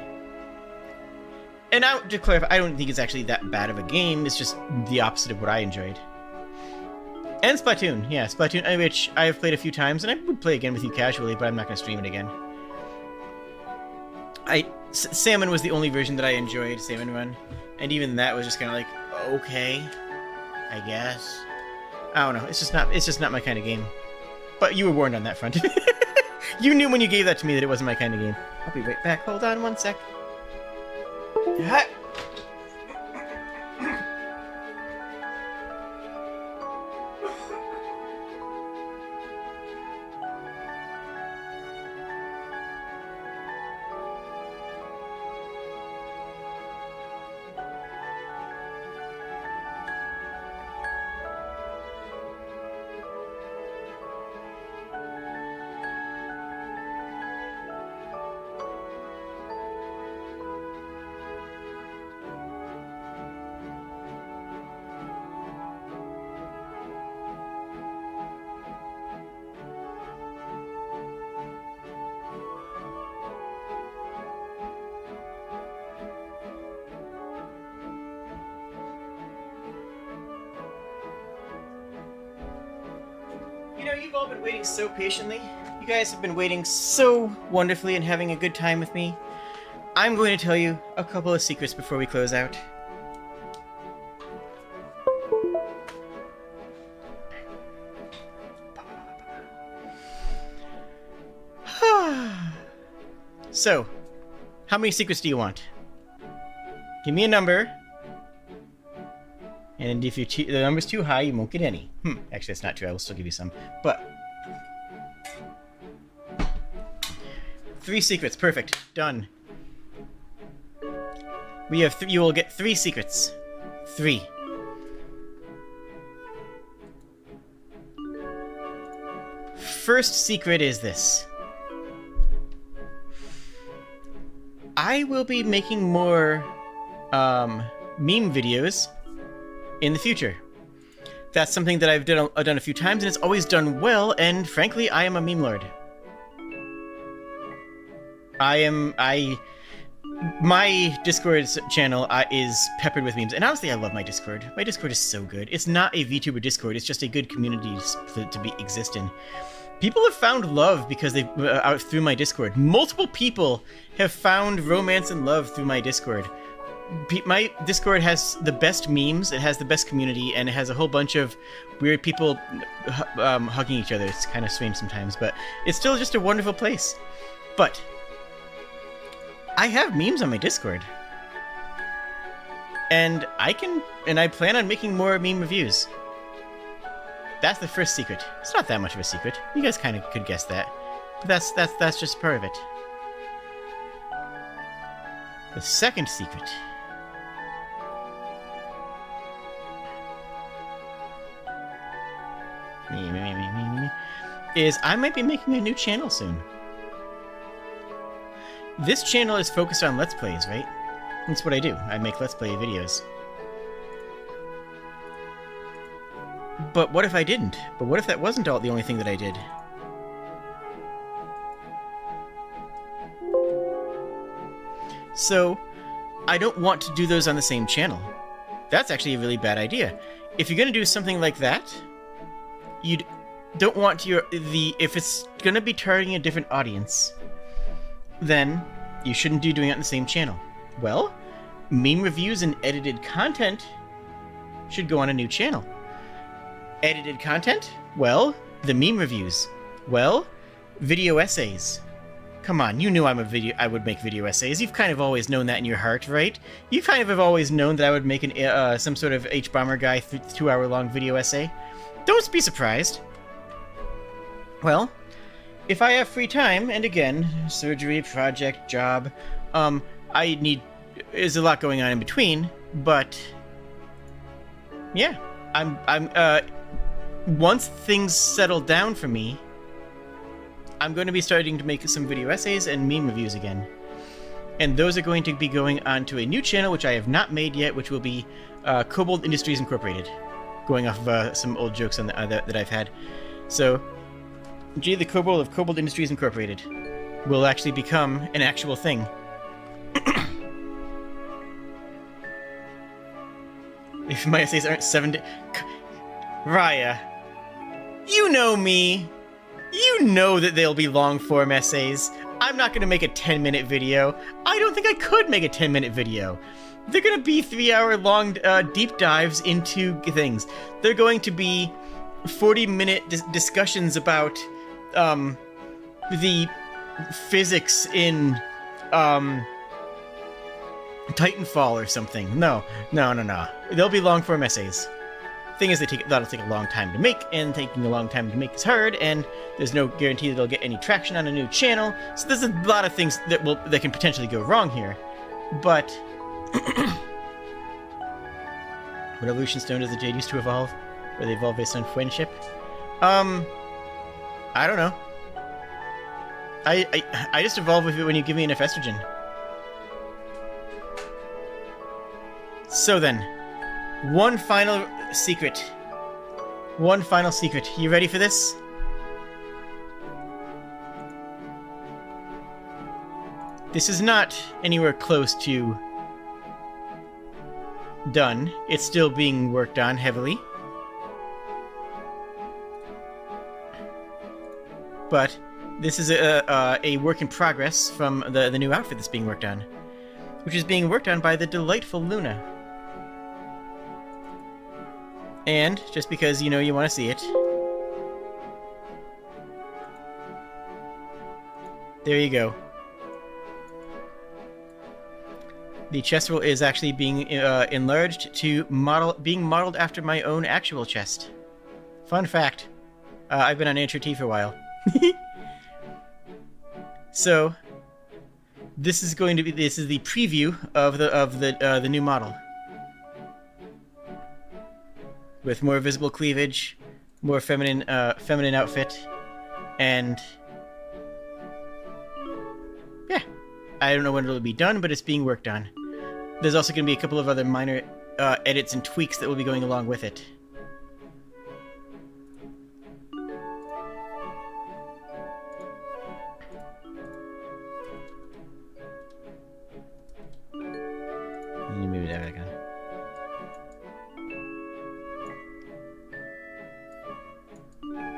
And now, to clarify, I don't think it's actually that bad of a game. It's just the opposite of what I enjoyed. And Splatoon. Yeah, Splatoon, which I have played a few times, and I would play again with you casually, but I'm not going to stream it again. Salmon was the only version that I enjoyed, Salmon Run. And even that was just kind of like, okay, I guess. I don't know. It's just not my kind of game. But you were warned on that front. You knew when you gave that to me that it wasn't my kind of game. I'll be right back. Hold on one sec. You know, you've all been waiting so patiently. You guys have been waiting so wonderfully and having a good time with me. I'm going to tell you a couple of secrets before we close out. So, how many secrets do you want? Give me a number. And if the number's too high, you won't get any. Actually, that's not true. I will still give you some. But 3 secrets. Perfect. Done. We have you will get 3 secrets. 3. First secret is this. I will be making more meme videos in the future. That's something that I've done a few times, and it's always done well, and frankly, I am a meme lord. My Discord channel is peppered with memes, and honestly, I love my Discord. My Discord is so good. It's not a VTuber Discord, it's just a good community to exist in. People have found love because through my Discord. Multiple people have found romance and love through my Discord. My Discord has the best memes, it has the best community, and it has a whole bunch of weird people hugging each other. It's kind of strange sometimes, but it's still just a wonderful place. But I have memes on my Discord. And I plan on making more meme reviews. That's the first secret. It's not that much of a secret. You guys kind of could guess that. But that's just part of it. The second secret. is I might be making a new channel soon. This channel is focused on Let's Plays, right? That's what I do. I make Let's Play videos. But what if I didn't? But what if that wasn't the only thing that I did? So, I don't want to do those on the same channel. That's actually a really bad idea. If you're going to do something like that, you don't want if it's going to be targeting a different audience, then you shouldn't be doing it on the same channel. Well, meme reviews and edited content should go on a new channel. Edited content? Well, the meme reviews. Well, video essays. Come on, you knew I would make video essays. You've kind of always known that in your heart, right? You kind of have always known that I would make some sort of H-Bomber guy 2-hour-long video essay. Don't be surprised. Well, if I have free time, and again, surgery, project, job, there's a lot going on in between, but yeah, once things settle down for me, I'm going to be starting to make some video essays and meme reviews again. And those are going to be going onto a new channel, which I have not made yet, which will be Kobold Industries Incorporated. Going off of some old jokes on that I've had. So, Jade the Kobold of Kobold Industries Incorporated will actually become an actual thing. If my essays aren't 7 days... Raya, you know me. You know that they'll be long-form essays. I'm not going to make a 10-minute video. I don't think I could make a 10-minute video. They're going to be 3-hour-long deep dives into things. They're going to be 40-minute discussions about the physics in Titanfall or something. No. They'll be long-form essays. Thing is, that'll take a long time to make, and taking a long time to make is hard, and there's no guarantee that they'll get any traction on a new channel. So there's a lot of things that can potentially go wrong here. But what evolution stone does the Jade used to evolve? Or they evolve based on friendship? I don't know. I just evolve with it when you give me enough estrogen. So then, one final secret. One final secret. You ready for this? This is not anywhere close to done. It's still being worked on heavily. But this is a work in progress from the new outfit that's being worked on, which is being worked on by the delightful Luna. And, just because, you want to see it, there you go. The chest roll is actually being enlarged to being modeled after my own actual chest. Fun fact. I've been on HRT for a while. So, this is the preview of the new model. With more visible cleavage, more feminine outfit, and yeah, I don't know when it'll be done, but it's being worked on. There's also going to be a couple of other minor edits and tweaks that will be going along with it. Maybe that back on.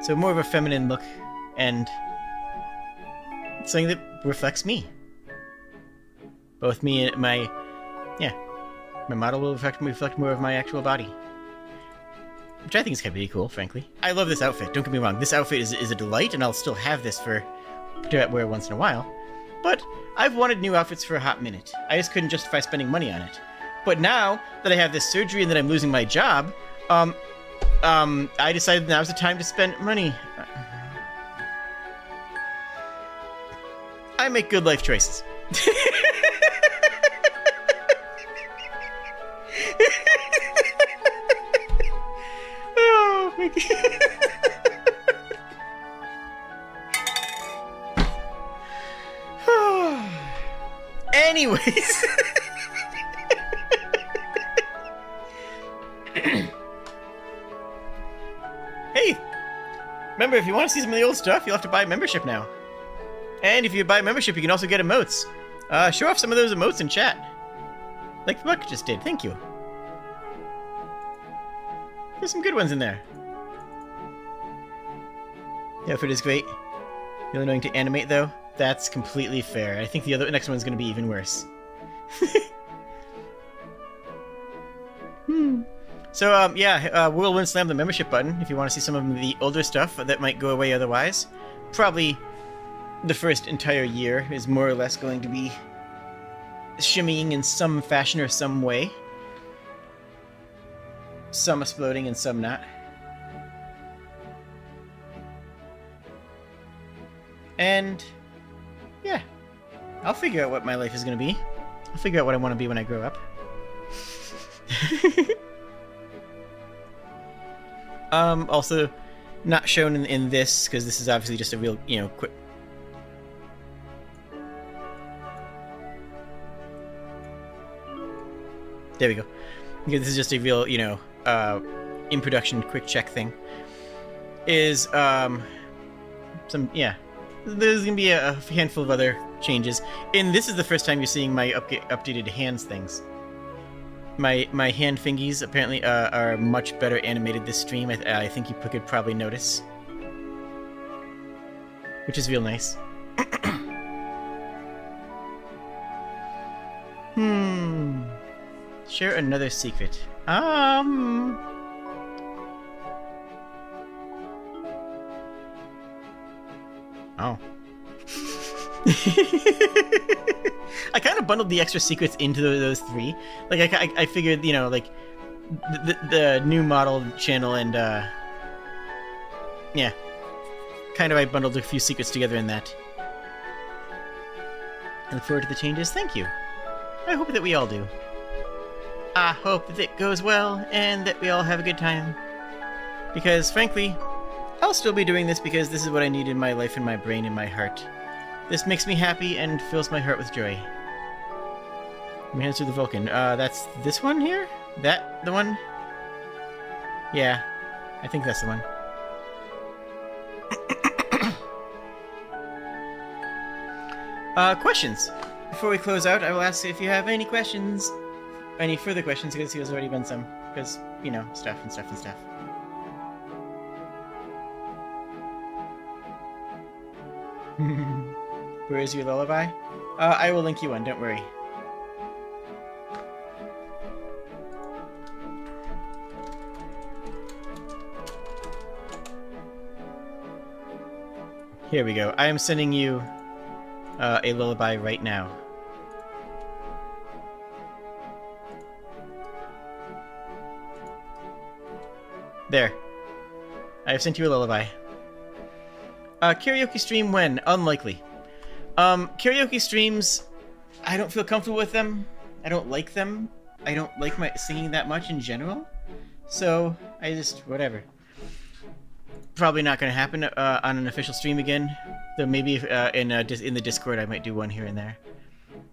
So more of a feminine look, and something that reflects me. Both me and my model will reflect more of my actual body. Which I think is kind of really cool, frankly. I love this outfit, don't get me wrong. This outfit is a delight, and I'll still have this to wear once in a while. But I've wanted new outfits for a hot minute. I just couldn't justify spending money on it. But now that I have this surgery and that I'm losing my job, I decided now's the time to spend money. I make good life choices. Oh my God. Anyways. Hey, remember, if you want to see some of the old stuff, you'll have to buy membership now. And if you buy membership, you can also get emotes. Show off some of those emotes in chat. Like Buck just did. Thank you. There's some good ones in there. The outfit is great. Really annoying to animate, though. That's completely fair. I think the next one's going to be even worse. So, yeah, Whirlwind slam the membership button if you want to see some of the older stuff that might go away otherwise. Probably the first entire year is more or less going to be shimmying in some fashion or some way. Some exploding and some not. And, yeah, I'll figure out what my life is going to be. I'll figure out what I want to be when I grow up. Also, not shown in this, because this is obviously just a real, quick... There we go. Okay, this is just a real, in production quick check thing. Is, there's gonna be a handful of other changes. And this is the first time you're seeing my updated hands things. My hand fingies apparently are much better animated this stream. I think you could probably notice. Which is real nice. Share another secret. Oh. I kind of bundled the extra secrets into those three. Like, I figured, like, the new model channel and, yeah. Kind of, I bundled a few secrets together in that. I look forward to the changes. Thank you. I hope that we all do. I hope that it goes well, and that we all have a good time. Because, frankly, I'll still be doing this because this is what I need in my life, in my brain, in my heart. This makes me happy and fills my heart with joy. My hands to the Vulcan. That's this one here? That the one? Yeah, I think that's the one. Questions. Before we close out, I will ask if you have any questions. Any further questions, because there's already been some. Because, stuff and stuff and stuff. Where is your lullaby? I will link you one, don't worry. Here we go. I am sending you a lullaby right now. There. I have sent you a lullaby. Karaoke stream when? Unlikely. Karaoke streams, I don't feel comfortable with them. I don't like them. I don't like my singing that much in general. So, I just, whatever. Probably not going to happen on an official stream again. Though maybe in the Discord I might do one here and there.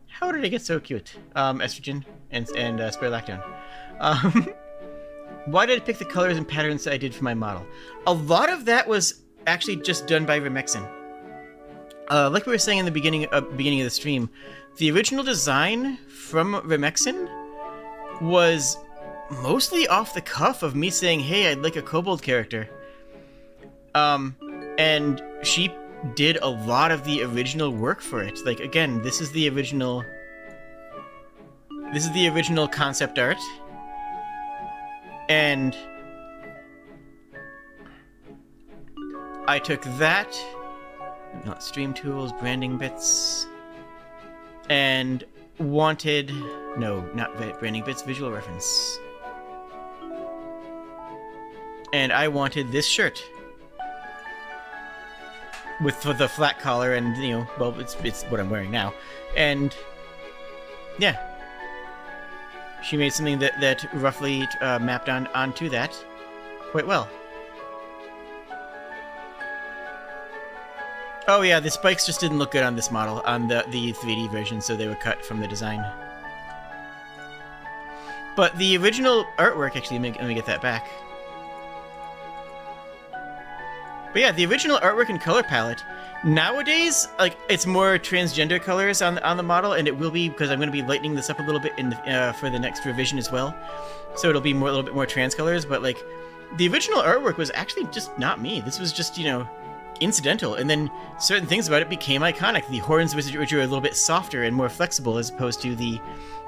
How did I get so cute? Estrogen and spironolactone. Why did I pick the colors and patterns that I did for my model? A lot of that was actually just done by Remexin. Like we were saying in the beginning of the stream, the original design from Remexin was mostly off the cuff of me saying, hey, I'd like a Kobold character. And she did a lot of the original work for it. Like, again, this is the original concept art. And I took that, not stream tools, branding bits, and wanted, no, not branding bits, visual reference. And I wanted this shirt with the flat collar and, well, it's what I'm wearing now. And yeah. She made something that roughly mapped onto that quite well. Oh yeah, the spikes just didn't look good on this model, on the 3D version, so they were cut from the design. But the original artwork, actually, let me get that back. But yeah, the original artwork and color palette, nowadays, like, it's more transgender colors on the model, and it will be, because I'm going to be lightening this up a little bit in for the next revision as well. So it'll be a little bit more trans colors, but like, the original artwork was actually just not me. This was just, you know, incidental, and then certain things about it became iconic. The horns, which are a little bit softer and more flexible, as opposed to the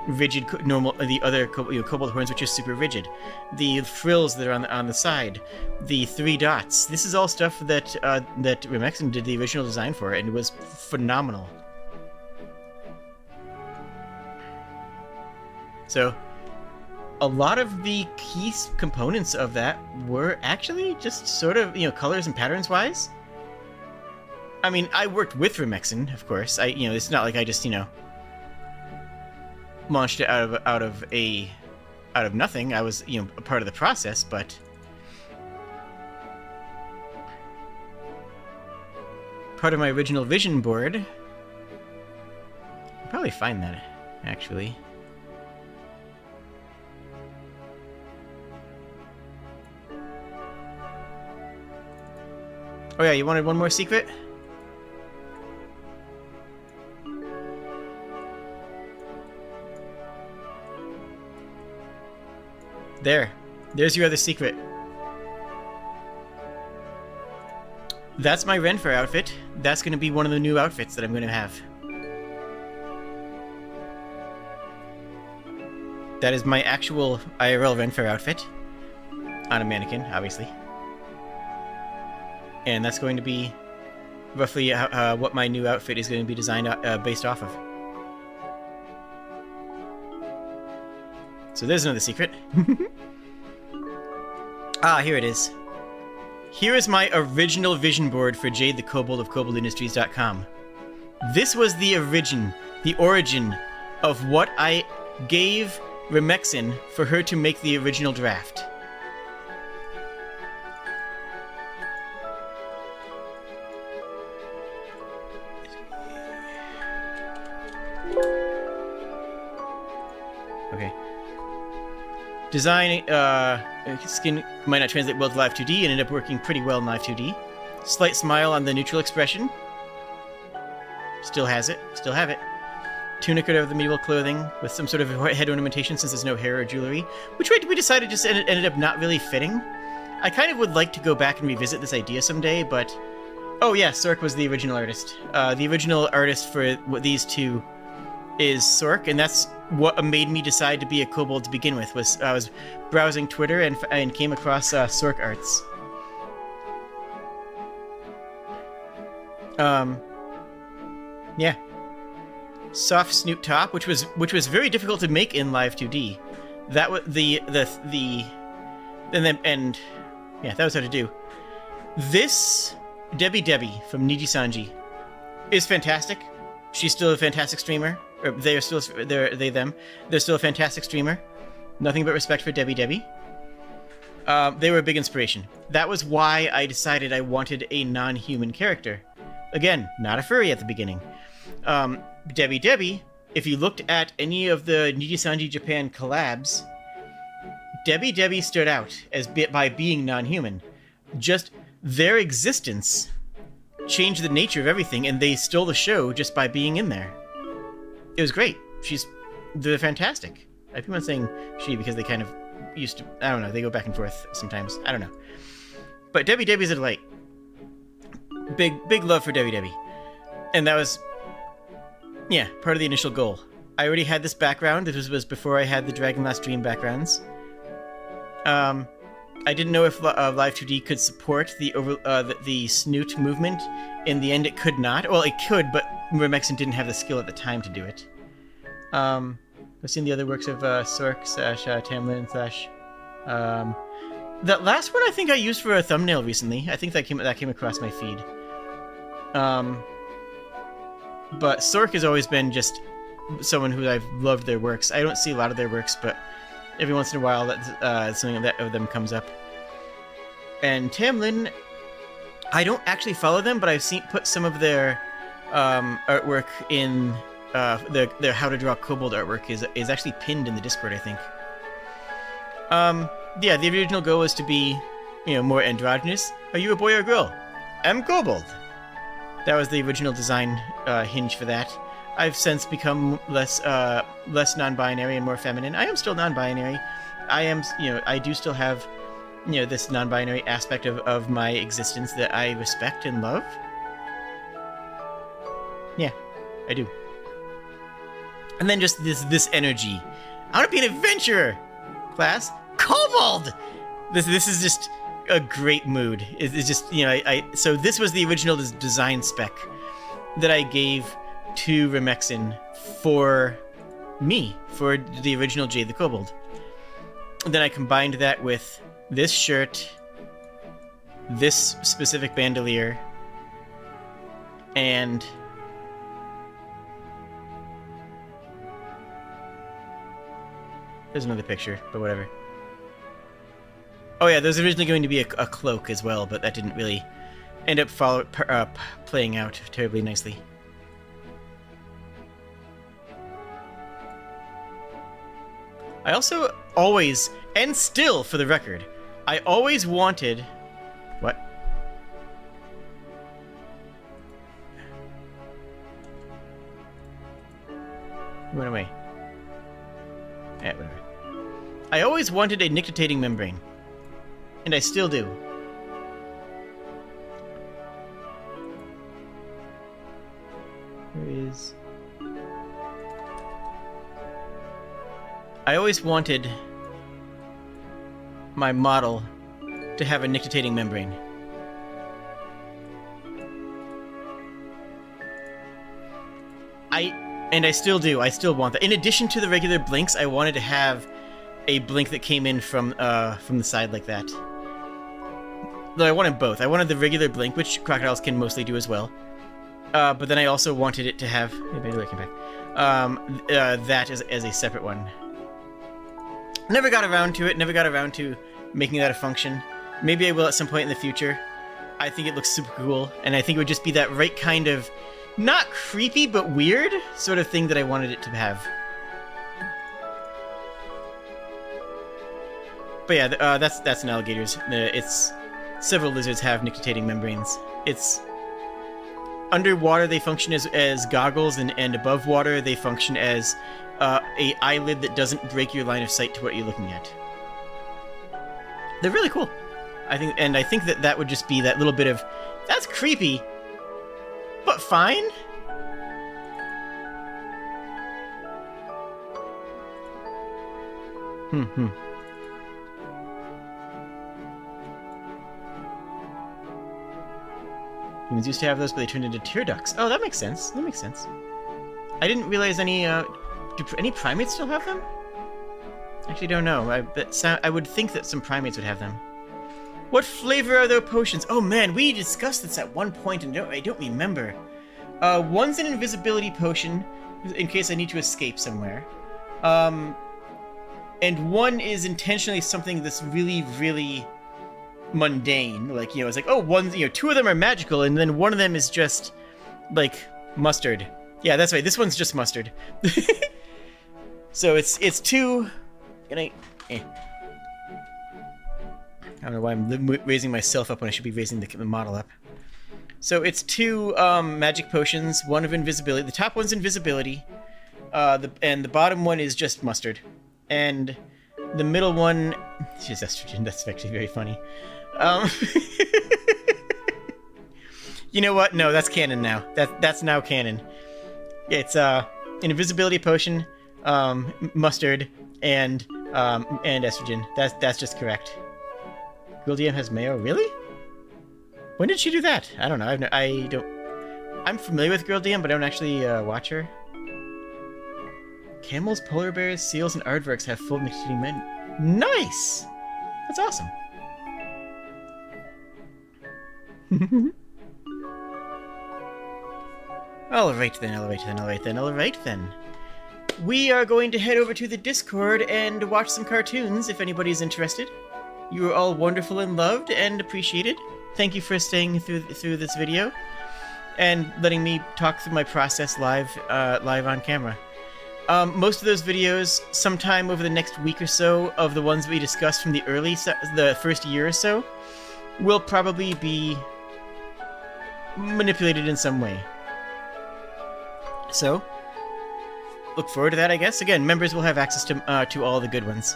rigid the other Kobold horns, which are super rigid. The frills that are on the side, the 3 dots. This is all stuff that that Remexen did the original design for, and it was phenomenal. So, a lot of the key components of that were actually just sort of, you know, colors and patterns wise. I mean, I worked with Remexen, of course. It's not like I just, you know, launched it out of nothing. I was, you know, a part of the process, but part of my original vision board. I'll probably find that, actually. Oh yeah, you wanted one more secret? There's your other secret. That's my Renfair outfit. That's going to be one of the new outfits that I'm going to have. That is my actual IRL Renfair outfit. On a mannequin, obviously. And that's going to be roughly what my new outfit is going to be designed based off of. So there's another secret. Here it is. Here is my original vision board for Jade the Kobold of KoboldIndustries.com. This was the origin of what I gave Remexen for her to make the original draft. Okay. Design, skin might not translate well to Live 2D and ended up working pretty well in Live 2D. Slight smile on the neutral expression. Still has it. Still have it. Tunic of the medieval clothing with some sort of head ornamentation since there's no hair or jewelry, which we decided just ended up not really fitting. I kind of would like to go back and revisit this idea someday, but... Oh yeah, Sork was the original artist. The original artist for these two is Sork, and that's what made me decide to be a kobold to begin with. Was I was browsing Twitter and came across Sork arts. Yeah. Soft snoot top, which was very difficult to make in Live 2D. That was yeah, that was how to do. This Debbie from Niji Sanji is fantastic. She's still a fantastic streamer. Or they're still They're still a fantastic streamer. Nothing but respect for Debbie. They were a big inspiration. That was why I decided I wanted a non-human character. Again, not a furry at the beginning. Debbie, if you looked at any of the Niji Sanji Japan collabs, Debbie stood out by being non-human. Just their existence changed the nature of everything, and they stole the show just by being in there. It was great. They're fantastic. I keep on saying she because they kind of used to, I don't know, they go back and forth sometimes. I don't know. But Debbie's a delight. Big love for Debbie. And that was, yeah, part of the initial goal. I already had this background. This was before I had the Dragon Last Dream backgrounds. I didn't know if Live 2D could support the snoot movement. In the end, it could not. Well, it could, but Remexen didn't have the skill at the time to do it. I've seen the other works of Sork / Tamlin / that last one I think I used for a thumbnail recently. I think that came across my feed. But Sork has always been just someone who I've loved their works. I don't see a lot of their works, but every once in a while something of them comes up. And Tamlin, I don't actually follow them, but I've seen put some of their artwork in their How to Draw Kobold artwork is actually pinned in the Discord, I think. Yeah, the original goal was to be, more androgynous. Are you a boy or a girl? I'm Kobold. That was the original design hinge for that. I've since become less non-binary and more feminine. I am still non-binary. I do still have, this non-binary aspect of my existence that I respect and love. Yeah, I do. And then just this energy. I want to be an adventurer, class. Kobold! This is just a great mood. It's just, so this was the original design spec that I gave to Remexin for me, for the original Jade the Kobold. And then I combined that with this shirt, this specific bandolier, and there's another picture, but whatever. Oh yeah, there's originally going to be a cloak as well, but that didn't really end up playing out terribly nicely. I also always, and still for the record, I always wanted... What? He went away. Yeah, whatever. I always wanted a nictitating membrane. And I still do. Where is... I always wanted my model to have a nictitating membrane. And I still do. I still want that. In addition to the regular blinks, I wanted to have a blink that came in from the side like that. Though I wanted both. I wanted the regular blink, which crocodiles can mostly do as well. But then I also wanted it to have... Maybe I came back. That as a separate one. Never got around to it. Never got around to making that a function. Maybe I will at some point in the future. I think it looks super cool, and I think it would just be that right kind of... Not creepy, but weird sort of thing that I wanted it to have. But yeah, that's an alligator's. It's several lizards have nictitating membranes. It's underwater they function as goggles, and above water they function as a eyelid that doesn't break your line of sight to what you're looking at. They're really cool. I think that would just be that little bit of that's creepy, but fine. Humans used to have those, but they turned into tear ducts. Oh, that makes sense. That makes sense. I didn't realize any. Do any primates still have them? Actually, don't know. I would think that some primates would have them. What flavor are their potions? Oh man, we discussed this at one point, and I don't remember. One's an invisibility potion, in case I need to escape somewhere. And one is intentionally something that's really, really mundane. Like, it's like, oh, two of them are magical, and then one of them is just, like, mustard. Yeah, that's right, this one's just mustard. So it's two... I don't know why I'm raising myself up when I should be raising the model up. So it's two magic potions, one of invisibility. The top one's invisibility, and the bottom one is just mustard. And the middle one... She's estrogen, that's actually very funny. You know what? No, that's canon now. That's now canon. It's an invisibility potion, mustard, and estrogen. That's just correct. Girl DM has mayo? Really? When did she do that? I don't know. I'm familiar with Girl DM, but I don't actually watch her. Camels, polar bears, seals, and aardvarks have full nictitating men. Nice! That's awesome. Alright then. We are going to head over to the Discord and watch some cartoons if anybody's interested. You are all wonderful and loved and appreciated. thank you for staying through this video and letting me talk through my process live on camera. Most of those videos, sometime over the next week or so, of the ones we discussed from the first year or so, will probably be manipulated in some way. So, look forward to that, I guess. Again, members will have access to all the good ones.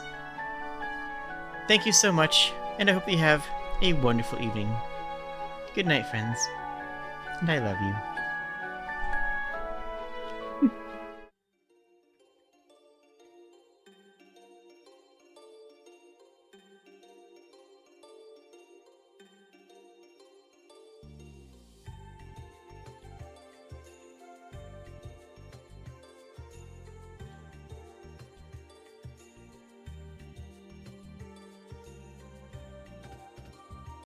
Thank you so much, and I hope you have a wonderful evening. Good night, friends. And I love you.